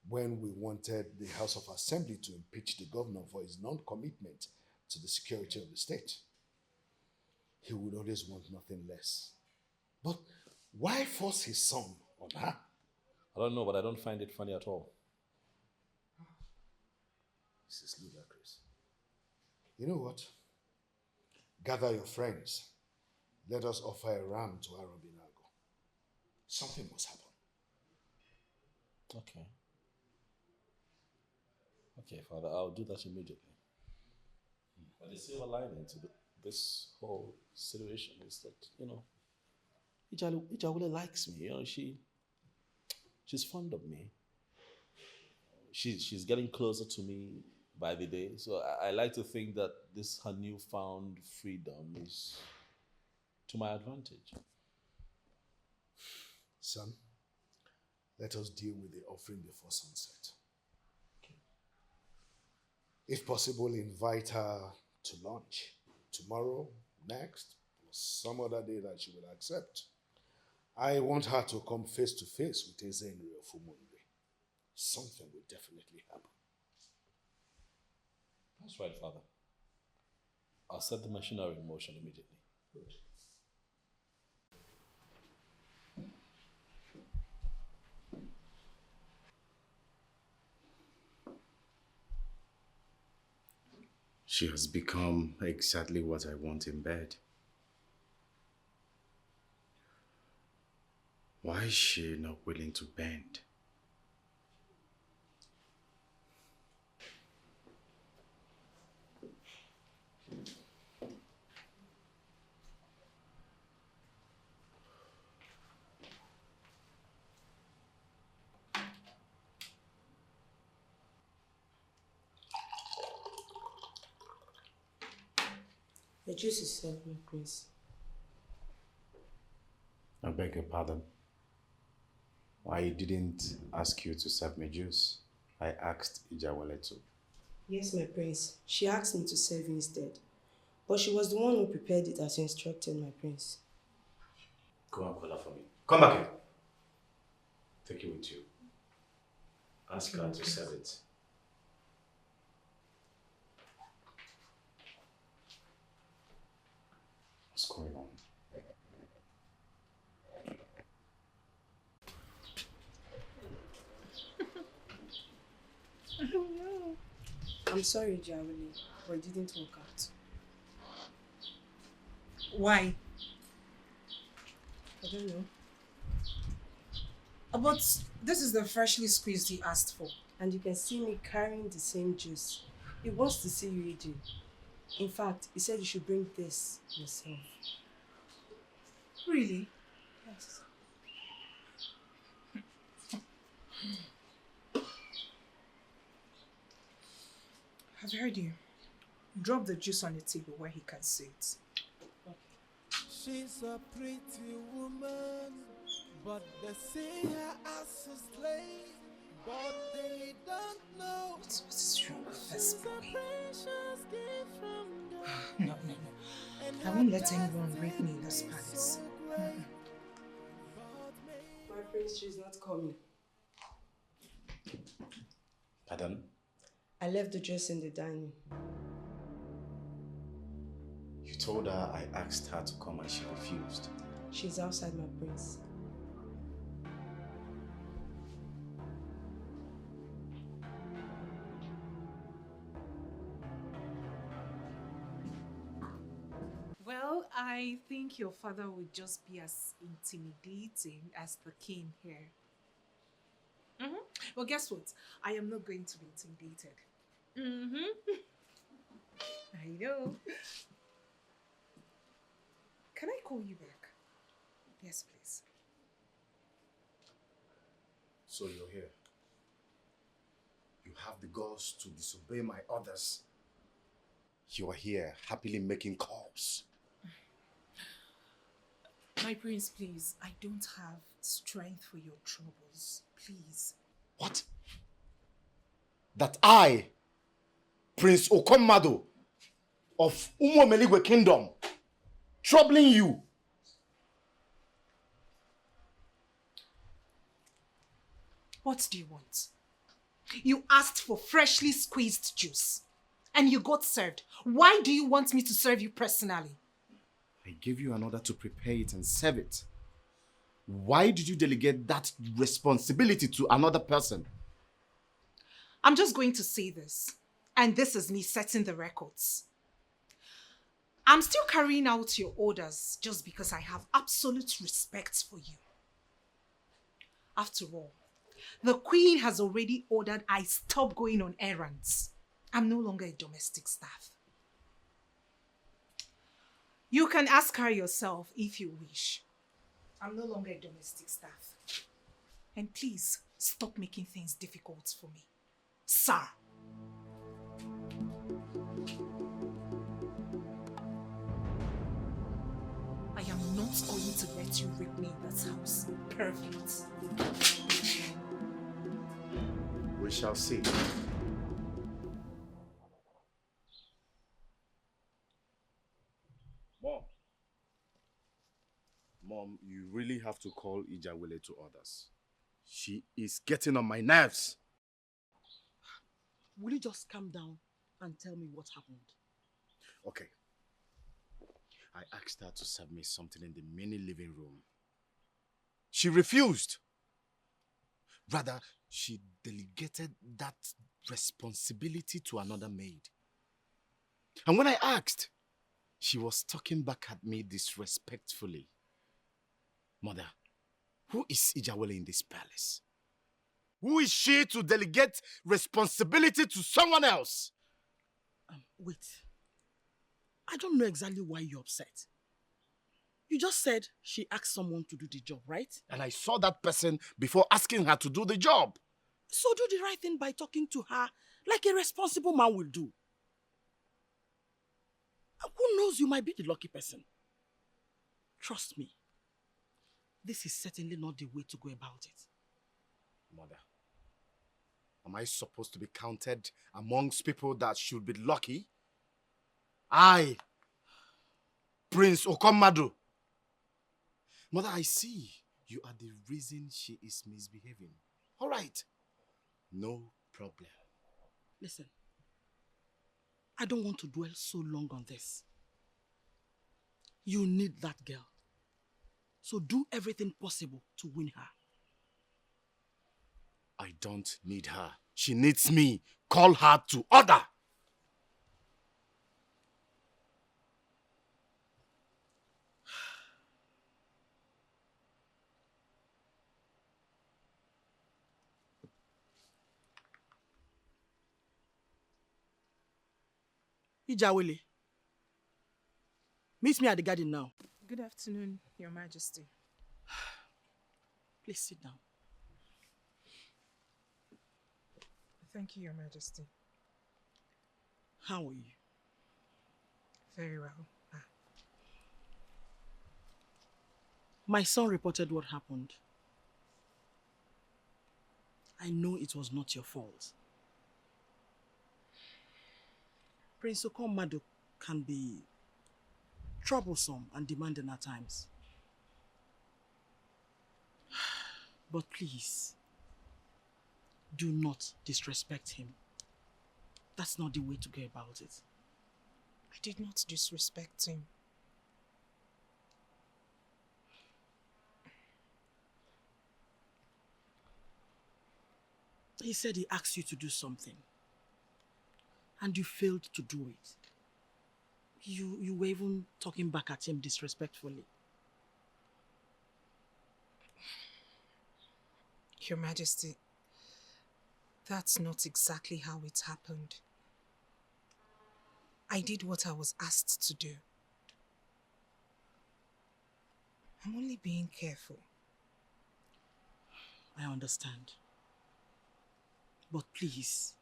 when we wanted the House of Assembly to impeach the governor for his non-commitment to the security of the state. He would always want nothing less. But why force his son on her?
I don't know, but I don't find it funny at all.
This is ludicrous. You know what? Gather your friends. Let us offer a ram to Arabinago. Something must happen.
Okay. Okay, Father, I'll do that immediately. But the silver lining to this whole situation is that, Ijeawele likes me. She's fond of me. She's getting closer to me by the day. So I like to think that this her newfound freedom is to my advantage.
Son, let us deal with the offering before sunset.
Okay.
If possible, invite her to lunch tomorrow, next, or some other day that she will accept. I want her to come face to face with Ezenri of Umuomiligwe. Something will definitely happen.
That's right, Father. I'll set the machinery in motion immediately.
Good.
She has become exactly what I want in bed. Why is she not willing to bend?
The juice is served, my prince.
I beg your pardon. I didn't ask you to serve me juice. I asked Ijeawele to.
Yes, my prince. She asked me to serve you instead. But she was the one who prepared it as you instructed, my prince.
Go and call her for me. Come back here. Take it with you. Ask her to serve it. What's going on?
I'm sorry, Ijeawele, but it didn't work out.
Why?
I don't know.
But this is the freshly squeezed he asked for.
And you can see me carrying the same juice. He wants to see you eating. In fact, he said you should bring this yourself.
Really?
Yes.
I've heard you. Drop the juice on the table where he can see it.
She's a pretty woman, but they see her as a slave, but they don't know.
What's wrong with this boy?
No,
No. I won't let anyone rape me in this palace.
My prince, she's not coming.
Pardon?
I left the dress in the dining.
You told her I asked her to come and she refused.
She's outside, my prince.
Well, I think your father would just be as intimidating as the king here. Well, guess what? I am not going to be intimidated. I know. Can I call you back? Yes, please.
So you're here. You have the guts to disobey my orders. You are here happily making calls.
My prince, please. I don't have strength for your troubles. Please.
What? That I, Prince Okomado of Umomeligwe Kingdom, troubling you?
What do you want? You asked for freshly squeezed juice and you got served. Why do you want me to serve you personally?
I gave you an order to prepare it and serve it. Why did you delegate that responsibility to another person?
I'm just going to say this, and this is me setting the records. I'm still carrying out your orders just because I have absolute respect for you. After all, the queen has already ordered I stop going on errands. I'm no longer a domestic staff. You can ask her yourself if you wish. I'm no longer a domestic staff. And please, stop making things difficult for me. Sir. I am not going to let you rape me in this house. Perfect.
We shall see. Mom, you really have to call Ijawele to others. She is getting on my nerves.
Will you just calm down and tell me what happened?
Okay. I asked her to serve me something in the mini living room. She refused. Rather, she delegated that responsibility to another maid. And when I asked, she was talking back at me disrespectfully. Mother, who is Ijawele in this palace? Who is she to delegate responsibility to someone else?
Wait. I don't know exactly why you're upset. You just said she asked someone to do the job, right?
And I saw that person before asking her to do the job.
So do the right thing by talking to her like a responsible man will do. Who knows, you might be the lucky person. Trust me. This is certainly not the way to go about it.
Mother, am I supposed to be counted amongst people that should be lucky? I, Prince Okomado. Mother, I see you are the reason she is misbehaving. All right. No problem.
Listen, I don't want to dwell so long on this. You need that girl. So do everything possible to win her.
I don't need her. She needs me. Call her to order.
Ijawele, Meet me at the garden now.
Good afternoon, Your Majesty.
Please sit down.
Thank you, Your Majesty.
How are you?
Very well.
My son reported what happened. I know it was not your fault. Prince Okomado can be troublesome and demanding at times. But please, do not disrespect him. That's not the way to go about it.
I did not disrespect him.
He said he asked you to do something, and you failed to do it. You were even talking back at him disrespectfully.
Your Majesty, that's not exactly how it happened. I did what I was asked to do. I'm only being careful.
I understand. But please,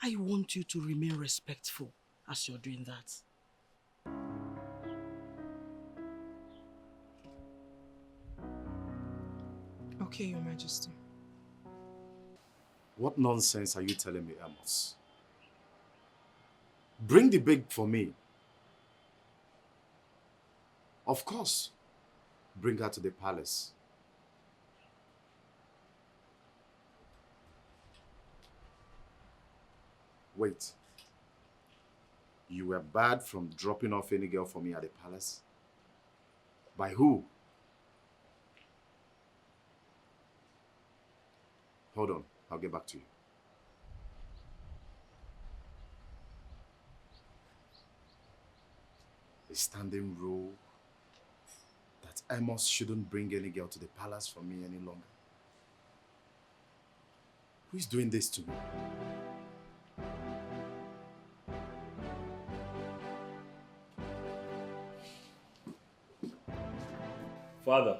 I want you to remain respectful as you're doing that.
Okay, Your Majesty.
What nonsense are you telling me, Amos? Bring the big for me. Of course. Bring her to the palace. Wait. You were barred from dropping off any girl for me at the palace? By who? Hold on, I'll get back to you. A standing rule that Amos shouldn't bring any girl to the palace for me any longer. Who is doing this to me?
Father,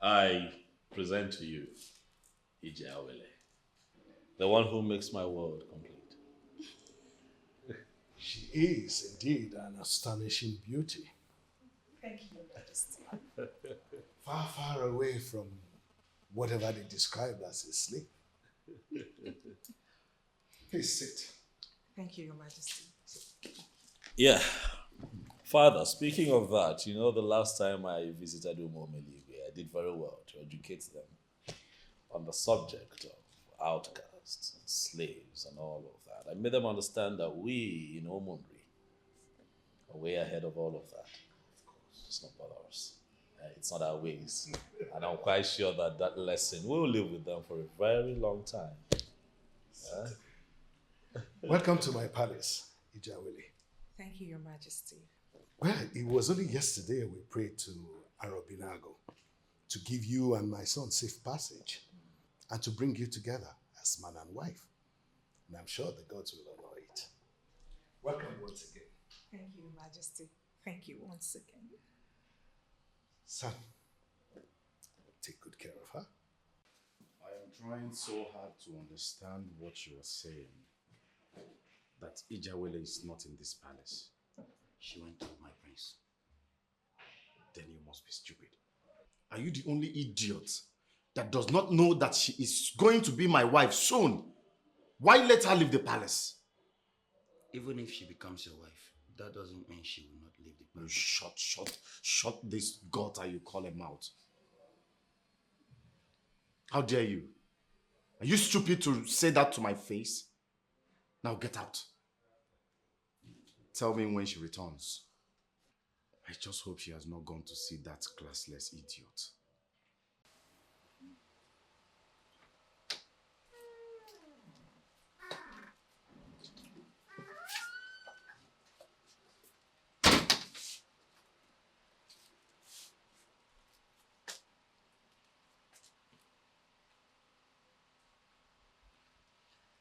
I present to you Ebele, the one who makes my world complete.
She is indeed an astonishing beauty.
Thank you, Your Majesty.
Far, far away from whatever they describe as a slave. Please sit.
Thank you, Your Majesty.
Yeah. Father, speaking of that, you know the last time I visited Umomeligwe, I did very well to educate them on the subject of outcasts, slaves, and all of that. I made them understand that we in Omundri are way ahead of all of that. It's not about us. It's not our ways. And I'm quite sure that that lesson will live with them for a very long time.
Welcome to my palace, Ijawele.
Thank you, Your Majesty.
Well, it was only yesterday we prayed to Arobinago to give you and my son safe passage and to bring you together as man and wife. And I'm sure the gods will honor it. Welcome once again.
Thank you, Your Majesty. Thank you once again.
Son, take good care of her.
I am trying so hard to understand what you are saying. That Ijawele is not in this palace.
She went to my prince.
Then you must be stupid. Are you the only idiot that does not know that she is going to be my wife soon? Why let her leave the palace?
Even if she becomes your wife, that doesn't mean she will not leave the palace.
Shut this gutter you call a mouth. How dare you? Are you stupid to say that to my face? Now get out. Tell me when she returns. I just hope she has not gone to see that classless idiot.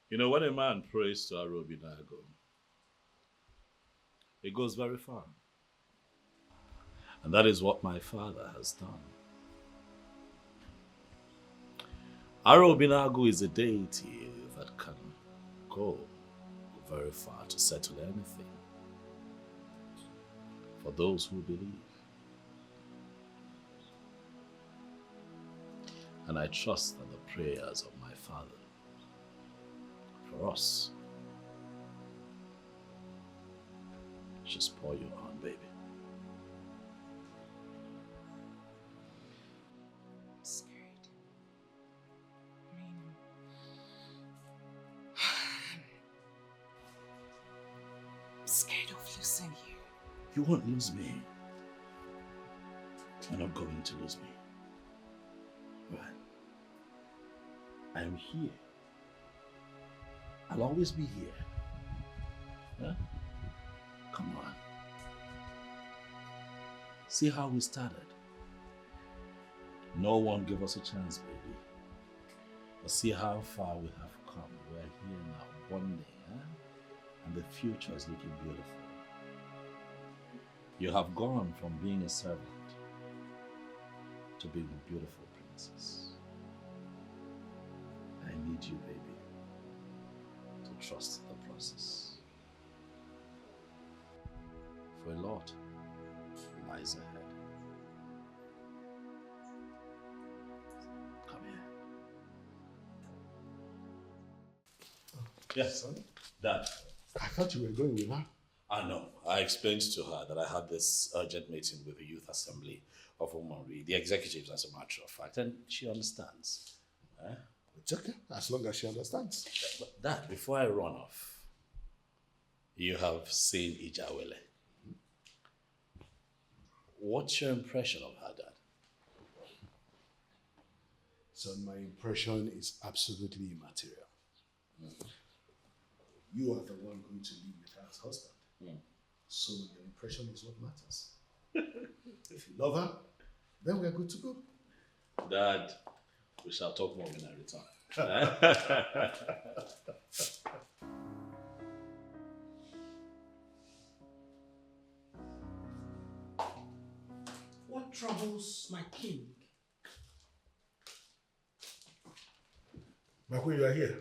You know, when a man prays to Arobinago, It goes very far. And that is what my father has done. Arobinagu is a deity that can go very far to settle anything for those who believe. And I trust that the prayers of my father for us should spur you on, baby.
I'm scared. I'm scared of losing you.
You won't lose me. You're not going to lose me. Right? I am here. I'll always be here. Huh? Come on. See how we started. No one gave us a chance, baby. But see how far we have come. We're here now, one day, huh? And the future is looking beautiful. You have gone from being a servant to being a beautiful princess. I need you, baby, to trust the process. For a lot lies ahead. Come here. Yes, son. Dad.
I thought you were going with her.
I know. I explained to her that I had this urgent meeting with the Youth Assembly of Umari, the executives as a matter of fact, and she understands.
It's okay, as long as she understands.
But Dad, before I run off, you have seen Ijawele. What's your impression of her, Dad?
So my impression is absolutely immaterial. You are the one going to live with her as husband. So your impression is what matters. If you love her, then we're good to go.
Dad, we shall talk more when I return.
What troubles my king?
My queen, you are here.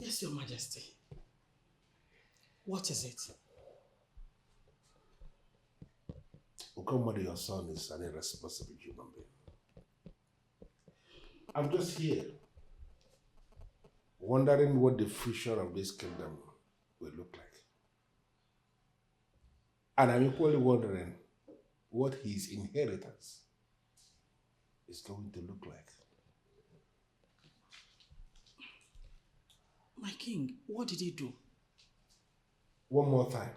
Yes, Your Majesty. What is it?
Okagbue, your son, is an irresponsible human being. I'm just here, wondering what the future of this kingdom will look like. And I'm equally wondering what his inheritance is going to look like.
My king, what did he do?
One more time.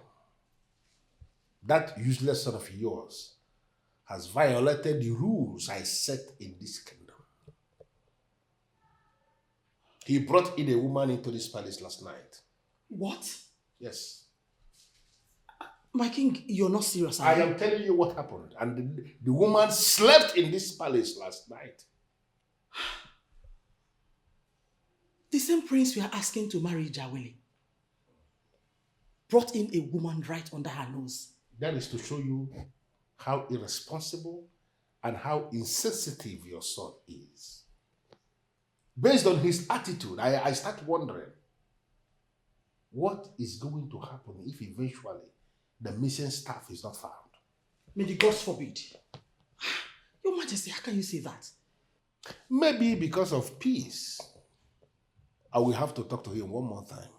That useless son of yours has violated the rules I set in this kingdom. He brought in a woman into this palace last night.
What?
Yes.
My king, you're not serious.
I am telling you what happened. And the woman slept in this palace last night.
The same prince we are asking to marry Jawele brought in a woman right under her nose.
That is to show you how irresponsible and how insensitive your son is. Based on his attitude, I start wondering what is going to happen if eventually the missing staff is not found.
May the gods forbid. Your Majesty, how can you say that?
Maybe because of peace. I will have to talk to him one more time.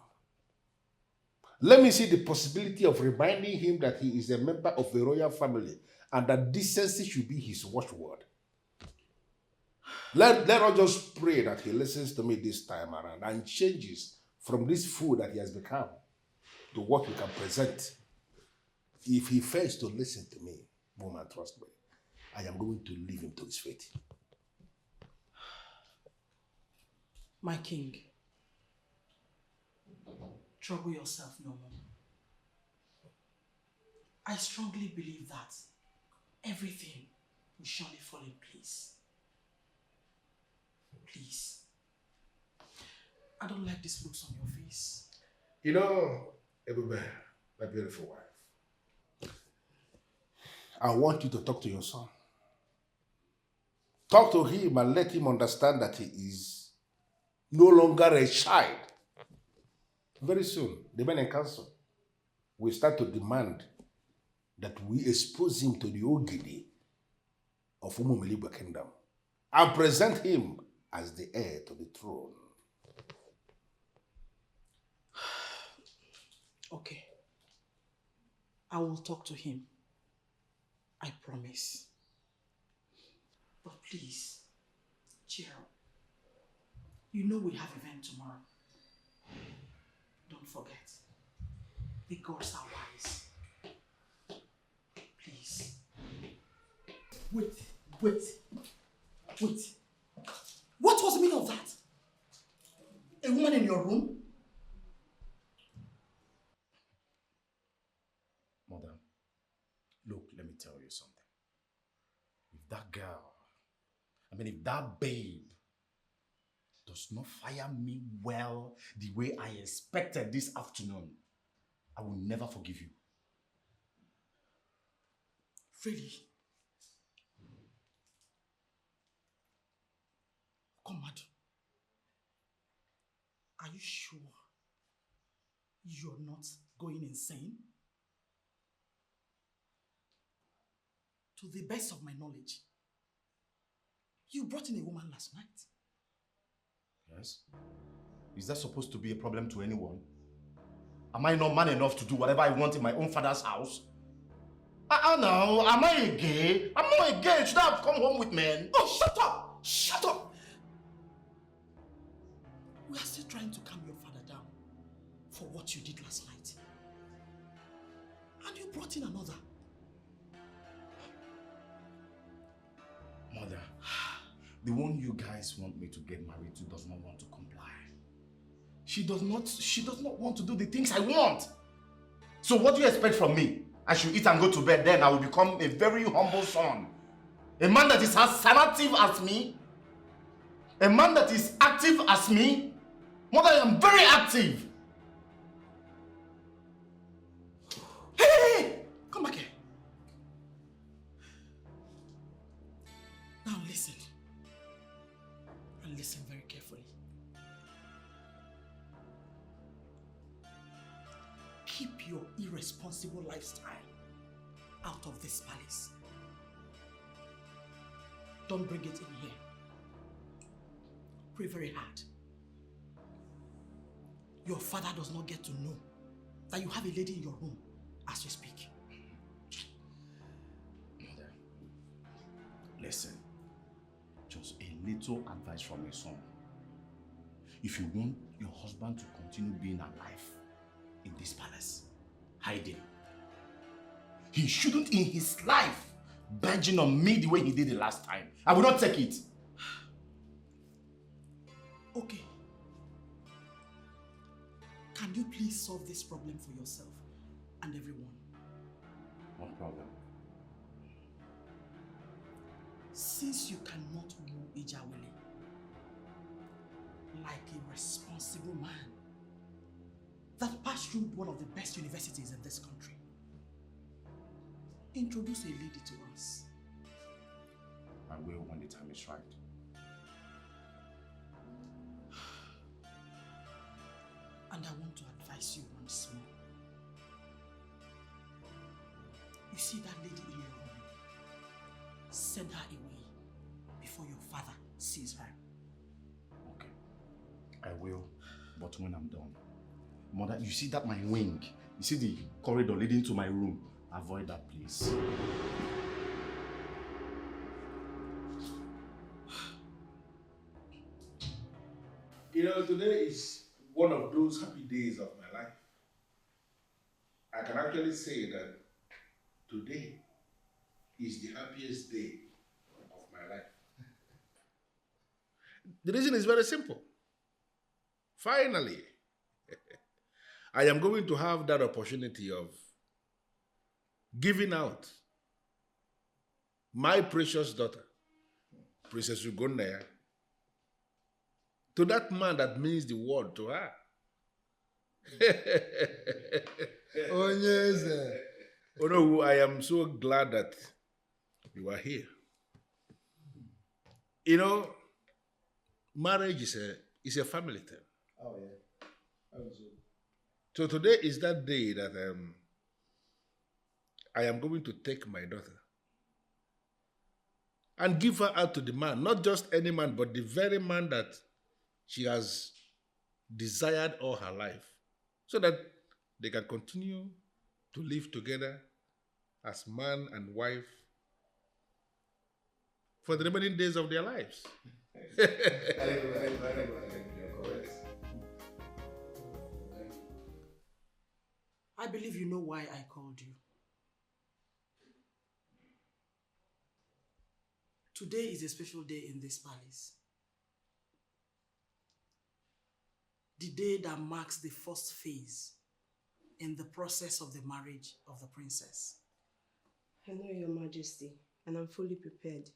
Let me see the possibility of reminding him that he is a member of the royal family and that decency should be his watchword. Let us just pray that he listens to me this time around and changes from this fool that he has become to what we can present. If he fails to listen to me, woman, trust me, I am going to leave him to his fate.
My king, trouble yourself no more. I strongly believe that everything will surely fall in place. Please. I don't like these looks on your face.
You know, Ebele, my beautiful wife,
I want you to talk to your son. Talk to him and let him understand that he is no longer a child. Very soon, the men in council will start to demand that we expose him to the Ogidi of Umumeligwe Kingdom and present him as the heir to the throne.
Okay. I will talk to him. I promise. But please, cheer up. You know we have event tomorrow. Don't forget. The gods are wise. Please. Wait. What was the meaning of that? A woman in your room?
Mother, look, let me tell you something. If that girl, if that babe does not fire me well the way I expected this afternoon, I will never forgive you.
Really? Come on. Are you sure you're not going insane? To the best of my knowledge, you brought in a woman last night.
Yes? Is that supposed to be a problem to anyone? Am I not man enough to do whatever I want in my own father's house? No, am I a gay? I'm not a gay. Should I have come home with men? Oh, shut up! Shut up!
We are still trying to calm your father down for what you did last night. And you brought in another.
Mother, the one you guys want me to get married to does not want to comply. She does not want to do the things I want. So what do you expect from me? I should eat and go to bed, then I will become a very humble son. A man that is as sensitive as me. A man that is active as me. Mother, I am very active.
Hey! Come back here. Now listen. And listen very carefully. Keep your irresponsible lifestyle out of this palace. Don't bring it in here. Pray very hard. Your father does not get to know that you have a lady in your room as you speak.
Mother, listen. Just a little advice from a son. If you want your husband to continue being alive in this palace, hide him. He shouldn't in his life badging on me the way he did the last time. I will not take it.
Okay. Can you please solve this problem for yourself and everyone?
No problem.
Since you cannot woo Ijawele like a responsible man that passed through one of the best universities in this country, introduce a lady to us.
I will when the time is right.
And I want to advise you once more. You see that lady in your room? Send her away before your father sees her.
Okay. I will, but when I'm done. Mother, you see that my wing? You see the corridor leading to my room? Avoid that, please.
You know, today is one of those happy days of my life. I can actually say that today is the happiest day of my life. The reason is very simple. Finally, I am going to have that opportunity of giving out my precious daughter, Princess Ugezu, to that man that means the world to her.
Onyeze.
Oh, No, I am so glad that you are here. You know, marriage is a family thing.
Oh, yeah.
So today is that day that I am going to take my daughter and give her out to the man, not just any man, but the very man that she has desired all her life, so that they can continue to live together as man and wife for the remaining days of their lives.
I believe you know why I called you. Today is a special day in this palace. The day that marks the first phase in the process of the marriage of the princess.
I know, Your Majesty, and I'm fully prepared.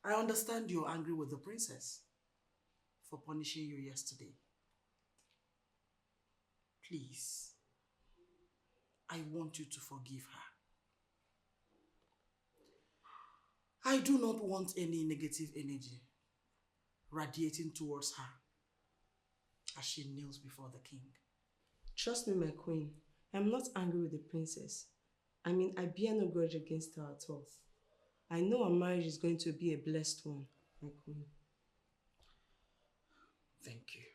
I understand you're angry with the princess for punishing you yesterday. Please, I want you to forgive her. I do not want any negative energy radiating towards her as she kneels before the king.
Trust me, my queen. I'm not angry with the princess. I mean, I bear no grudge against her at all. I know our marriage is going to be a blessed one, my queen.
Thank you.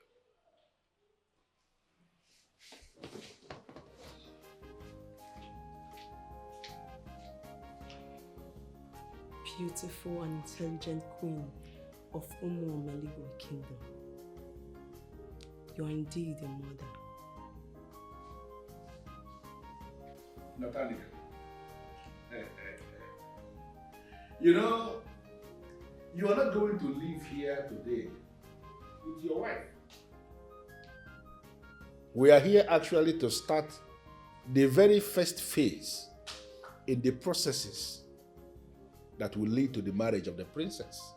Beautiful and intelligent queen of Umu-Omeligo Kingdom. You are indeed a mother.
Natalia. You know, you are not going to live here today with your wife. We are here actually to start the very first phase in the processes that will lead to the marriage of the princess.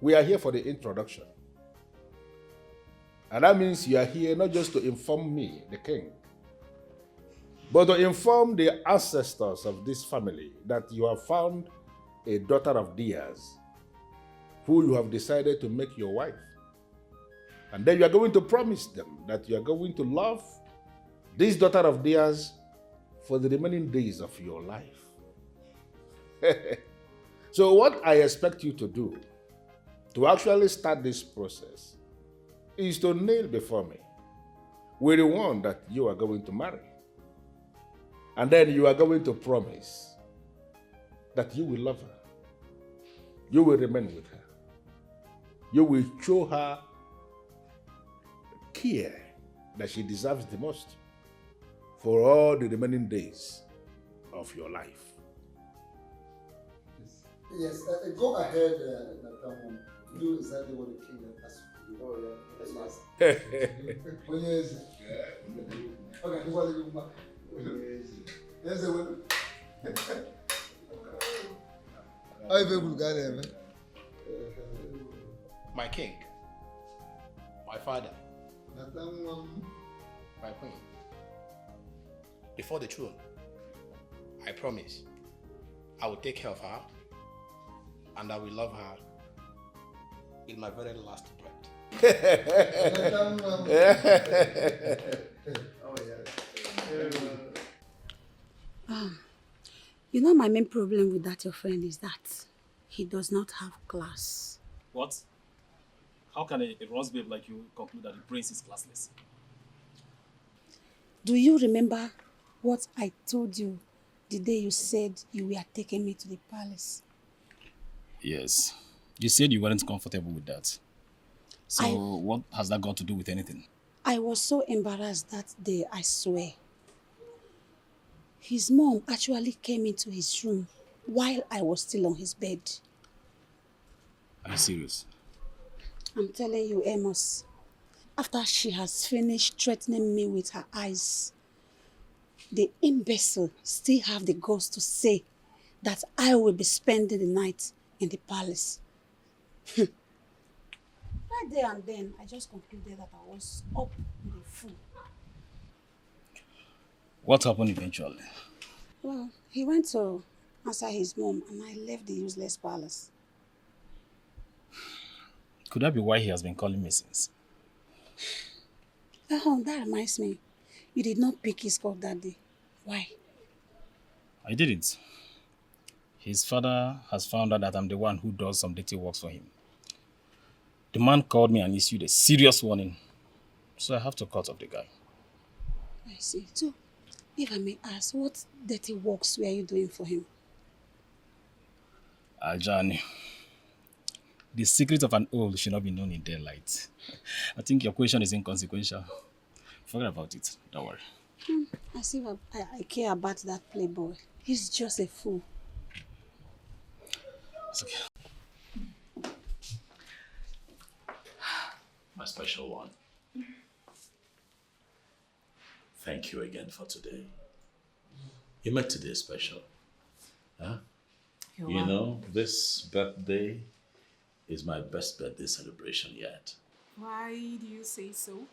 We are here for the introduction. And that means you are here not just to inform me, the king, but to inform the ancestors of this family that you have found a daughter of theirs who you have decided to make your wife. And then you are going to promise them that you are going to love this daughter of theirs for the remaining days of your life. So what I expect you to do to actually start this process is to kneel before me with the one that you are going to marry. And then you are going to promise that you will love her. You will remain with her. You will show her care that she deserves the most for all the remaining days of your life.
Yes, go ahead, Nathan. Do exactly what the king asked you to do. Oh, yeah. Yes, okay,
My king, my father, my queen. Before the throne, I promise I will take care of her and I will love her in my very last breath.
You know, my main problem with that your friend is that he does not have class.
What? How can a Ross babe like you conclude that the prince is classless?
Do you remember what I told you the day you said you were taking me to the palace?
Yes. You said you weren't comfortable with that. So what has that got to do with anything?
I was so embarrassed that day, I swear. His mom actually came into his room while I was still on his bed.
Are you serious?
I'm telling you, Amos. After she has finished threatening me with her eyes, the imbecile still have the guts to say that I will be spending the night in the palace. Right there and then, I just concluded that I was up with a fool.
What happened eventually?
Well, he went to answer his mom and I left the useless palace.
Could that be why he has been calling me since?
Oh, that reminds me. You did not pick his call that day. Why?
I didn't. His father has found out that I'm the one who does some dirty works for him. The man called me and issued a serious warning. So I have to cut off the guy.
I see. So, if I may ask, what dirty works were you doing for him?
Ajani, the secret of an owl should not be known in daylight. I think your question is inconsequential. Forget about it. Don't worry.
As if I care about that playboy. He's just a fool.
It's okay.
My special one. Thank you again for today. You made today special. Huh? You know, this birthday is my best birthday celebration yet.
Why do you say so?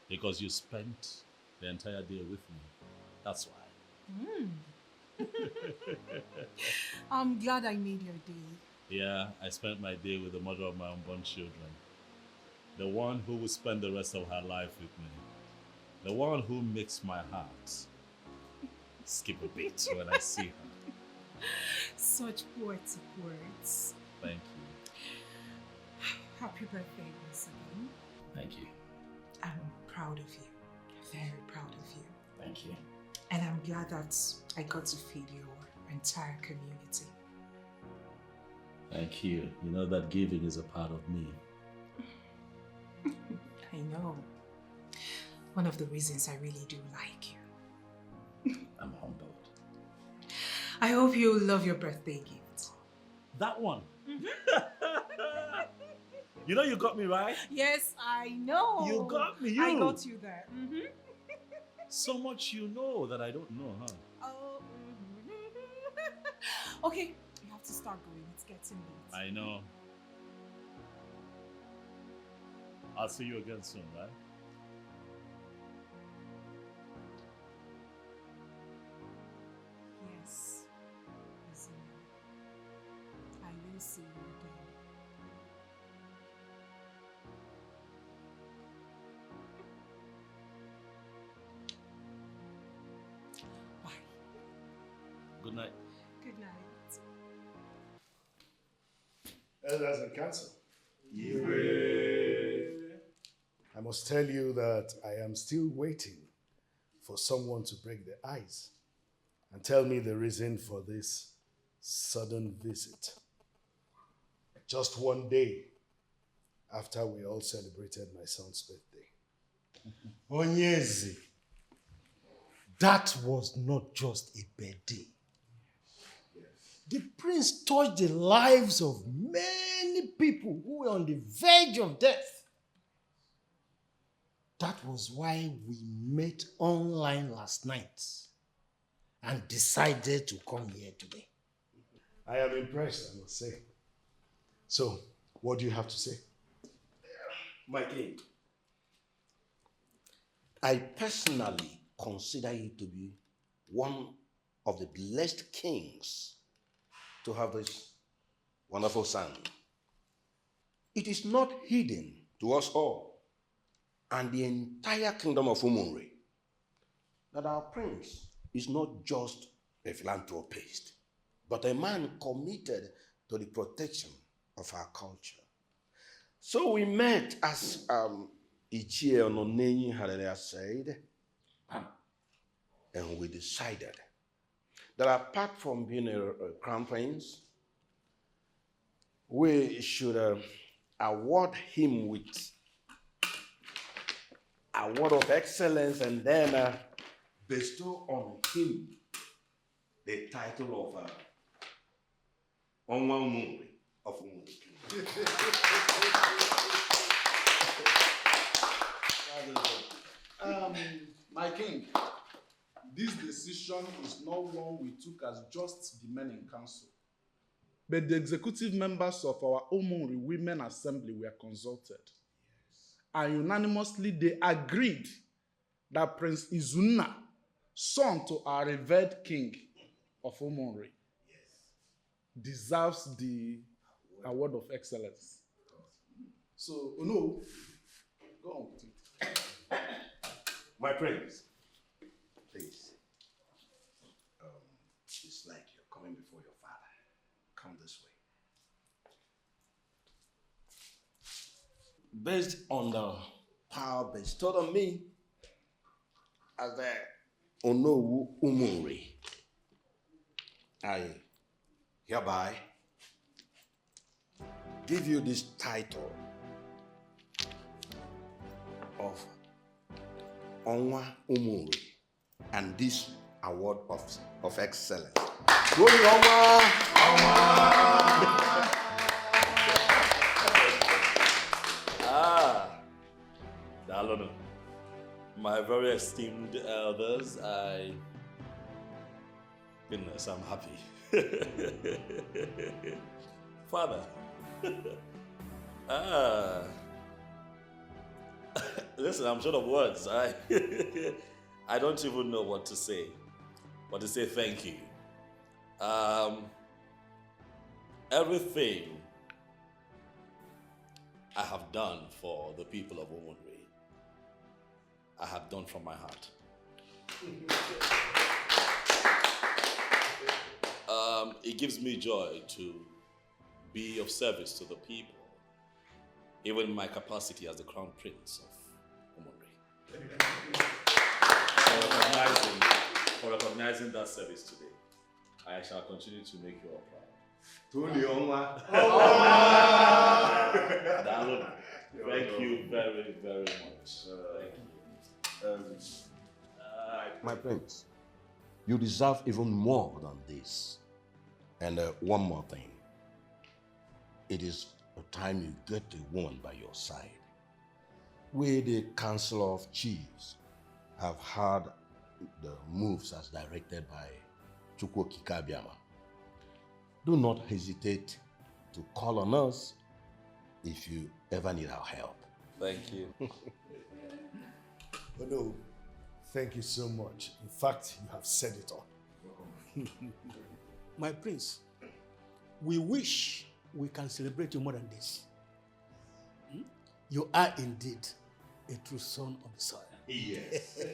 Because you spent the entire day with me. That's why.
I'm glad I made your day.
Yeah, I spent my day with the mother of my unborn children. The one who will spend the rest of her life with me. The one who makes my heart skip a beat when I see her.
Such poetic words.
Thank you.
Happy birthday once again.
Thank you.
I'm proud of you. Very proud of you.
Thank you.
And I'm glad that I got to feed your entire community.
Thank you. You know that giving is a part of me.
I know. One of the reasons I really do like you.
I'm humbled.
I hope you love your birthday gift.
That one? You know you got me, right?
Yes, I know.
You got me,
I got you there.
So much you know that I don't know, huh?
Oh. Okay, you have to start going. It's getting late.
I know. I'll see you again soon, right?
Yes. I will see you again. Bye.
Good night.
Good night.
Elders and council. I must tell you that I am still waiting for someone to break the ice and tell me the reason for this sudden visit. Just one day after we all celebrated my son's birthday.
Onyezi, that was not just a birthday. The prince touched the lives of many people who were on the verge of death. That was why we met online last night and decided to come here today.
I am impressed, I must say. So, what do you have to say?
My king, I personally consider you to be one of the blessed kings to have this wonderful son. It is not hidden to us all and the entire kingdom of Umunri that our prince is not just a philanthropist, but a man committed to the protection of our culture. So we met, as Ichie Ononenyi had said, and we decided that apart from being a crown prince, we should award him with a word of excellence and then bestow on him the title of Onwa Umuri of Umuri.
My king, this decision is not one we took as just the men in council, but the executive members of our Umunri Women Assembly were consulted. And unanimously they agreed that Prince Izunna son to our revered king of Umunri, deserves the award of excellence. So, no, go on with it.
My prince, please. It's like you're coming before your father. Come this way. Based on the power bestowed on me as the Onowu Umunri, I hereby give you this title of Onwa Umunri and this award of excellence. Glory Onwa! Onwa!
Dalono, my very esteemed elders, goodness, I'm happy. Father, listen, I'm short of words. I don't even know what to say, but to say thank you. Everything I have done for the people of Umunri, I have done from my heart. It gives me joy to be of service to the people, even in my capacity as the Crown Prince of Umunri. For recognizing that service today, I shall continue to make you all proud. Thank you very, very much. Thank you.
My prince, you deserve even more than this. And one more thing. It is a time you get a woman by your side. We, the Council of Chiefs, have had the moves as directed by Chukwu Kikabiama. Do not hesitate to call on us if you ever need our help.
Thank you.
Oh no, thank you so much. In fact, you have said it all.
My prince, we wish we can celebrate you more than this. You are indeed a true son of the soil.
Yes.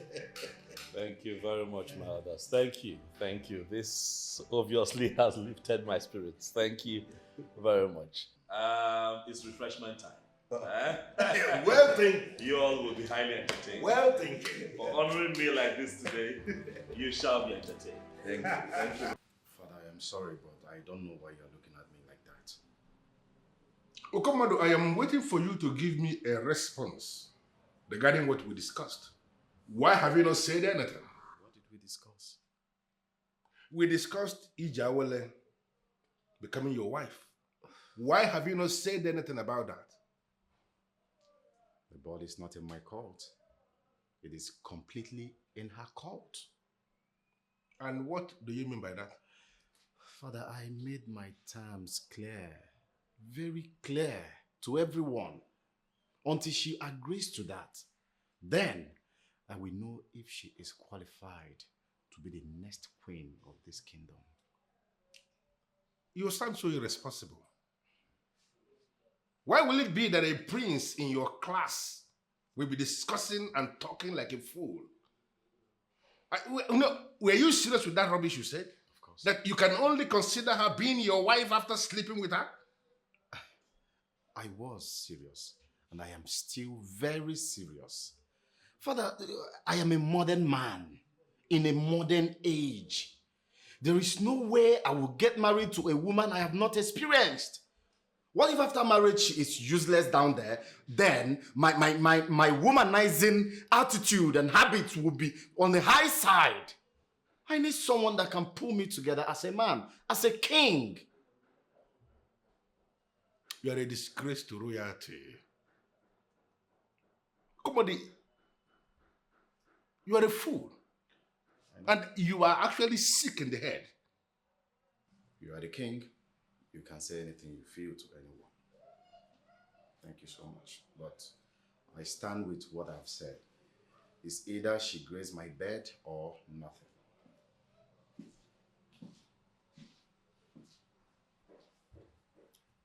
Thank you very much, my elders. Thank you. Thank you. This obviously has lifted my spirits. Thank you very much. It's refreshment time.
Well thinking.
You all will be highly entertained.
Well thinking.
For honoring me like this today, you shall be entertained. Thank you. Thank you.
Father, I am sorry, but I don't know why you're looking at me like that.
Okomado, I am waiting for you to give me a response regarding what we discussed. Why have you not said anything?
What did we discuss?
We discussed Ijawele becoming your wife. Why have you not said anything about that?
The ball is not in my court. It is completely in her court.
And what do you mean by that?
Father, I made my terms clear, very clear to everyone until she agrees to that. Then I will know if she is qualified to be the next queen of this kingdom.
You sound so irresponsible. Why will it be that a prince in your class will be discussing and talking like a fool? Were you serious with that rubbish you said?
Of course.
That you can only consider her being your wife after sleeping with her?
I was serious, and I am still very serious. Father, I am a modern man in a modern age. There is no way I will get married to a woman I have not experienced. What if after marriage she is useless down there? Then my womanizing attitude and habits will be on the high side. I need someone that can pull me together as a man, as a king.
You are a disgrace to royalty. Komodi, you are a fool. And you are actually sick in the head.
You are the king. You can say anything you feel to anyone. Thank you so much. But I stand with what I've said. It's either she grazed my bed or nothing.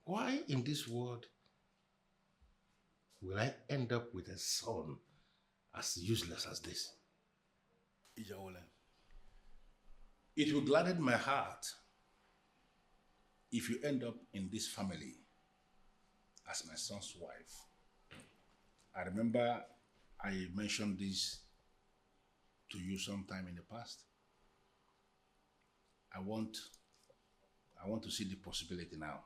Why in this world will I end up with a son as useless as this? Ijawole, it will gladden my heart if you end up in this family as my son's wife. I remember I mentioned this to you sometime in the past. I want to see the possibility now,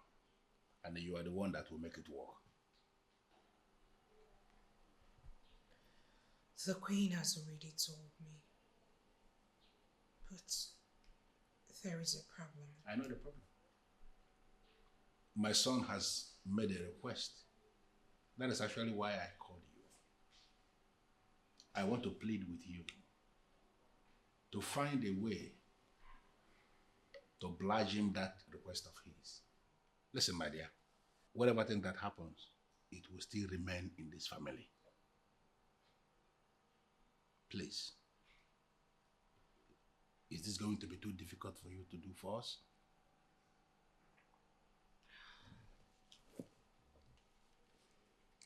and you are the one that will make it work.
The Queen has already told me. But there is a problem.
I know the problem. My son has made a request. That is actually why I called you. I want to plead with you to find a way to oblige him that request of his. Listen, my dear, whatever thing that happens, it will still remain in this family. Please. Is this going to be too difficult for you to do for us?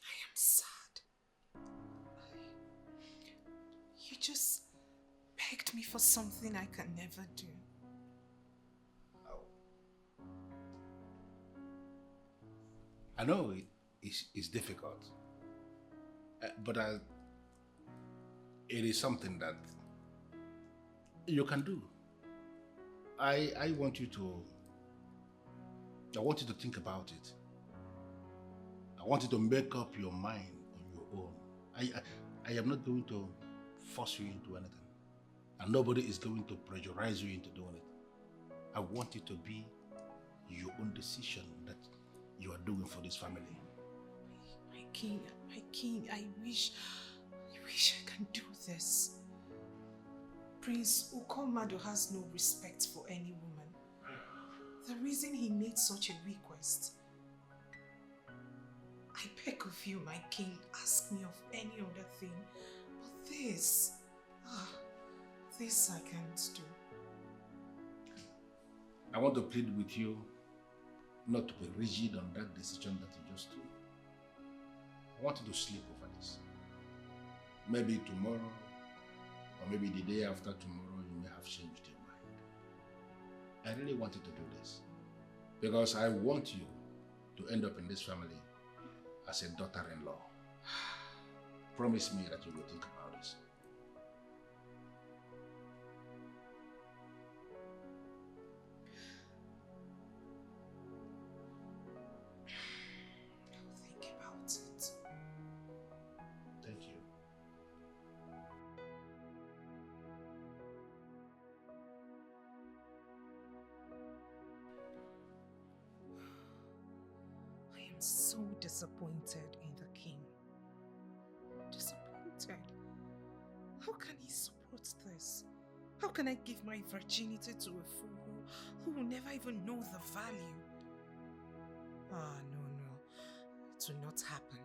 I am sad. You just begged me for something I can never do.
I know it's difficult, but it is something that you can do. I want you to think about it. I want you to make up your mind on your own. I am not going to force you into anything, and nobody is going to pressurize you into doing it. I want it to be your own decision that you are doing for this family.
My king, I wish I can do this. Prince Ukomado has no respect for any woman. The reason he made such a request. I beg of you, my king, ask me of any other thing. But this I can't do.
I want to plead with you not to be rigid on that decision that you just took. I want you to sleep over this. Maybe tomorrow, or maybe the day after tomorrow, you may have changed your mind. I really want you to do this because I want you to end up in this family as a daughter-in-law. Promise me that you will think about this.
Think about it.
Thank you.
I am so disappointed in the king. Disappointed. How can he support this? How can I give my virginity to a fool who will never even know the value? No. It will not happen.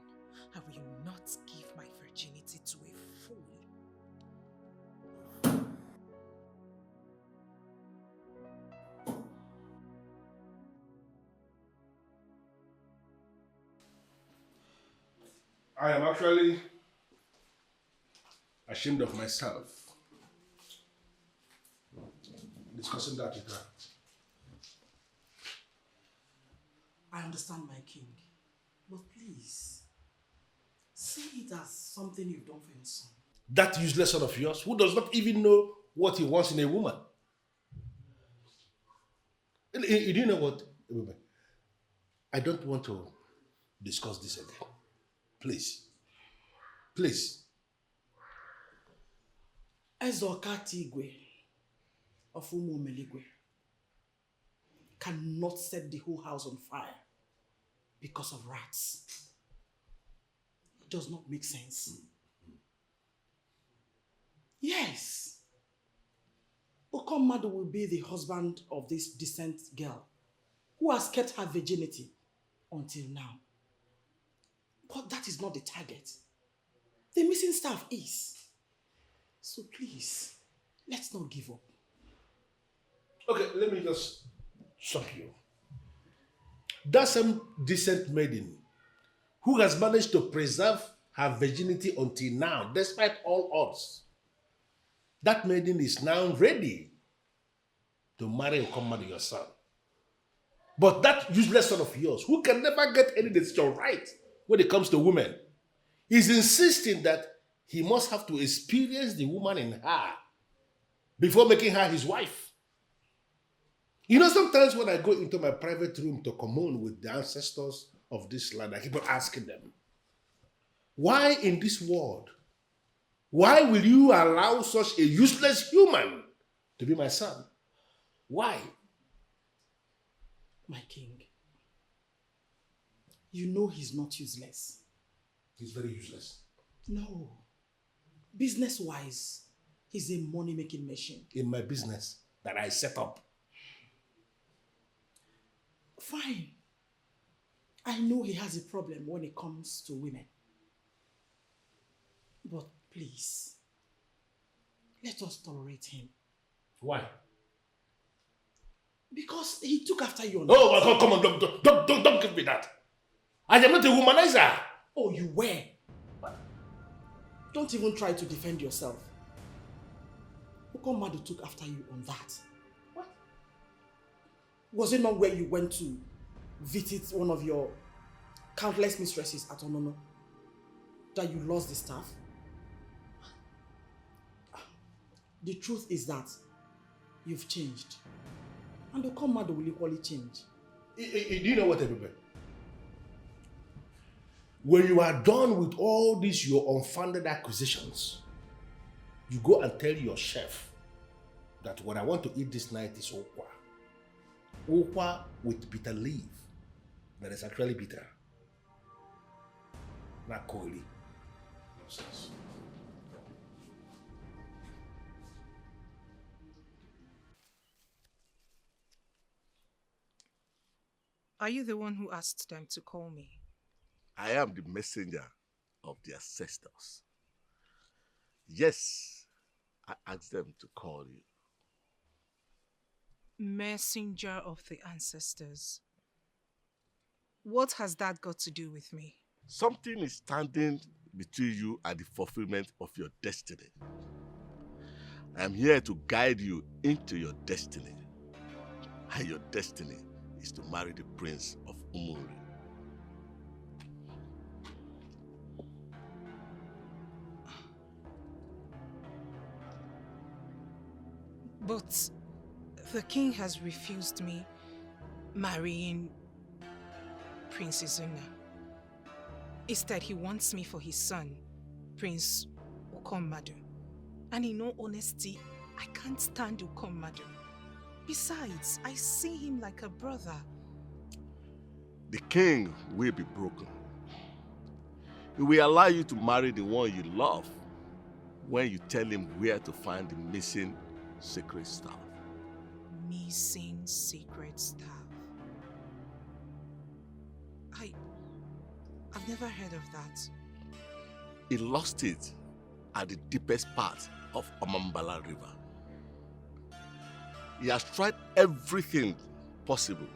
I will not give my virginity to a fool.
I am actually ashamed of myself discussing that with her.
I understand, my king. But please, see it as something you've done for your son.
That useless son of yours who does not even know what he wants in a woman. You do know what? I don't want to discuss this again. Please. Please.
Ezokatigwe of Umumeligwe cannot set the whole house on fire because of rats. It does not make sense. Yes. Okomado will be the husband of this decent girl who has kept her virginity until now. But that is not the target. The missing staff is. So please, let's not give up.
Okay, let me just shock you. That same decent maiden who has managed to preserve her virginity until now, despite all odds, that maiden is now ready to marry and come marry your son. But that useless son of yours, who can never get any decision right when it comes to women, is insisting that he must have to experience the woman in her before making her his wife. You know, sometimes when I go into my private room to commune with the ancestors of this land, I keep on asking them, why in this world, why will you allow such a useless human to be my son? Why?
My king, you know he's not useless.
He's very useless.
No. Business-wise, he's a money-making machine.
In my business that I set up.
Fine. I know he has a problem when it comes to women. But please, let us tolerate him.
Why?
Because he took after you.
Oh, come on, don't give me that. I am not a womanizer.
Oh, you were. Don't even try to defend yourself. Okomadu took after you on that. What? Was it not where you went to visit one of your countless mistresses at Onono that you lost the staff? The truth is that you've changed. And Okomadu will equally change.
Do you know what, everybody? When you are done with all these your unfounded accusations, you go and tell your chef that what I want to eat this night is okwa. Okwa with bitter leaf that is actually bitter. Not Okoli.
Are you the one who asked them to call me?
I am the messenger of the ancestors. Yes, I asked them to call you.
Messenger of the ancestors. What has that got to do with me?
Something is standing between you and the fulfillment of your destiny. I am here to guide you into your destiny. And your destiny is to marry the prince of Umuri.
But the king has refused me marrying Princess Una. Instead, he wants me for his son, Prince Okomadu. And in all honesty, I can't stand Okomadu. Besides, I see him like a brother.
The king will be broken. He will allow you to marry the one you love when you tell him where to find the missing sacred staff.
Missing sacred staff. I've never heard of that.
He lost it at the deepest part of Omambala River. He has tried everything possible.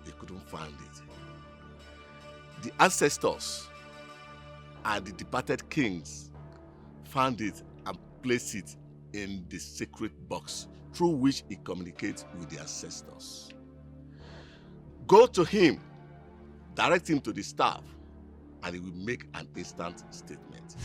He couldn't find it. The ancestors and the departed kings found it and placed it in the sacred box through which he communicates with the ancestors. Go to him, direct him to the staff, and he will make an instant statement.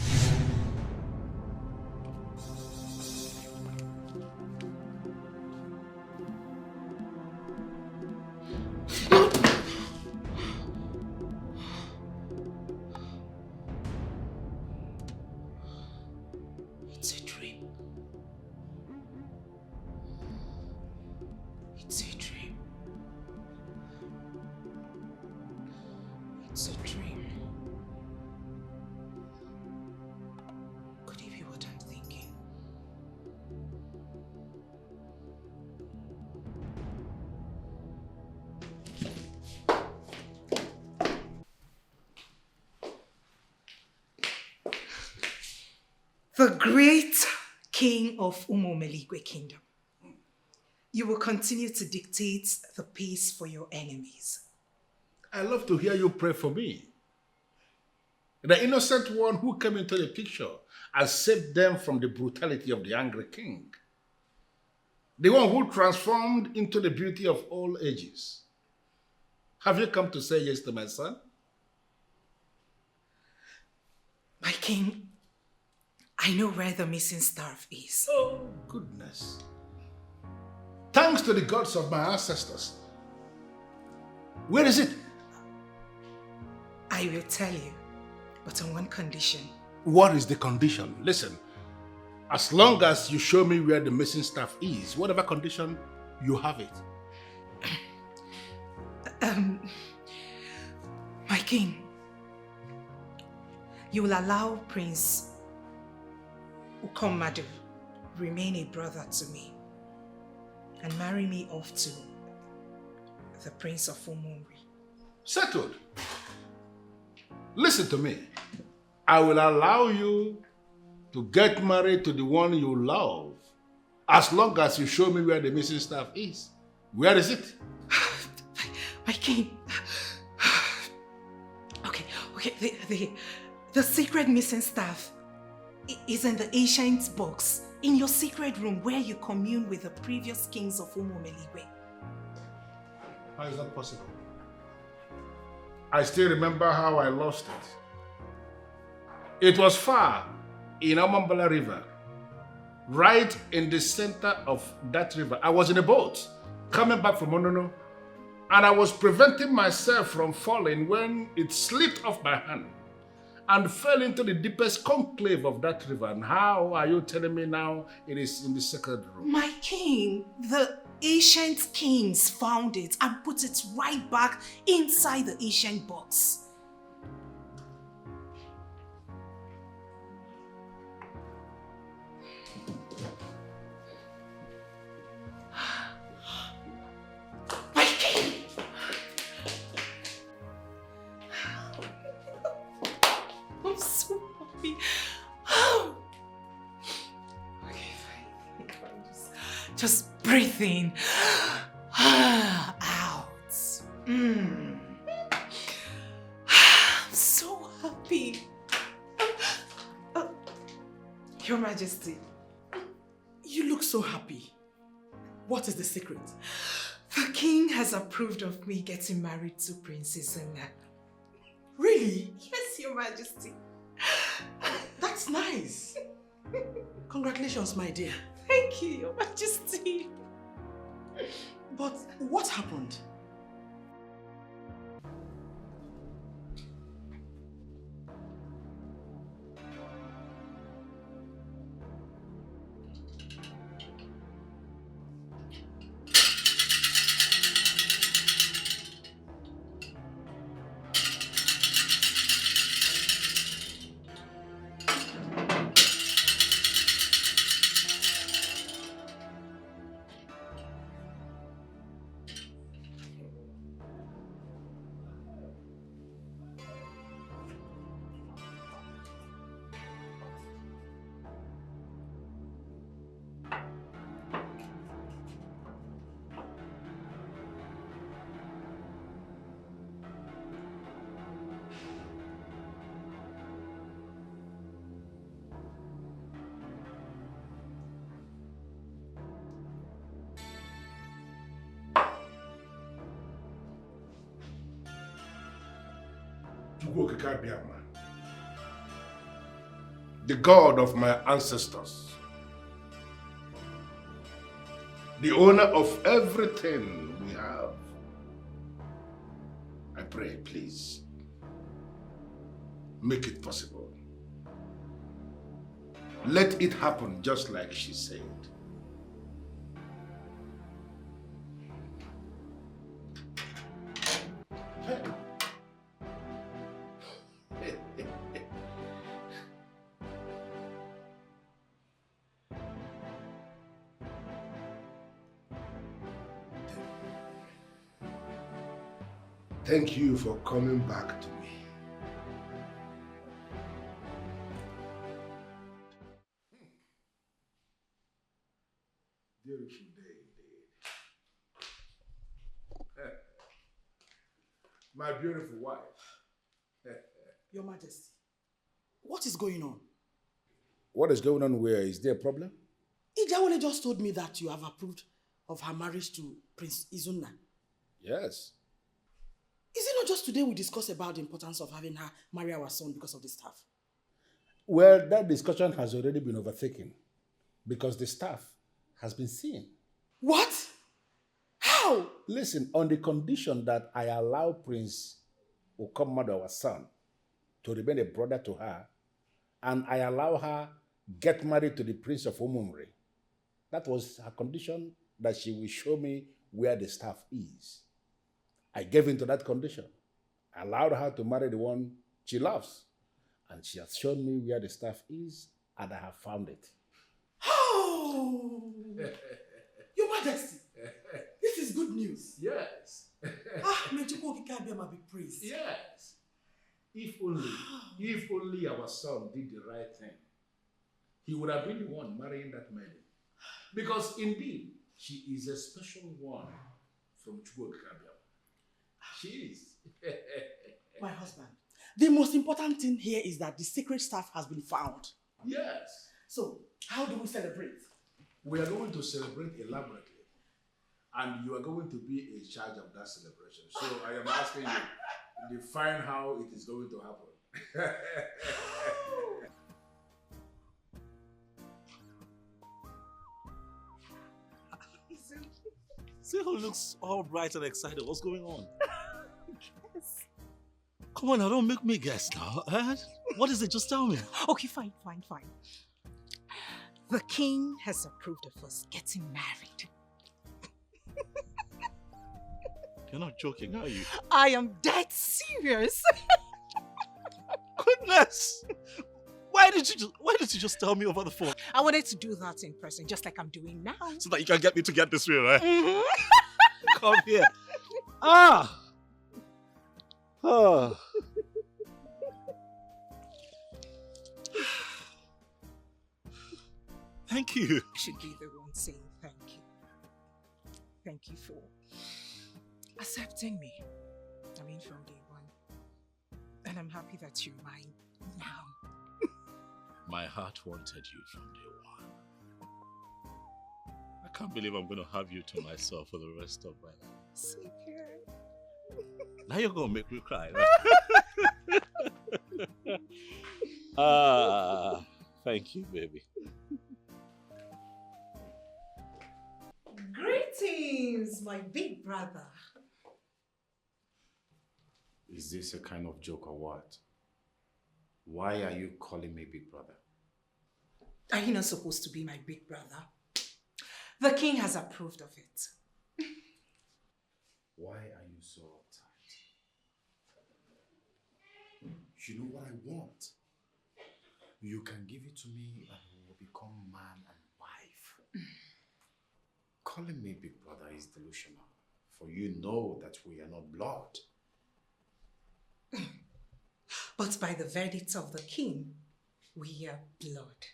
It's a dream. It's a dream. It's a dream. Could it be what I'm thinking?
the great king of Umomeligwe kingdom, you will continue to dictate the pace for your enemies.
I love to hear you pray for me. The innocent one who came into the picture and saved them from the brutality of the angry king. The one who transformed into the beauty of all ages. Have you come to say yes to my son?
My king, I know where the missing staff is.
Oh, goodness. Thanks to the gods of my ancestors. Where is it?
I will tell you, but on one condition.
What is the condition? Listen, as long as you show me where the missing staff is, whatever condition, you have it.
My king, you will allow Prince Ukomadu remain a brother to me and marry me off to the Prince of Umumri.
Settled. Listen to me. I will allow you to get married to the one you love as long as you show me where the missing staff is. Where is it?
My king. Okay, the secret missing staff is in the ancient box in your secret room where you commune with the previous kings of Umomeligwe.
How is that possible? I still remember how I lost it. It was far in Amambala River, right in the center of that river. I was in a boat coming back from Onono, and I was preventing myself from falling when it slipped off my hand and fell into the deepest conclave of that river. And how are you telling me now it is in the sacred room?
My king, the ancient kings found it and put it right back inside the ancient box. My king! I'm so happy. Okay, fine. Just breathe in. Out. I'm so happy. Your Majesty.
You look so happy. What is the secret?
The king has approved of me getting married to Princess Sonia.
Really?
Yes, Your Majesty.
That's nice. Congratulations, my dear.
Thank you, Your Majesty.
But what happened?
The God of my ancestors, the owner of everything we have, I pray, please, make it possible. Let it happen just like she said. Thank you for coming back to me. beautiful day indeed. My beautiful wife.
Your Majesty, what is going on?
What is going on where? Is there a problem?
Ijawole just told me that you have approved of her marriage to Prince Izunna.
Yes.
Is it not just today we discussed about the importance of having her marry our son because of the staff?
Well, that discussion has already been overtaken because the staff has been seen.
What? How?
Listen, on the condition that I allow Prince Okagbue, our son, to remain a brother to her, and I allow her get married to the Prince of Umumri. That was her condition, that she will show me where the staff is. I gave in to that condition. I allowed her to marry the one she loves. And she has shown me where the staff is, and I have found it.
Oh! Your Majesty, this is good news.
Yes.
May Chukwuokike be praised.
Yes. If only our son did the right thing, he would have been the one marrying that maiden. Because indeed, she is a special one from Chukwuokike. She is.
My husband, the most important thing here is that the secret staff has been found.
Yes.
So, how do we celebrate?
We are going to celebrate elaborately. And you are going to be in charge of that celebration. So I am asking you, define how it is going to happen.
See who looks all bright and excited. What's going on?
Yes.
Come on now, don't make me guess now. What is it? Just tell me.
Okay, fine. The king has approved of us getting married.
You're not joking, are you?
I am dead serious.
Goodness! Why did you just tell me over the phone?
I wanted to do that in person, just like I'm doing now.
So that you can get me to get this way, right?
Mm-hmm.
Come here. Ah! Oh. Thank you.
You should be the one saying thank you. Thank you for accepting me. I mean, from day one. And I'm happy that you're mine now.
My heart wanted you from day one. I can't believe I'm going to have you to myself for the rest of my life.
Secret.
Now you're going to make me cry. Right? Thank you, baby.
Greetings, my big brother.
Is this a kind of joke or what? Why are you calling me big brother?
Are you not supposed to be my big brother? The king has approved of it.
Why are you so uptight? You know what I want? You can give it to me and we will become man and wife. Calling me big brother is delusional, for you know that we are not blood.
But by the verdict of the king, we are blood.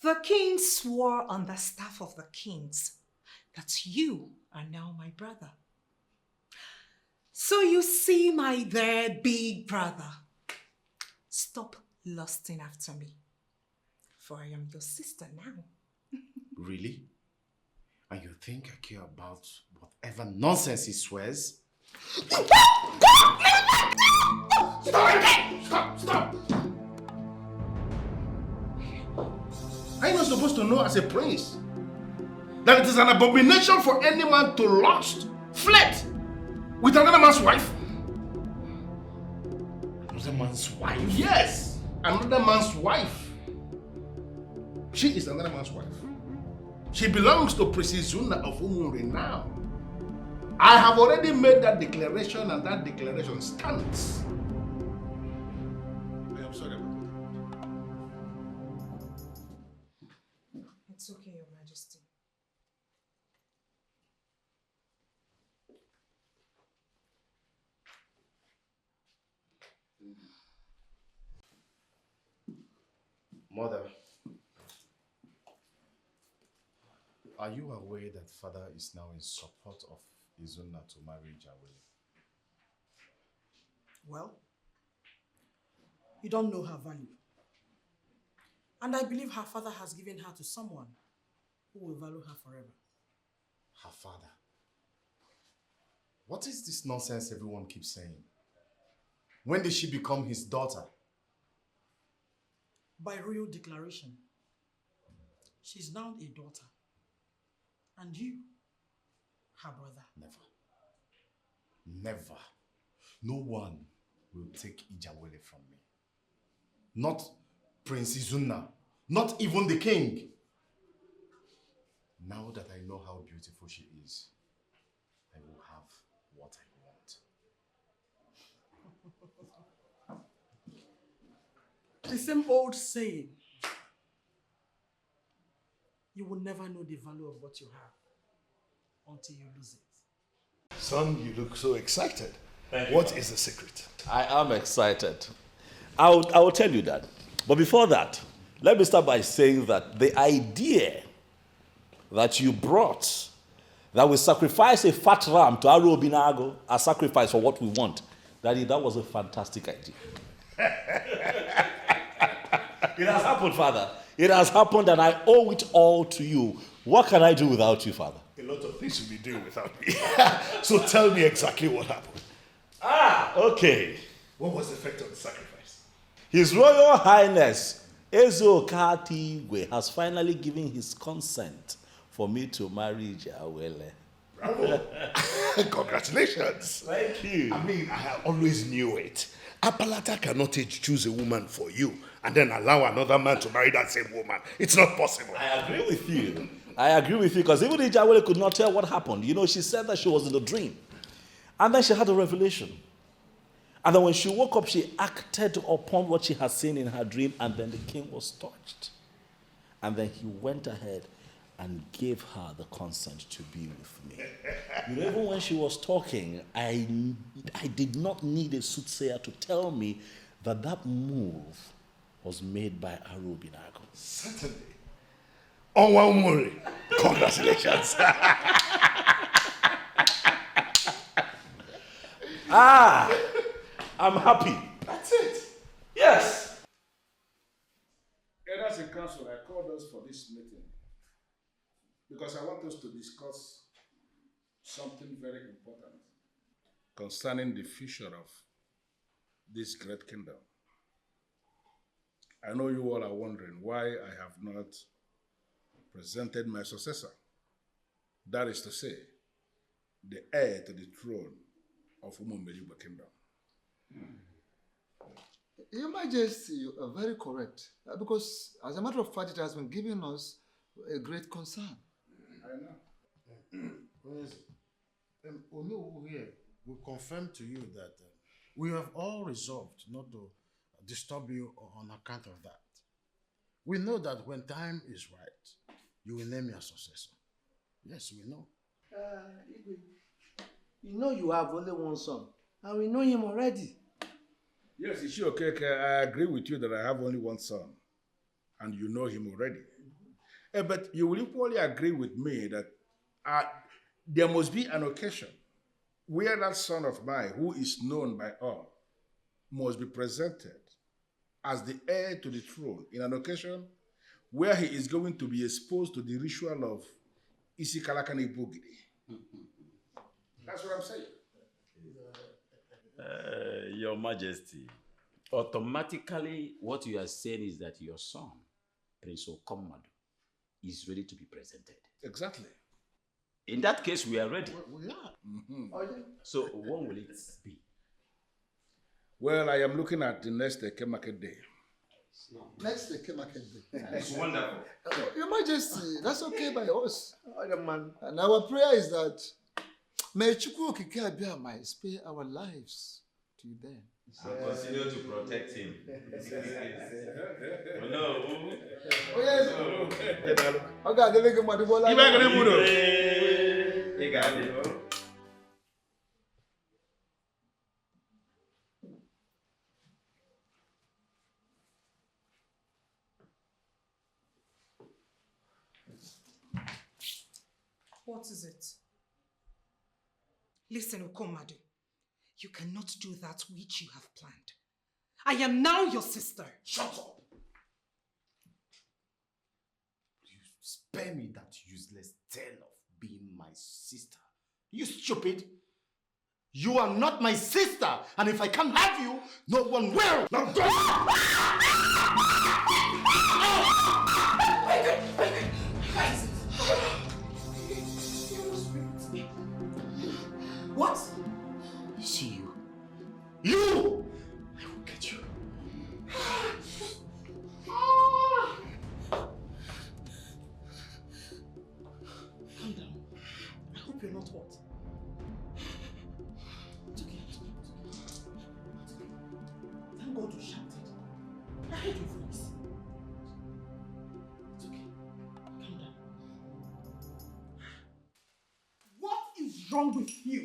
The king swore on the staff of the kings that you are now my brother. So you see, my dear big brother, stop lusting after me, for I am your sister now.
Really? And you think I care about whatever nonsense he swears?
Stop! Are you not supposed to know as a prince that it is an abomination for any man to lust, flirt with another man's wife?
Another man's wife?
Yes, another man's wife. She is another man's wife. She belongs to Princess Zuna of Umuri now. I have already made that declaration and that declaration stands. I am sorry about it.
It's okay, Your Majesty.
Mother, Are you aware that father is now in support of Izuna to marry Jawele?
Well, you don't know her value. And I believe her father has given her to someone who will value her forever.
Her father? What is this nonsense everyone keeps saying? When did she become his daughter?
By royal declaration, she's now a daughter. And you, her brother.
Never. No one will take Ijawele from me. Not Prince Izuna. Not even the king. Now that I know how beautiful she is, I will have what I want.
The same old saying, you will never know the value of what you have until you lose it.
Son, you look so excited.
Thank you,
What
Father.
is the secret?
I am excited. I will tell you that. But before that, let me start by saying that the idea that you brought, that we sacrifice a fat ram to Aro Binago as sacrifice for what we want, Daddy, that was a fantastic idea. It has happened, Father. It has happened and I owe it all to you. What can I do without you, Father?
A lot of things you'll be doing without me. So tell me exactly what happened.
Okay.
What was the effect of the sacrifice?
His Royal Highness Ezuruonye has finally given his consent for me to marry Jawele.
Bravo. Congratulations.
Thank you.
I mean, I always knew it. Apalata cannot choose a woman for you and then allow another man to marry that same woman. It's not possible.
I agree with you. I agree with you because even if Jawele could not tell what happened, you know, she said that she was in a dream. And then she had a revelation. And then when she woke up, she acted upon what she had seen in her dream, and then the king was touched. And then he went ahead and gave her the consent to be with me. You know, even when she was talking, I did not need a soothsayer to tell me that that move was made by Aro Binago.
Certainly. Onwamuri, congratulations.
I'm happy.
That's it.
Yes.
Elders in council, I called us for this meeting because I want us to discuss something very important concerning the future of this great kingdom. I know you all are wondering why I have not presented my successor. That is to say, the heir to the throne of Umumeligbo kingdom.
Your Majesty, you are very correct. Because, as a matter of fact, it has been giving us a great concern.
I know.
Olu here will confirm to you that we have all resolved not to disturb you on account of that. We know that when time is right, you will name your successor. Yes, we know.
You know you have only one son, and we know him already.
Yes, Ishioke, I agree with you that I have only one son, and you know him already. But you will equally agree with me that there must be an occasion where that son of mine, who is known by all, must be presented as the heir to the throne in an occasion where he is going to be exposed to the ritual of Isikalakani Bugidi. That's what I'm saying.
Your Majesty, automatically what you are saying is that your son, Prince Okomadu, is ready to be presented.
Exactly.
In that case, we are ready.
We are.
Mm-hmm.
So when will it be?
Well, I am looking at the next Eke Market Day.
Next Eke Market Day.
It's wonderful.
Your Majesty, that's okay by us. And our prayer is that may Chukwu Okike Abiama spare our lives to them.
And continue to protect him. No.
Oh, yes. Okay, give me my bola.
What is it? Listen, Okomadu, you cannot do that which you have planned. I am now your sister.
Shut up! You spare me that useless tale of being my sister. You stupid! You are not my sister, and if I can't have you, no one will! Now go!
What?
See you. You! I will get you.
Calm down. I hope you're not hot. It's okay. Thank God you shouted. I heard your voice. It's okay. Calm down. What is wrong with you?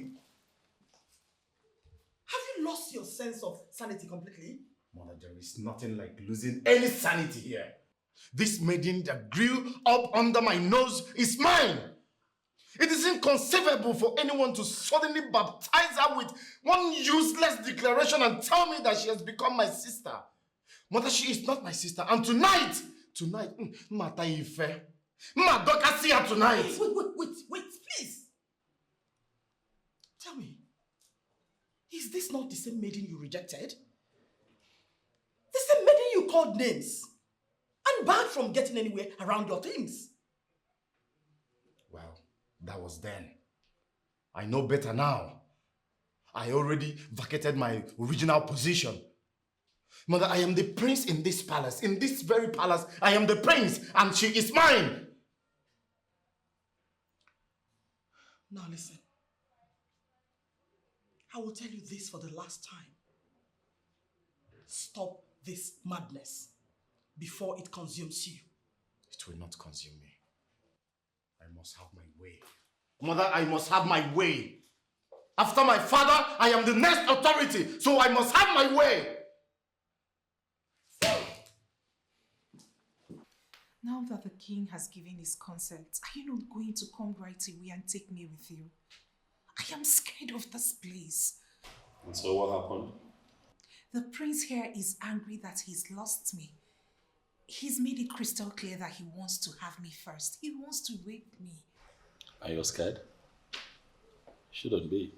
Have you lost your sense of sanity completely?
Mother, there is nothing like losing any sanity here. This maiden that grew up under my nose is mine. It is inconceivable for anyone to suddenly baptize her with one useless declaration and tell me that she has become my sister. Mother, she is not my sister. And tonight, Mata Ife, Madoka see her tonight.
Wait, please. Tell me, is this not the same maiden you rejected? The same maiden you called names and barred from getting anywhere around your things?
Well, that was then. I know better now. I already vacated my original position. Mother, I am the prince in this palace. In this very palace, I am the prince and she is mine.
Now listen. I will tell you this for the last time. Stop this madness before it consumes you.
It will not consume me. I must have my way. Mother, I must have my way. After my father, I am the next authority, so I must have my way.
Now that the king has given his consent, are you not going to come right away and take me with you? I am scared of this place.
And so what happened?
The prince here is angry that he's lost me. He's made it crystal clear that he wants to have me first. He wants to rape me.
Are you scared? Shouldn't be.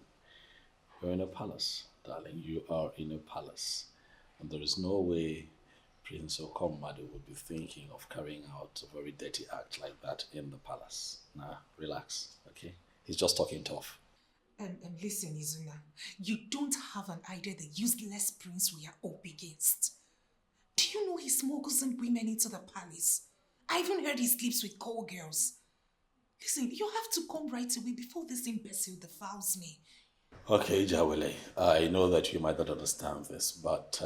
You're in a palace, darling. You are in a palace. And there is no way Prince Okagbue would be thinking of carrying out a very dirty act like that in the palace. Nah, relax, okay? He's just talking tough.
And listen, Izuna, you don't have an idea the useless prince we are up against. Do you know he smuggles in women into the palace? I even heard he sleeps with call girls. Listen, you have to come right away before this imbecile defiles me.
Okay, Jawele, I know that you might not understand this, but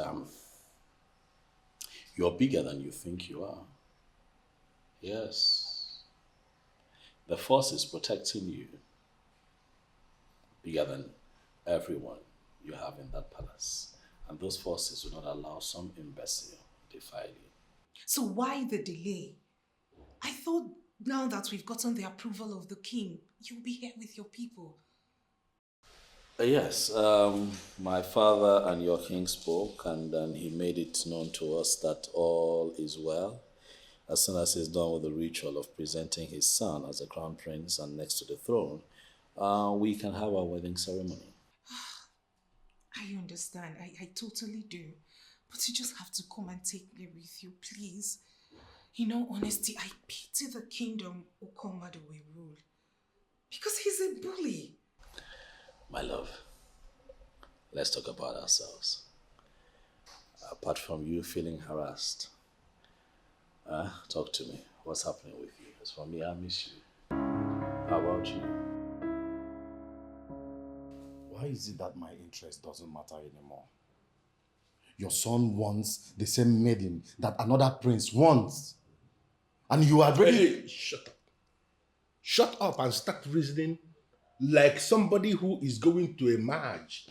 you're bigger than you think you are. Yes. The force is protecting you. Bigger than everyone you have in that palace. And those forces will not allow some imbecile to defile you.
So why the delay? I thought now that we've gotten the approval of the king, you'll be here with your people.
Yes, my father and your king spoke, and then he made it known to us that all is well. As soon as he's done with the ritual of presenting his son as a crown prince and next to the throne, we can have our wedding ceremony.
I understand. I totally do. But you just have to come and take me with you, please. In all honesty, I pity the kingdom Okagbue will rule. Because he's a bully.
My love, let's talk about ourselves. Apart from you feeling harassed, talk to me. What's happening with you? As for me, I miss you. How about you?
Why is it that my interest doesn't matter anymore? Your son wants the same maiden that another prince wants. And you are ready...
Hey, shut up. Shut up and start reasoning like somebody who is going to emerge.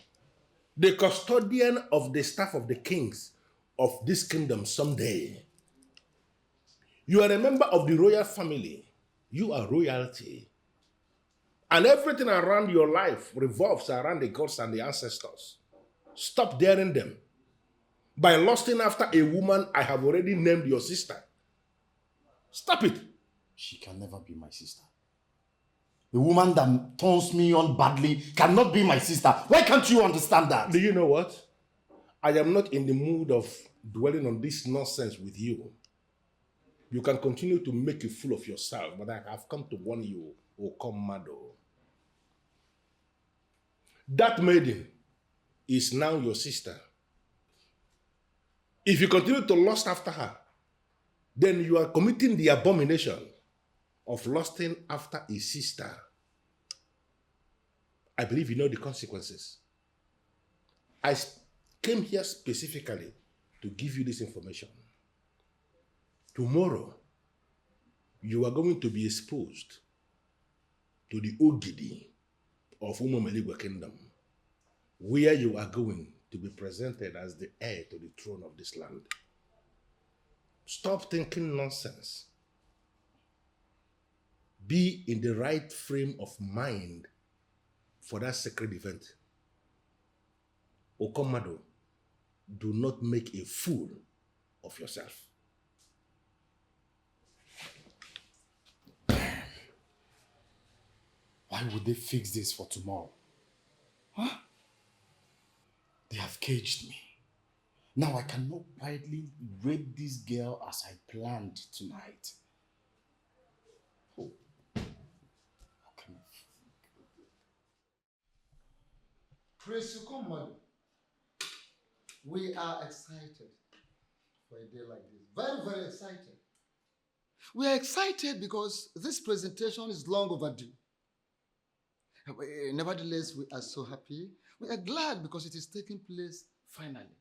The custodian of the staff of the kings of this kingdom someday. You are a member of the royal family. You are royalty. And everything around your life revolves around the gods and the ancestors. Stop daring them. By lusting after a woman I have already named your sister. Stop it.
She can never be my sister. A woman that turns me on badly cannot be my sister. Why can't you understand that?
Do you know what? I am not in the mood of dwelling on this nonsense with you. You can continue to make a fool of yourself, but I have come to warn you, Okomado. That maiden is now your sister. If you continue to lust after her, then you are committing the abomination of lusting after a sister. I believe you know the consequences. I came here specifically to give you this information. Tomorrow, you are going to be exposed to the Ogidi of Umomeligwe Kingdom, where you are going to be presented as the heir to the throne of this land. Stop thinking nonsense. Be in the right frame of mind for that sacred event. Okomado, do not make a fool of yourself.
Why would they fix this for tomorrow? Huh? They have caged me. Now I cannot quietly rape this girl as I planned tonight. Oh.
Prince Ukomadu, we are excited for a day like this. Very, very excited.
We are excited because this presentation is long overdue. Nevertheless, we are so happy. We are glad because it is taking place finally.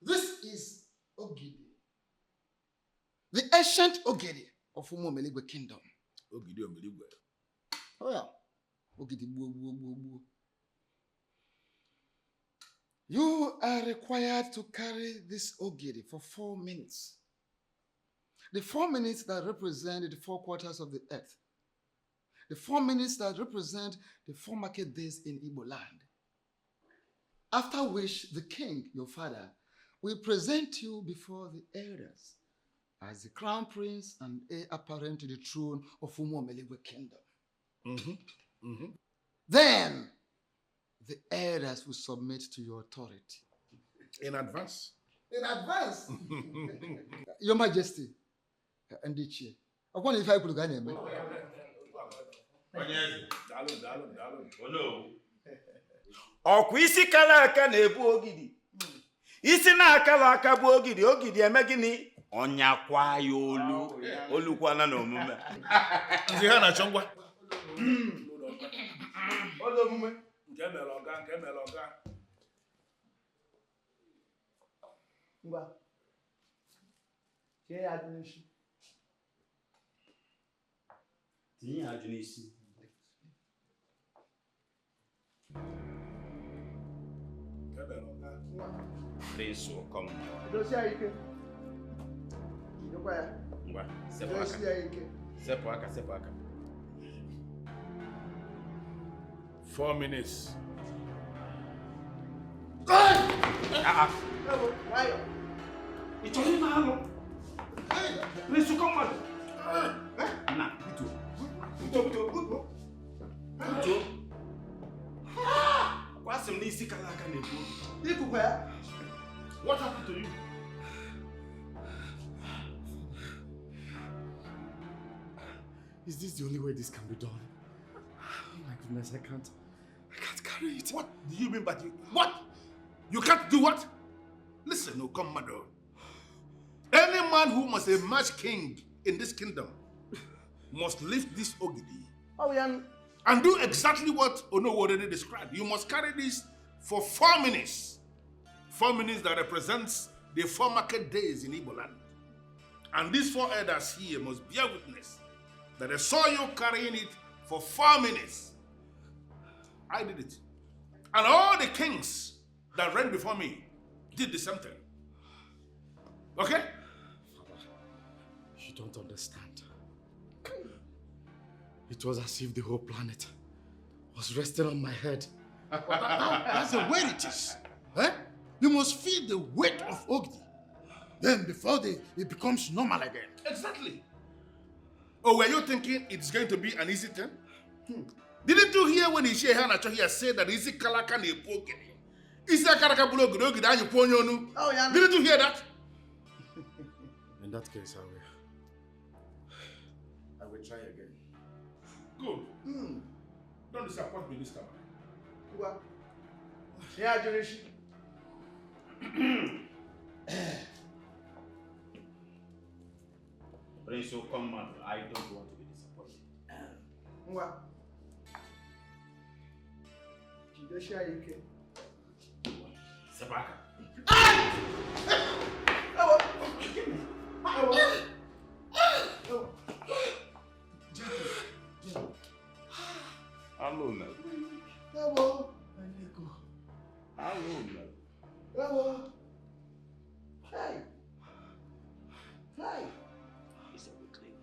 This is Ogidi, the ancient Ogidi of Umomeligwe Kingdom.
Ogidi Omeligwe.
Oh yeah. Ogidi buo buo buo buo. You are required to carry this Ogidi for 4 minutes. The 4 minutes that represent the 4 quarters of the earth. The 4 minutes that represent the 4 market days in Igbo land. After which the king, your father, will present you before the elders as the crown prince and heir apparent to the throne of Umomeligwe Kingdom. Then the elders will submit to your authority.
In advance.
In advance? Your Majesty, Ndichie, I want if I could go name.
Ọkwa isi kala aka na-ebu ogidi. Isi na-akala aka bụ ogidi, ogidi eme gịnị? Ọnyakwa ya olu. Olukwana na omume.
Nzi ha na-achọ ngwa.
Olu omume.
Nke mere ọga.
Ngwa. Tie ya ajụ n'isi.
Tinye ya ajụ n'isi. Prince will come. Ngwa, sepu aka.
4 minutes.
It's only now. Prince will come. Nah,
What happened to you?
Is this the only way this can be done? Oh my goodness, I can't carry it.
What do you mean by you? What? You can't do what? Listen, Okomado. Any man who must emerge king in this kingdom must lift this Ogidi and do exactly what Ono already described. You must carry this for 4 minutes. 4 minutes that represents the 4 market days in Igbo land. And these 4 elders here must bear witness that I saw you carrying it for 4 minutes. I did it. And all the kings that reigned before me did the same thing. Okay?
Father, you don't understand. It was as if the whole planet was resting on my head.
That's the way it is. Eh? You must feel the weight of Ogdi. Then before it becomes normal again.
Exactly. Or were you thinking it's going to be an easy thing? Didn't you hear when Ishe Hanacho here said that Isi Kalaka ne Pogini? Isi Akaraka Bulogi and you Ponyonu? Oh, yeah. Didn't you hear that?
In that case, I will try again.
Good. Don't disappoint me this time.
What? Yeah, Junishi.
Prince Okama, I don't want to be disappointed.
What?
Sabaka.
Hello, now.
Hello.
Hello, now.
Hello. Hey. Hey.
It's a weakling.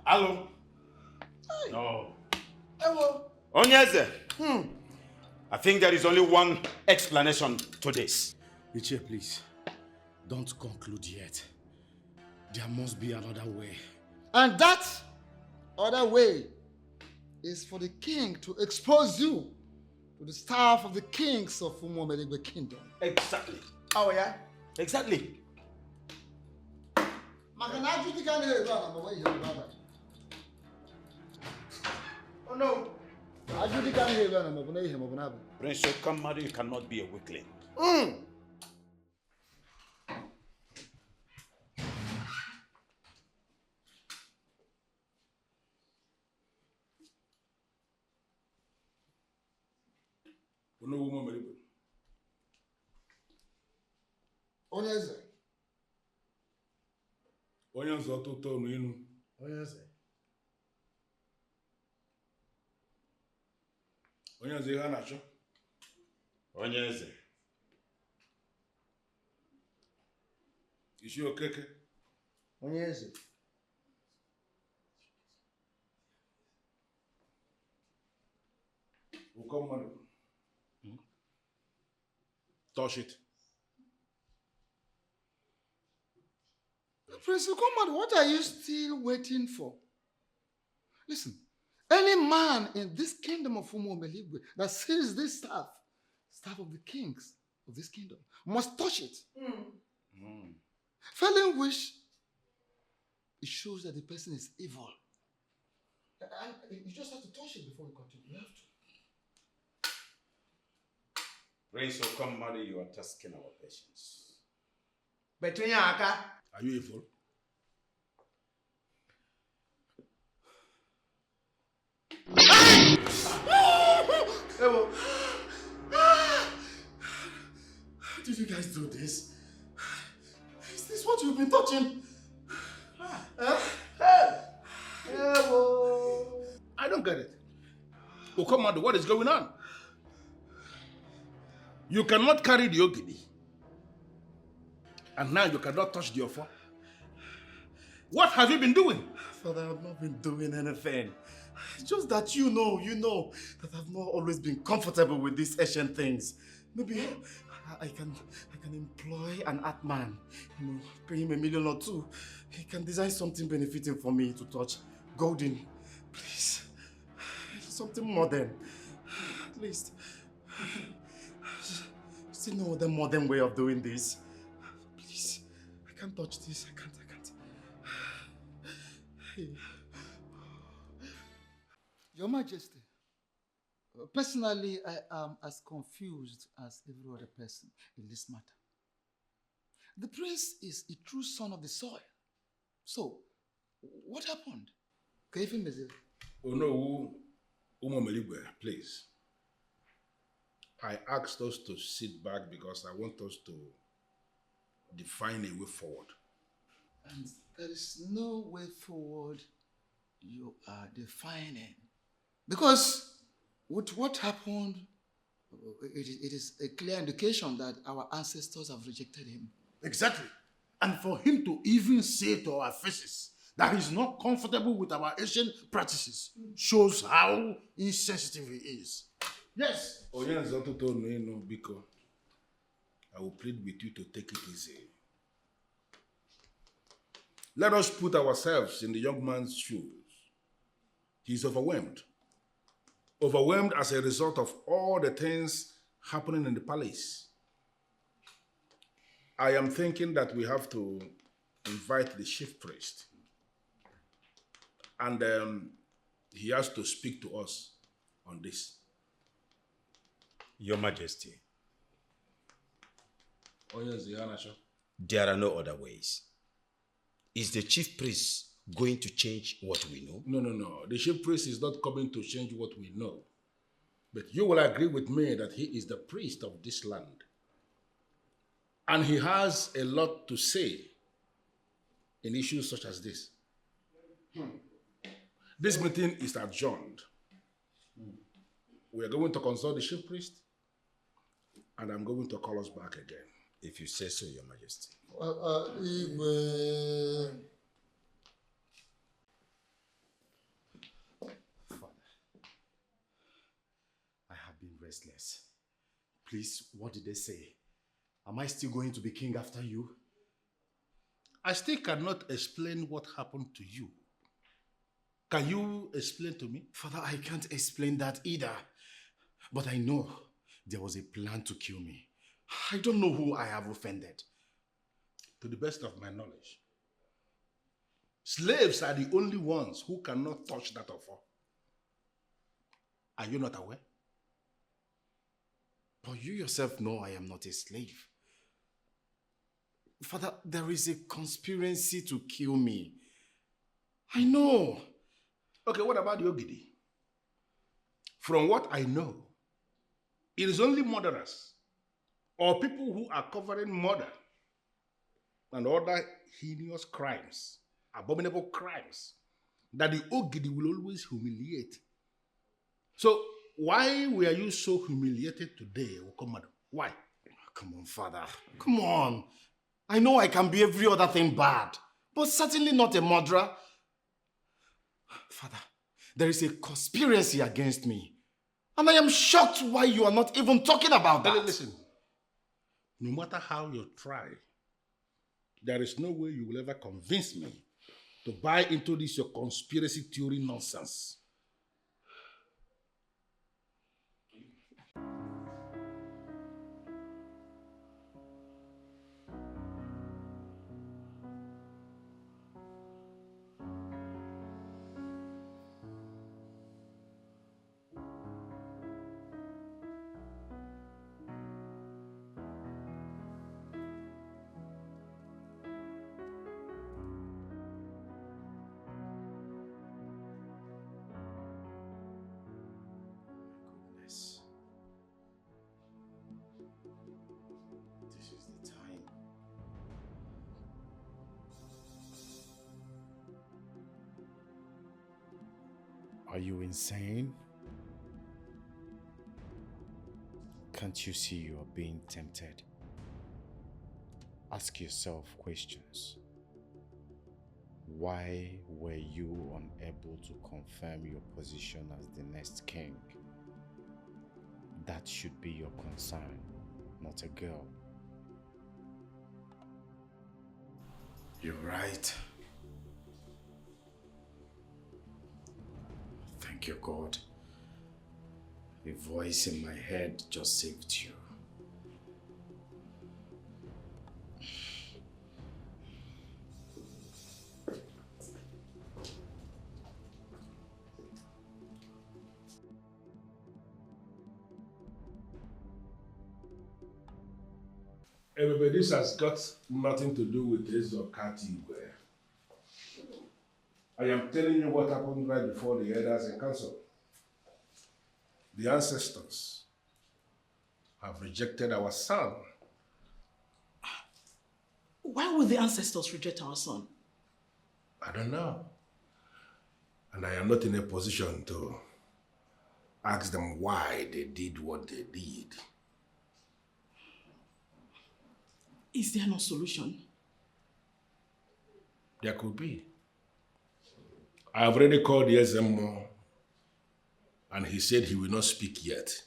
Hello.
Hey.
No.
Hello.
Onyeze. I think there is only one explanation to this.
Uche, please, don't conclude yet. There must be another way.
And that other way is for the king to expose you to the staff of the kings of Umomeligwe kingdom.
Exactly.
Oh, yeah?
Exactly.
Oh, no.
Prince Okama, you cannot be a weakling.
Onyeze.
Onyeze ọtụtụ n'inu.
Onyeze.
Onyeze ihe a na-achọ.
Onyeze.
Isi okeke.
Onyeze.
Ụkọ mmadụ. Touch it.
Prince Okoma, what are you still waiting for? Listen, any man in this kingdom of Umomeligwe that sees this staff of the kings of this kingdom, must touch it. Failing which, it shows that the person is evil. And you just have to touch it before we continue. You have to.
Prince Okama, you are tasking our patience.
Between your aka.
Are you evil?
How did you guys do this? Is this what you've been touching?
I don't get it. Okomado, what is going on? You cannot carry the ogidi. And now you cannot touch the offer. What have you been doing?
Father, I've not been doing anything. It's just that you know that I've not always been comfortable with these ancient things. Maybe I can employ an art man, pay him $1 million or 2. He can design something benefiting for me to touch. Golden, please. Something modern, at least. Still no other modern way of doing this. Please, I can't touch this. I can't. Hey.
Your Majesty, personally, I am as confused as every other person in this matter. The prince is a true son of the soil. So, what happened?
Oh no, Umomeligwe, please. I asked us to sit back because I want us to define a way forward.
And there is no way forward you are defining. Because with what happened, it is a clear indication that our ancestors have rejected him.
Exactly. And for him to even say to our faces that he's not comfortable with our Asian practices shows how insensitive he is. Yes.
Biko, I will plead with you to take it easy. Let us put ourselves in the young man's shoes. He's overwhelmed. Overwhelmed as a result of all the things happening in the palace. I am thinking that we have to invite the chief priest. And he has to speak to us on this.
Your Majesty.
Oh, yes, the Anasho.
There are no other ways. Is the chief priest going to change what we know?
No. The chief priest is not coming to change what we know. But you will agree with me that he is the priest of this land. And he has a lot to say in issues such as this. This meeting is adjourned. We are going to consult the chief priest, and I'm going to call us back again.
If you say so, Your Majesty.
Father, I have been restless. Please, what did they say? Am I still going to be king after you?
I still cannot explain what happened to you. Can you explain to me?
Father, I can't explain that either. But I know there was a plan to kill me. I don't know who I have offended.
To the best of my knowledge, slaves are the only ones who cannot touch that offer. Are you not aware?
But you yourself know I am not a slave. Father, there is a conspiracy to kill me. I know.
Okay, what about the Ogidi? From what I know, it is only murderers or people who are covering murder and other heinous crimes, abominable crimes, that the Ogidi will always humiliate. So why were you so humiliated today, Okomado? Why?
Come on, Father. Come on. I know I can be every other thing bad, but certainly not a murderer. Father, there is a conspiracy against me. And I am shocked why you are not even talking about that.
Listen, no matter how you try, there is no way you will ever convince me to buy into this your conspiracy theory nonsense.
This is the time. Are you insane? Can't you see you are being tempted? Ask yourself questions. Why were you unable to confirm your position as the next king? That should be your concern, not a girl. You're right. Thank you, God. A voice in my head just saved you.
Everybody, this has got nothing to do with Ezuruonye. I am telling you what happened right before the elders in council. The ancestors have rejected our son.
Why would the ancestors reject our son?
I don't know. And I am not in a position to ask them why they did what they did.
Is there no solution?
There could be. I have already called the SMO and he said he will not speak yet.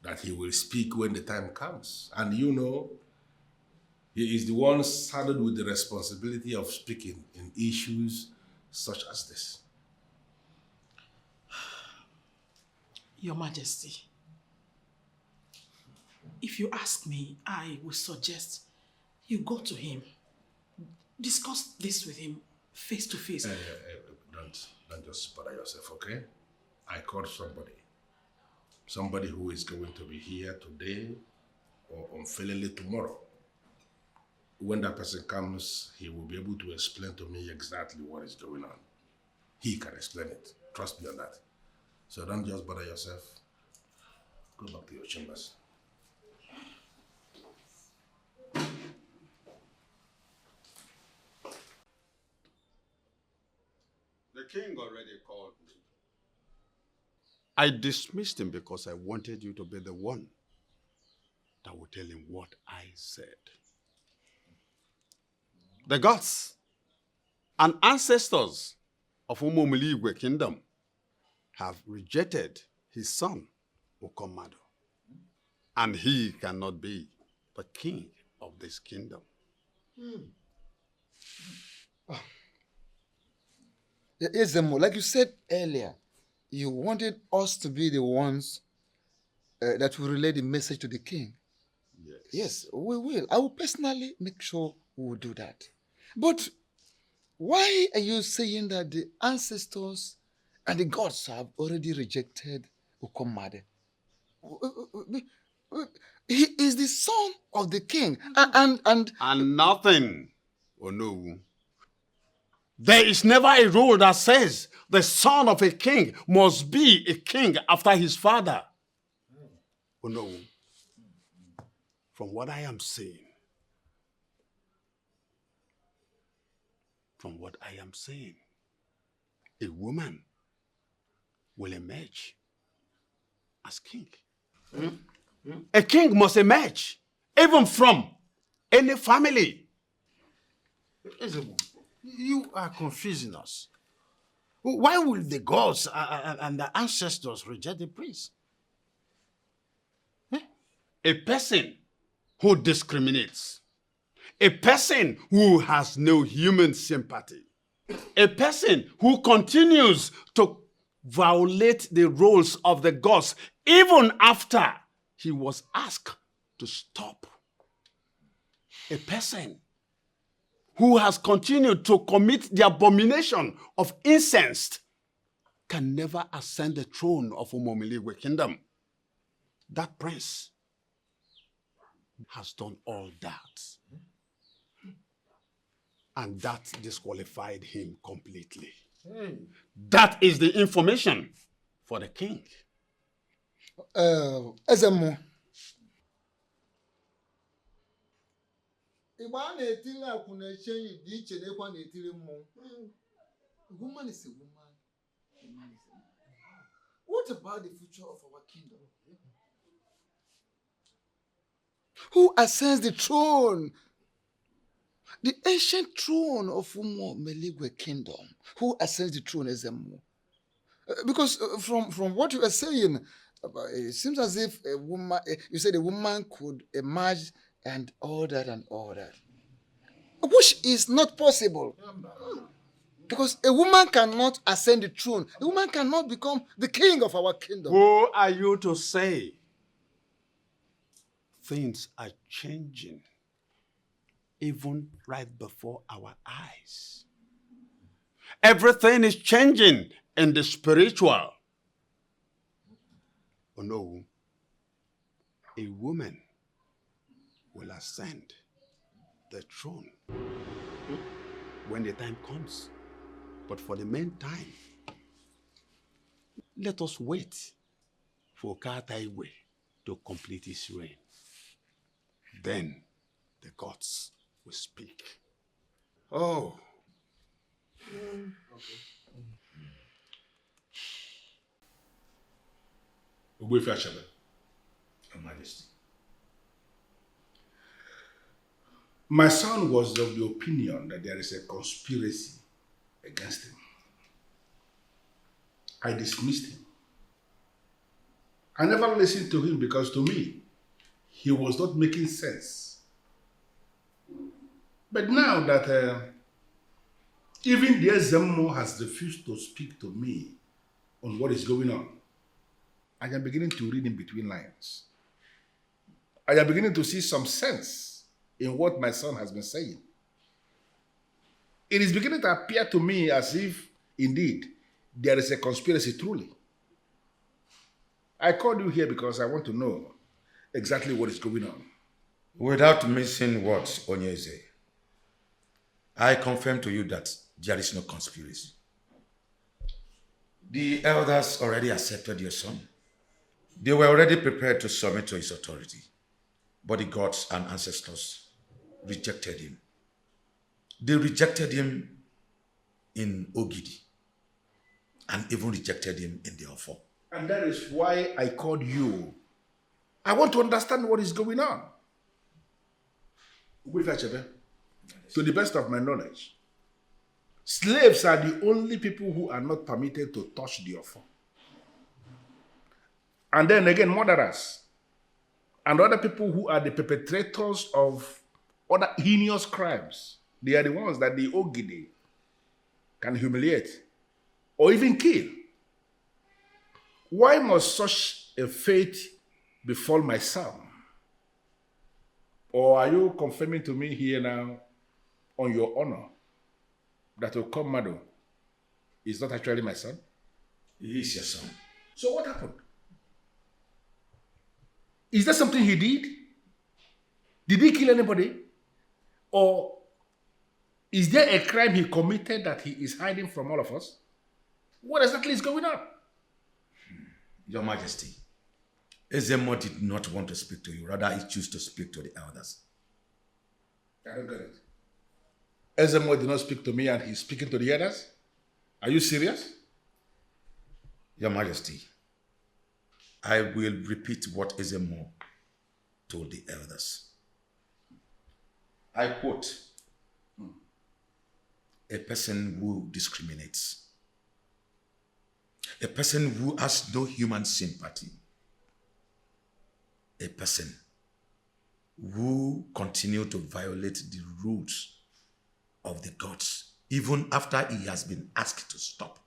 That he will speak when the time comes. And you know, he is the one saddled with the responsibility of speaking in issues such as this.
Your Majesty, if you ask me, I would suggest you go to him. Discuss this with him face to face.
Don't just bother yourself, okay? I called somebody. Somebody who is going to be here today or unfailingly tomorrow. When that person comes, he will be able to explain to me exactly what is going on. He can explain it. Trust me on that. So don't just bother yourself. Go back to your chambers.
The king already called me. I dismissed him because I wanted you to be the one that would tell him what I said. The gods and ancestors of Umumiligwe kingdom have rejected his son, Okomado, and he cannot be the king of this kingdom.
Ezemo, like you said earlier, you wanted us to be the ones that will relay the message to the king. Yes, we will. I will personally make sure we will do that. But why are you saying that the ancestors and the gods have already rejected Okomade? He is the son of the king, and
nothing, oh no. There is never a rule that says the son of a king must be a king after his father. Oh no. From what I am saying, a woman will emerge as king. A king must emerge, even from any family.
You are confusing us. Why will the gods and the ancestors reject the prince?
A person who discriminates, a person who has no human sympathy, a person who continues to violate the rules of the gods even after he was asked to stop. A person who has continued to commit the abomination of incense can never ascend the throne of Umumiligwe kingdom. That prince has done all that. And that disqualified him completely. That is the information for the king.
Ezemo.
Woman is a woman. What about the future of our kingdom?
Who ascends the throne? The ancient throne of Umumiligwe kingdom. Who ascends the throne, Ezemo? Because from what you are saying, it seems as if a woman, you said a woman could emerge and all that, which is not possible. Because a woman cannot ascend the throne. A woman cannot become the king of our kingdom.
Who are you to say? Things are changing, even right before our eyes. Everything is changing in the spiritual. Oh no, a woman will ascend the throne when the time comes. But for the meantime, let us wait for Okataiwe to complete his reign. Then the gods will speak. Oh.
Your Majesty. My son was of the opinion that there is a conspiracy against him. I dismissed him. I never listened to him because to me, he was not making sense. But now that even the Ezemo has refused to speak to me on what is going on, I am beginning to read in between lines. I am beginning to see some sense in what my son has been saying. It is beginning to appear to me as if, indeed, there is a conspiracy truly. I called you here because I want to know exactly what is going on.
Without missing words, Onyeze, I confirm to you that there is no conspiracy. The elders already accepted your son. They were already prepared to submit to his authority. But the gods and ancestors rejected him. They rejected him in Ogidi and even rejected him in the Ofo.
And that is why I called you. I want to understand what is going on. To the best of my knowledge, slaves are the only people who are not permitted to touch the Ofo. And then again, murderers and other people who are the perpetrators of other heinous crimes. They are the ones that the Ogidi can humiliate or even kill. Why must such a fate befall my son? Or are you confirming to me here now, on your honor, that Okagbue is not actually my son?
He is your son.
So what happened? Is that something he did? Did he kill anybody? Or is there a crime he committed that he is hiding from all of us? What exactly is going on?
Your Majesty, Ezemo did not want to speak to you. Rather, he chose to speak to the elders.
I don't get it. Ezemo did not speak to me and he's speaking to the others? Are you serious?
Your Majesty, I will repeat what Ezemo told the elders. I quote, a person who discriminates, a person who has no human sympathy, a person who continue to violate the rules of the gods even after he has been asked to stop,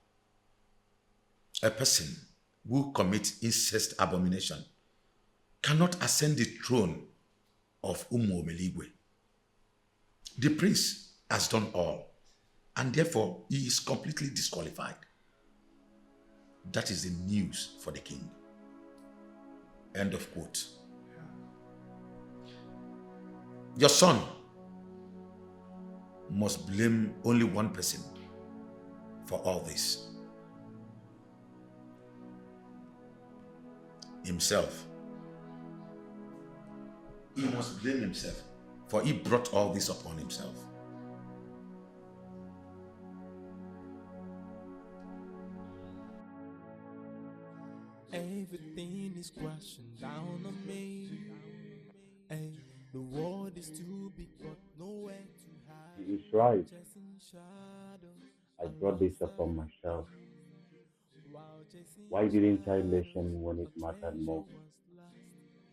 a person who commits incest abomination cannot ascend the throne of Omeligwe. The prince has done all, and therefore he is completely disqualified. That is the news for the king. End of quote. Your son must blame only one person for all this. Himself. He must blame himself, for he brought all this upon himself.
Everything is crashing down on me. And the world is too big, but nowhere to hide.
He is right. I brought this upon myself. Why didn't I listen when it mattered most?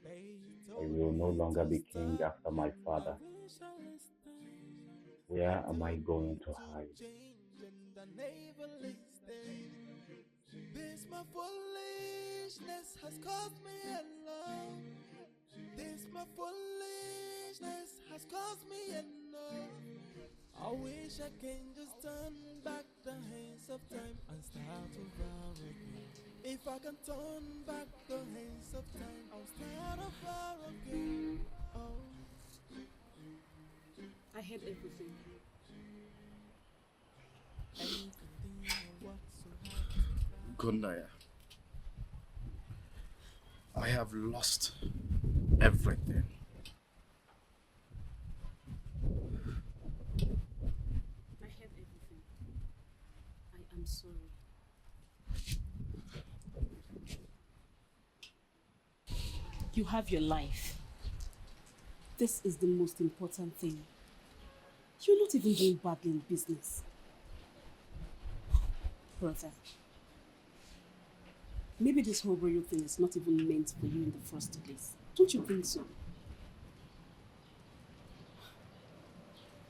I will no longer be king after my father. Where am I going to hide?
This my foolishness has cost me a lot. This my foolishness has cost me enough. I wish I can just turn back the hands of time and start over again. If I can turn back the hands of time, I'll start over again. Oh.
I heard everything.
Gunaya, I have lost everything.
I heard everything. I am sorry. You have your life. This is the most important thing. You're not even doing badly in business. Brother, maybe this whole royal thing is not even meant for you in the first place. Don't you think so?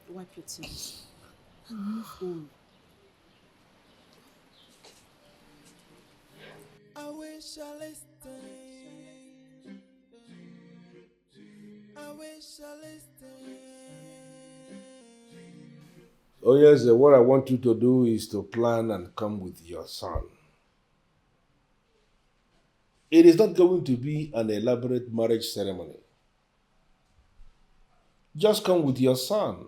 Wipe your tears and move on.
I wish I listened. I wish I listened.
Oh yes, what I want you to do is to plan and come with your son. It is not going to be an elaborate marriage ceremony. Just come with your son,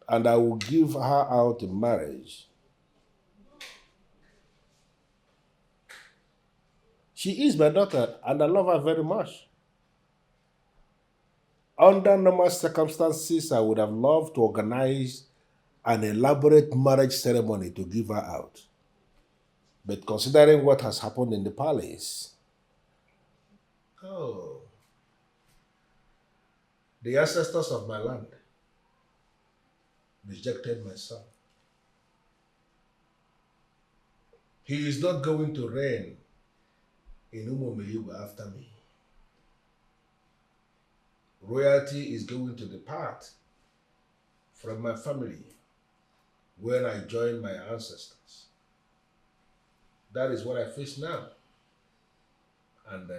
and I will give her out in marriage. She is my daughter, and I love her very much. Under normal circumstances, I would have loved to organize an elaborate marriage ceremony to give her out. But considering what has happened in the palace, the ancestors of my land rejected my son. He is not going to reign in Umumeyiwa after me. Royalty is going to depart from my family when I join my ancestors. That is what I face now. And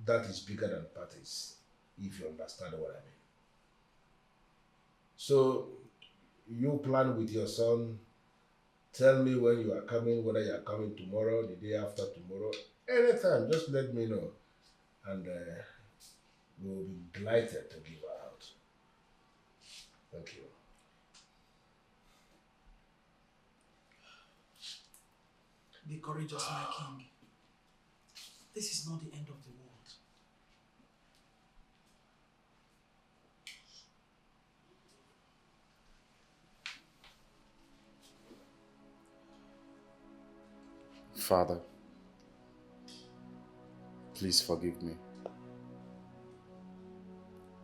that is bigger than parties, if you understand what I mean. So, you plan with your son. Tell me when you are coming, whether you are coming tomorrow, the day after tomorrow, anytime, just let me know. And we will be delighted to give her out. Thank you.
Be courageous, my king. This is not the end of the world.
Father, please forgive me.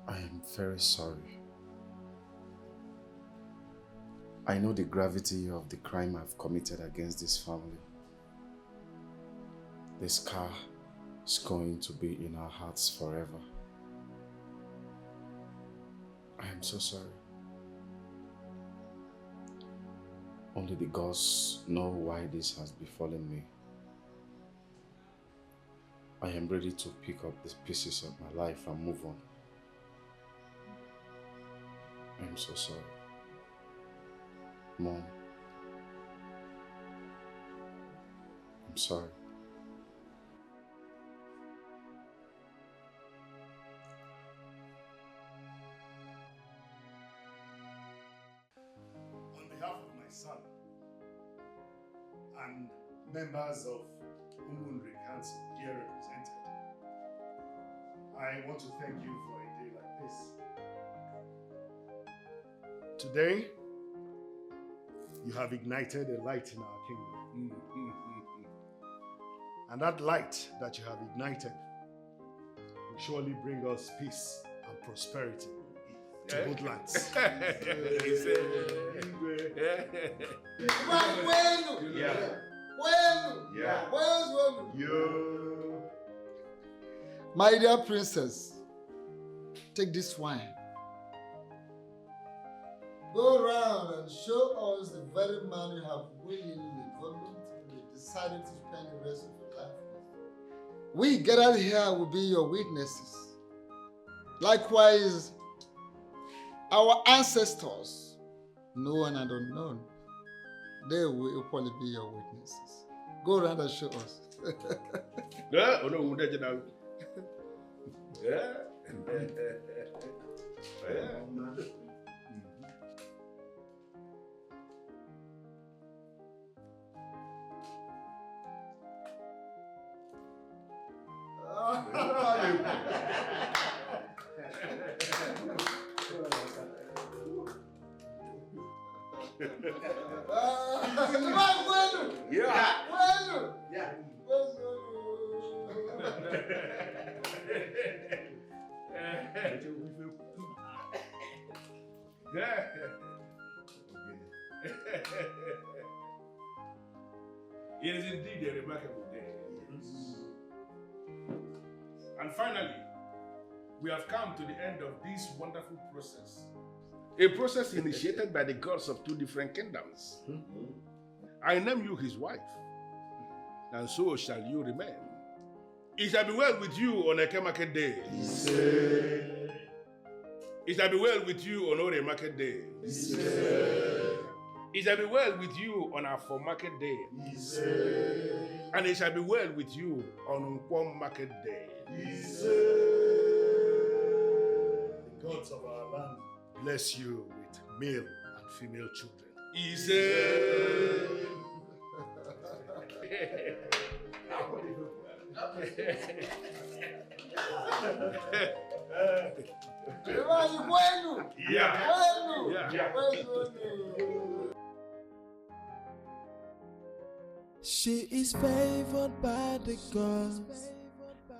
I am very sorry. I know the gravity of the crime I've committed against this family. The scar is going to be in our hearts forever. I am so sorry. Only the gods know why this has befallen me. I am ready to pick up the pieces of my life and move on. I am so sorry. Mom, I'm sorry.
On behalf of my son and members of Umunri Council here represented, I want to thank you for a day like this. Today, you have ignited a light in our kingdom. And that light that you have ignited will surely bring us peace and prosperity to both lands.
My dear princess, take this wine. Go around and show us the very man you have willingly, voluntarily decided to spend the rest of your life with. We gathered here will be your witnesses. Likewise, our ancestors, known and unknown, they will equally be your witnesses. Go around and show us.
Yeah.
It is indeed a remarkable day. And finally, we have come to the end of this wonderful process. A process initiated by the gods of two different kingdoms. I name you his wife, and so shall you remain. It shall be well with you on Eke Market Day. It shall be well with you on Ore Market Day. It shall be well with you on Afo Market Day. And it shall be well with you on Nkwom Market Day.
The gods of our land bless you with male and female children.
She is favored by the gods,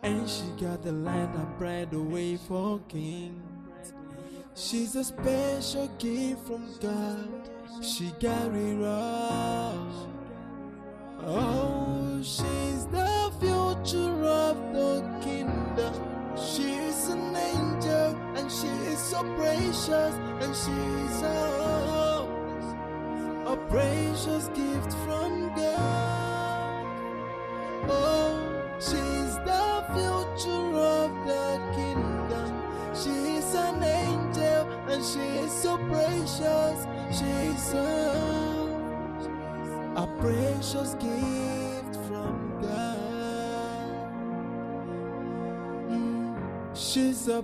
and she got the land and bride away for kings. She's a special gift from God. She got it all. Oh, she's the future of the kingdom. She's an angel, and she is so precious, and she's a precious gift from God. Oh, she's the future of the kingdom. She's an angel, and she is so precious. She's a precious gift from God. She's a